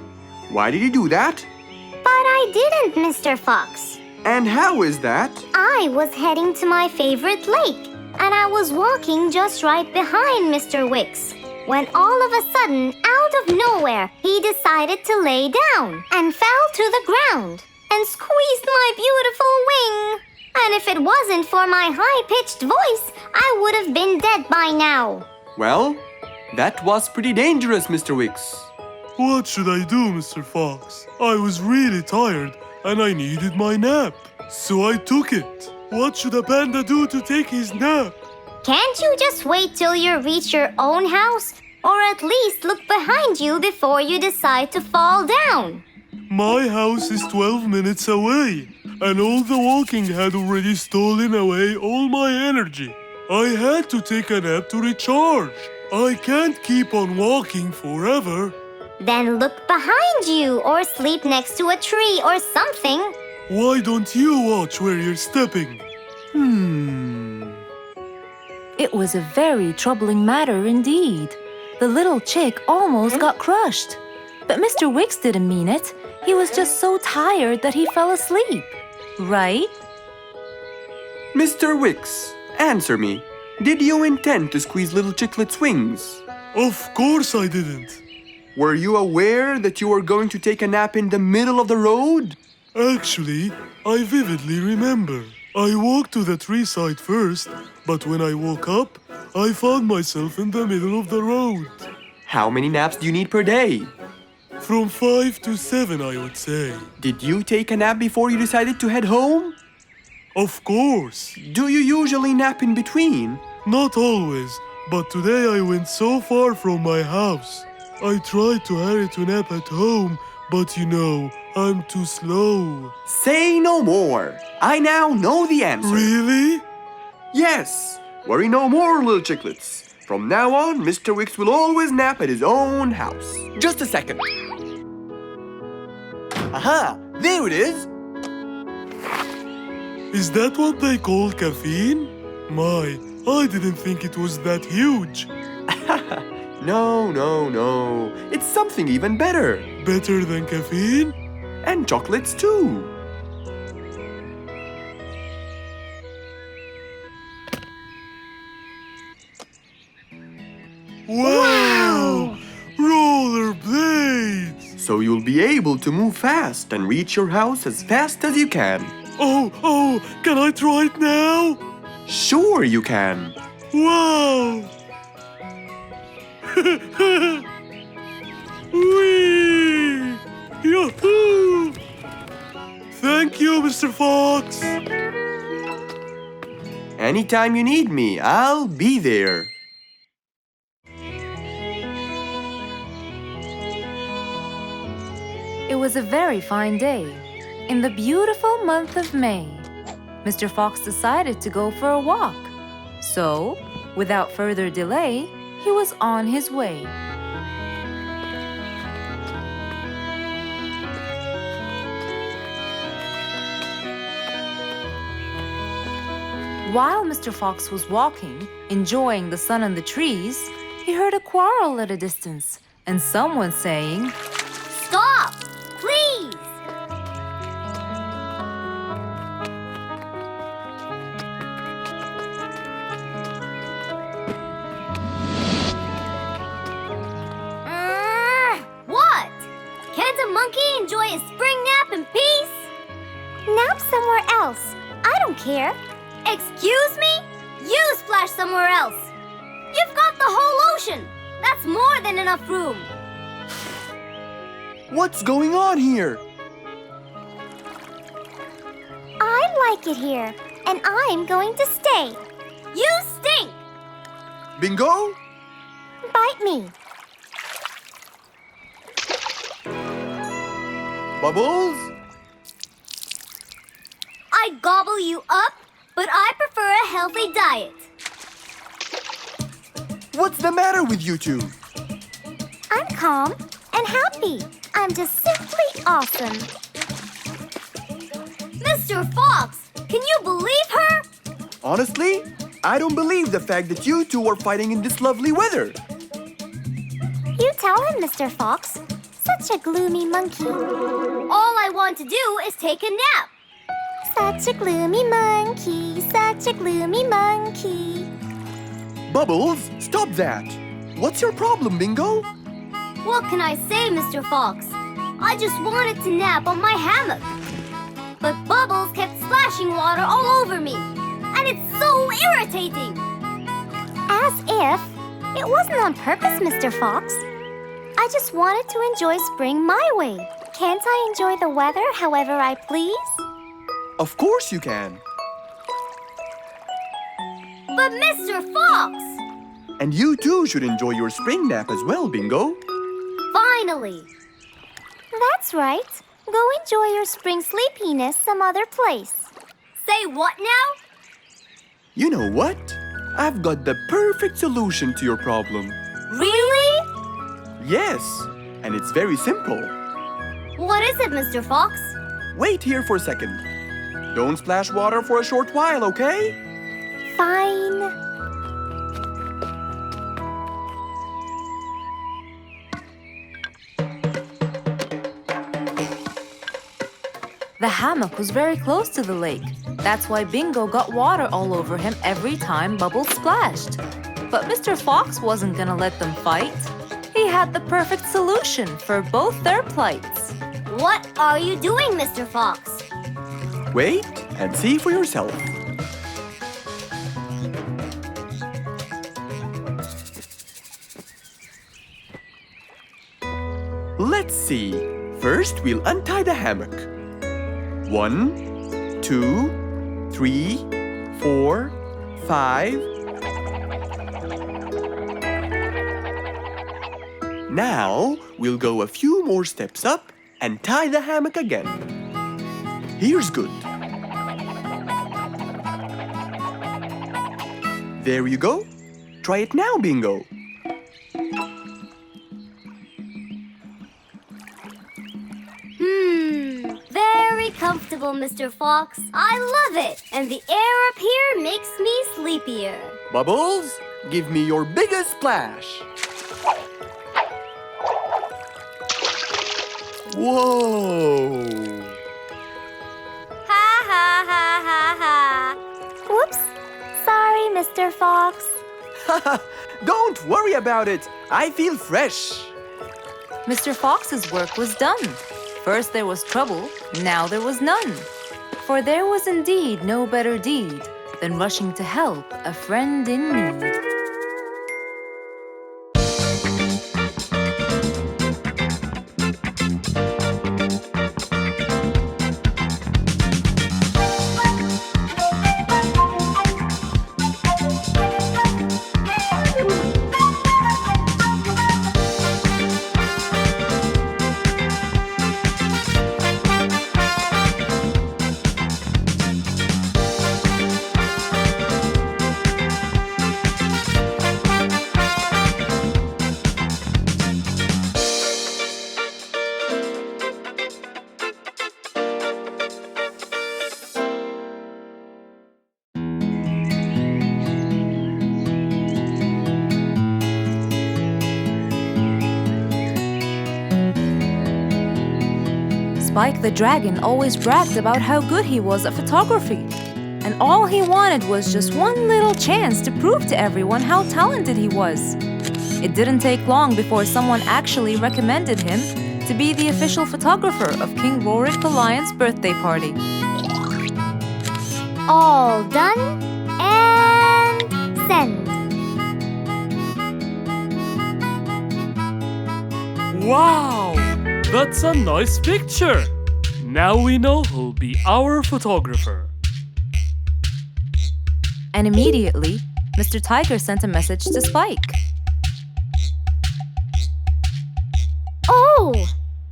Why did you do that? But I didn't, Mr. Fox. And how is that? I was heading to my favorite lake, and I was walking just right behind Mr. Wicks, when all of a sudden, out of nowhere, he decided to lay down and fell to the ground and squeezed my beautiful wing. And if it wasn't for my high-pitched voice, I would have been dead by now. Well, that was pretty dangerous, Mr. Wicks. What should I do, Mr. Fox? I was really tired and I needed my nap. So I took it. What should a panda do to take his nap? Can't you just wait till you reach your own house? Or at least look behind you before you decide to fall down? My house is 12 minutes away, and all the walking had already stolen away all my energy. I had to take a nap to recharge. I can't keep on walking forever. Then look behind you or sleep next to a tree or something. Why don't you watch where you're stepping? It was a very troubling matter indeed. The little chick almost got crushed. But Mr. Wicks didn't mean it. He was just so tired that he fell asleep. Right? Mr. Wicks, answer me. Did you intend to squeeze little chicklet's wings? Of course I didn't. Were you aware that you were going to take a nap in the middle of the road? Actually, I vividly remember. I walked to the tree side first, but when I woke up, I found myself in the middle of the road. How many naps do you need per day? From 5 to 7, I would say. Did you take a nap before you decided to head home? Of course. Do you usually nap in between? Not always, but today I went so far from my house. I tried to hurry to nap at home, but you know, I'm too slow. Say no more. I now know the answer. Really? Yes. Worry no more, little chicklets. From now on, Mr. Wicks will always nap at his own house. Just a second. Aha! There it is! Is that what they call caffeine? My, I didn't think it was that huge. No. It's something even better. Better than caffeine? And chocolates too. Wow! Rollerblades! So you'll be able to move fast and reach your house as fast as you can. Oh, can I try it now? Sure you can. Wow! Whee! Yahoo! Thank you, Mr. Fox. Anytime you need me, I'll be there. It was a very fine day. In the beautiful month of May, Mr. Fox decided to go for a walk. So, without further delay, he was on his way. While Mr. Fox was walking, enjoying the sun on the trees, he heard a quarrel at a distance and someone saying, Stop! Please! What? Can't a monkey enjoy a spring nap in peace? Nap somewhere else. I don't care. Excuse me? You splash somewhere else. You've got the whole ocean. That's more than enough room. What's going on here? I like it here, and I'm going to stay. You stink! Bingo? Bite me. Bubbles? I gobble you up, but I prefer a healthy diet. What's the matter with you two? I'm calm and happy. I'm just simply awesome. Mr. Fox, can you believe her? Honestly, I don't believe the fact that you two are fighting in this lovely weather. You tell him, Mr. Fox. Such a gloomy monkey. All I want to do is take a nap. Such a gloomy monkey, such a gloomy monkey. Bubbles, stop that. What's your problem, Bingo? What can I say, Mr. Fox? I just wanted to nap on my hammock. But Bubbles kept splashing water all over me. And it's so irritating. As if it wasn't on purpose, Mr. Fox. I just wanted to enjoy spring my way. Can't I enjoy the weather however I please? Of course you can. But Mr. Fox! And you too should enjoy your spring nap as well, Bingo. Finally! That's right. Go enjoy your spring sleepiness some other place. Say what now? You know what? I've got the perfect solution to your problem. Really? Yes, and it's very simple. What is it, Mr. Fox? Wait here for a second. Don't splash water for a short while, okay? Fine. The hammock was very close to the lake. That's why Bingo got water all over him every time Bubbles splashed. But Mr. Fox wasn't gonna let them fight. He had the perfect solution for both their plights. What are you doing, Mr. Fox? Wait and see for yourself. Let's see. First, we'll untie the hammock. 1, 2, 3, 4, 5. Now, we'll go a few more steps up and tie the hammock again. Here's good. There you go. Try it now, Bingo. Very comfortable, Mr. Fox. I love it. And the air up here makes me sleepier. Bubbles, give me your biggest splash. Whoa! Ha ha ha ha ha. Whoops. Sorry, Mr. Fox. Don't worry about it. I feel fresh. Mr. Fox's work was done. First there was trouble, now there was none. For there was indeed no better deed than rushing to help a friend in need. Spike the dragon always bragged about how good he was at photography. And all he wanted was just one little chance to prove to everyone how talented he was. It didn't take long before someone actually recommended him to be the official photographer of King Rorik the Lion's birthday party. All done and send. Wow! That's a nice picture! Now we know who'll be our photographer. And immediately, Mr. Tiger sent a message to Spike. Oh!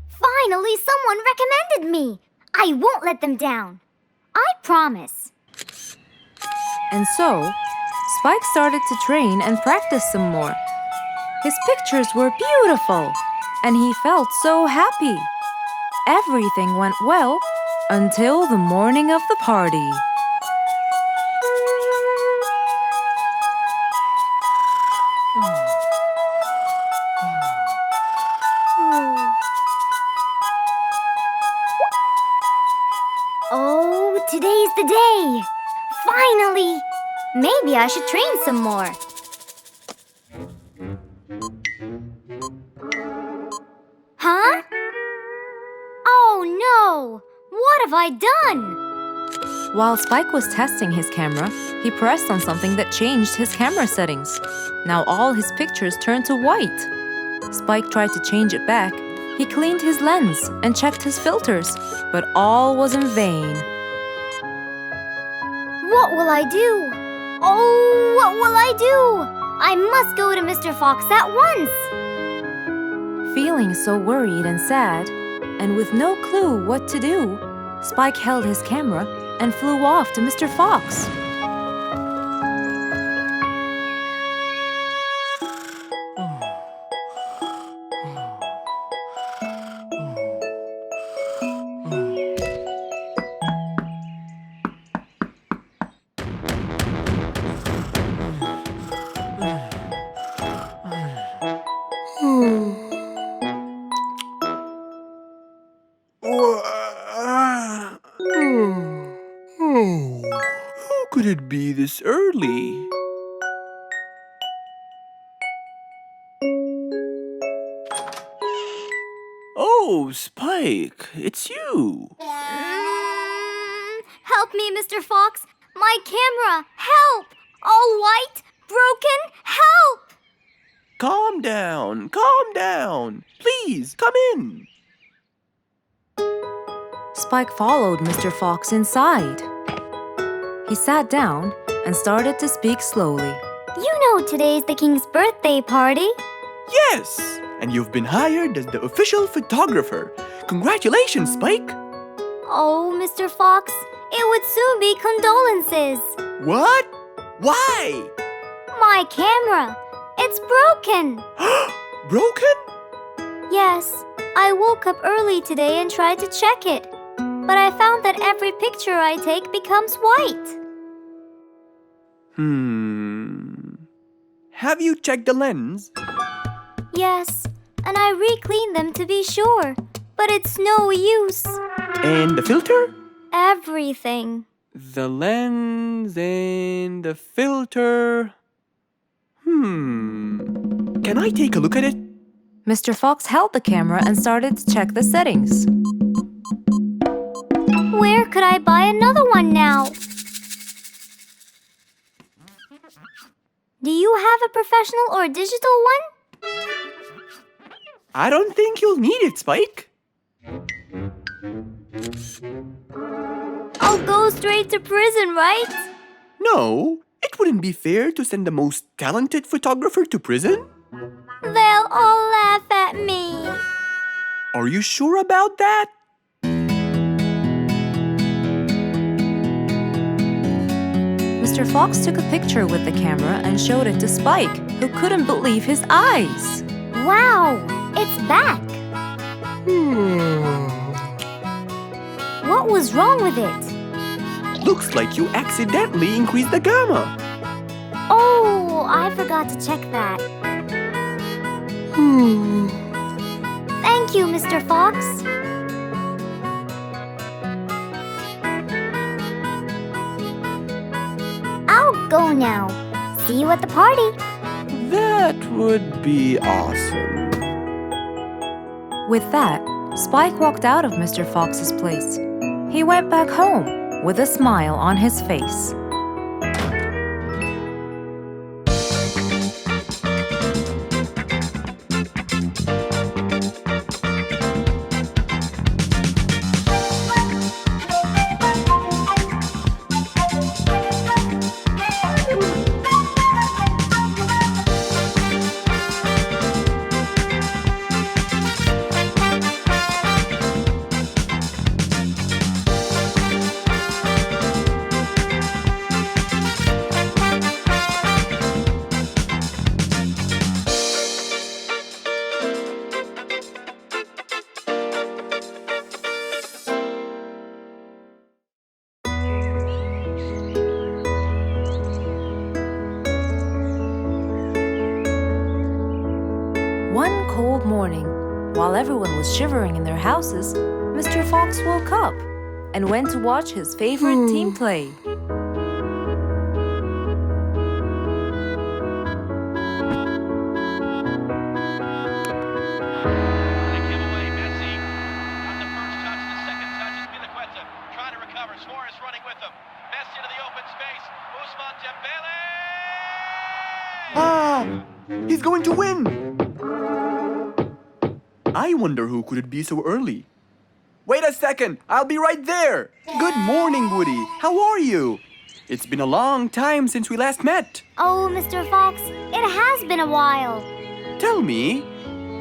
Finally, someone recommended me. I won't let them down. I promise. And so, Spike started to train and practice some more. His pictures were beautiful, and he felt so happy. Everything went well until the morning of the party. Oh, today's the day. Finally! Maybe I should train some more. Huh? Oh no! What have I done? While Spike was testing his camera, he pressed on something that changed his camera settings. Now all his pictures turned to white. Spike tried to change it back. He cleaned his lens and checked his filters, but all was in vain. What will I do? Oh, what will I do? I must go to Mr. Fox at once. Feeling so worried and sad, and with no clue what to do, Spike held his camera and flew off to Mr. Fox. Who could it be this early? Oh, Spike, it's you. Help me, Mr. Fox. My camera. Help! All white, broken. Help! Calm down. Please, come in. Spike followed Mr. Fox inside. He sat down and started to speak slowly. You know today's the king's birthday party. Yes, and you've been hired as the official photographer. Congratulations, Spike. Oh, Mr. Fox, it would soon be condolences. What? Why? My camera. It's broken. Broken? Yes, I woke up early today and tried to check it. But I found that every picture I take becomes white. Have you checked the lens? Yes, and I re-cleaned them to be sure. But it's no use. And the filter? Everything. The lens and the filter. Can I take a look at it? Mr. Fox held the camera and started to check the settings. Where could I buy another one now? Do you have a professional or digital one? I don't think you'll need it, Spike. I'll go straight to prison, right? No, it wouldn't be fair to send the most talented photographer to prison. They'll all laugh at me. Are you sure about that? Mr. Fox took a picture with the camera and showed it to Spike, who couldn't believe his eyes. Wow, it's back. What was wrong with it? Looks like you accidentally increased the gamma. Oh, I forgot to check that. Thank you, Mr. Fox. I'll go now. See you at the party. That would be awesome. With that, Spike walked out of Mr. Fox's place. He went back home with a smile on his face. One cold morning, while everyone was shivering in their houses, Mr. Fox woke up and went to watch his favorite team play. They give away Messi. Got the first touch, the second touch is Piliqueta. Trying to recover. Suarez running with them. Messi into the open space. Ousmane Dembele! Ah! He's going to win! I wonder who could it be so early? Wait a second! I'll be right there! Good morning, Woody! How are you? It's been a long time since we last met. Oh, Mr. Fox, it has been a while. Tell me,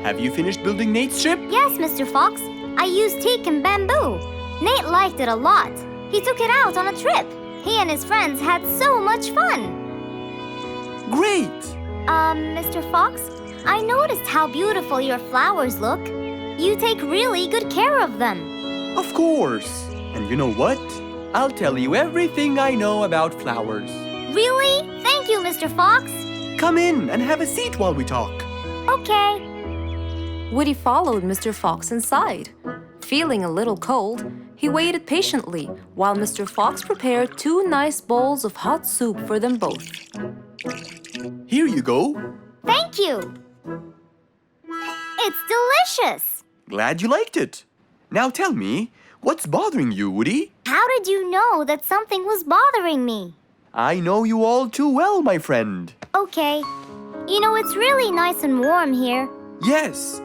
have you finished building Nate's ship? Yes, Mr. Fox. I used teak and bamboo. Nate liked it a lot. He took it out on a trip. He and his friends had so much fun. Great! Mr. Fox, I noticed how beautiful your flowers look. You take really good care of them. Of course! And you know what? I'll tell you everything I know about flowers. Really? Thank you, Mr. Fox. Come in and have a seat while we talk. Okay. Woody followed Mr. Fox inside. Feeling a little cold, he waited patiently while Mr. Fox prepared 2 nice bowls of hot soup for them both. Here you go. Thank you. It's delicious. Glad you liked it. Now tell me, what's bothering you, Woody? How did you know that something was bothering me? I know you all too well, my friend. Okay. You know, it's really nice and warm here. Yes,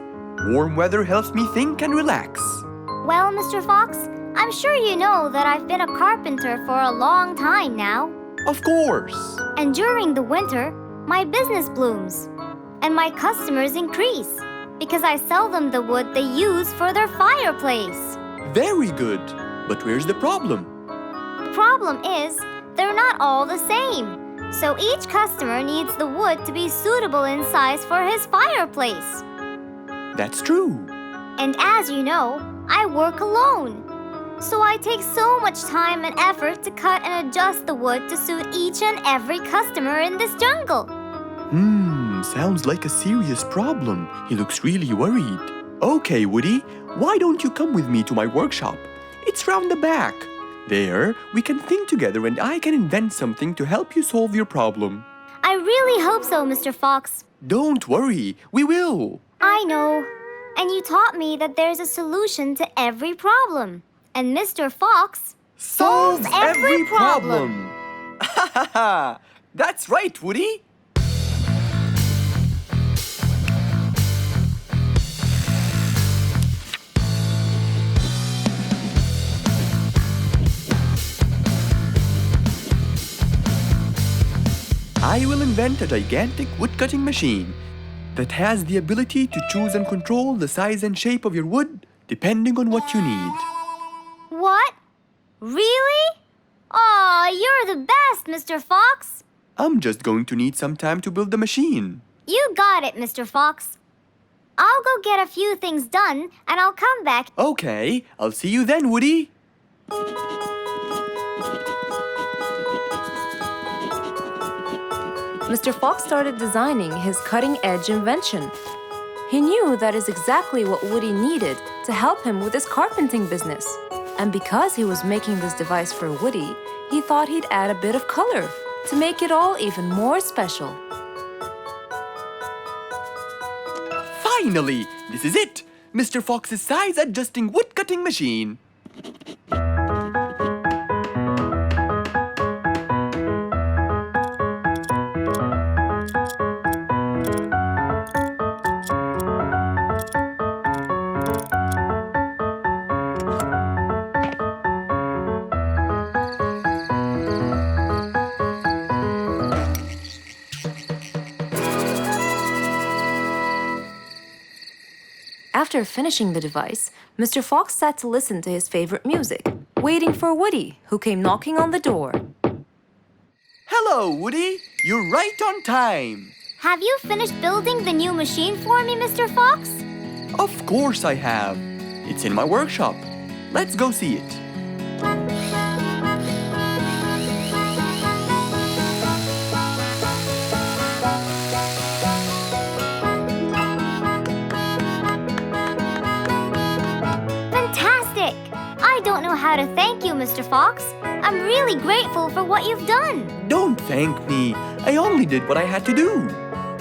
warm weather helps me think and relax. Well, Mr. Fox, I'm sure you know that I've been a carpenter for a long time now. Of course. And during the winter, my business blooms. And my customers increase because I sell them the wood they use for their fireplace. Very good. But where's the problem? The problem is, they're not all the same. So each customer needs the wood to be suitable in size for his fireplace. That's true. And as you know, I work alone. So I take so much time and effort to cut and adjust the wood to suit each and every customer in this jungle. Sounds like a serious problem. He looks really worried. Okay, Woody, why don't you come with me to my workshop? It's round the back. There, we can think together and I can invent something to help you solve your problem. I really hope so, Mr. Fox. Don't worry, we will. I know. And you taught me that there's a solution to every problem. And Mr. Fox solves every problem. Ha ha ha! That's right, Woody. I will invent a gigantic wood-cutting machine that has the ability to choose and control the size and shape of your wood depending on what you need. What? Really? Aw, you're the best, Mr. Fox. I'm just going to need some time to build the machine. You got it, Mr. Fox. I'll go get a few things done, and I'll come back. Okay, I'll see you then, Woody. Mr. Fox started designing his cutting-edge invention. He knew that is exactly what Woody needed to help him with his carpenting business. And because he was making this device for Woody, he thought he'd add a bit of color to make it all even more special. Finally, this is it! Mr. Fox's size-adjusting wood-cutting machine. After finishing the device, Mr. Fox sat to listen to his favorite music, waiting for Woody, who came knocking on the door. Hello, Woody. You're right on time. Have you finished building the new machine for me, Mr. Fox? Of course I have. It's in my workshop. Let's go see it. Fantastic! I don't know how to thank you, Mr. Fox. I'm really grateful for what you've done. Don't thank me. I only did what I had to do.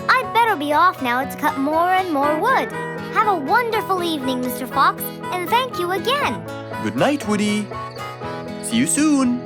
I'd better be off now to cut more and more wood. Have a wonderful evening, Mr. Fox, and thank you again. Good night, Woody. See you soon.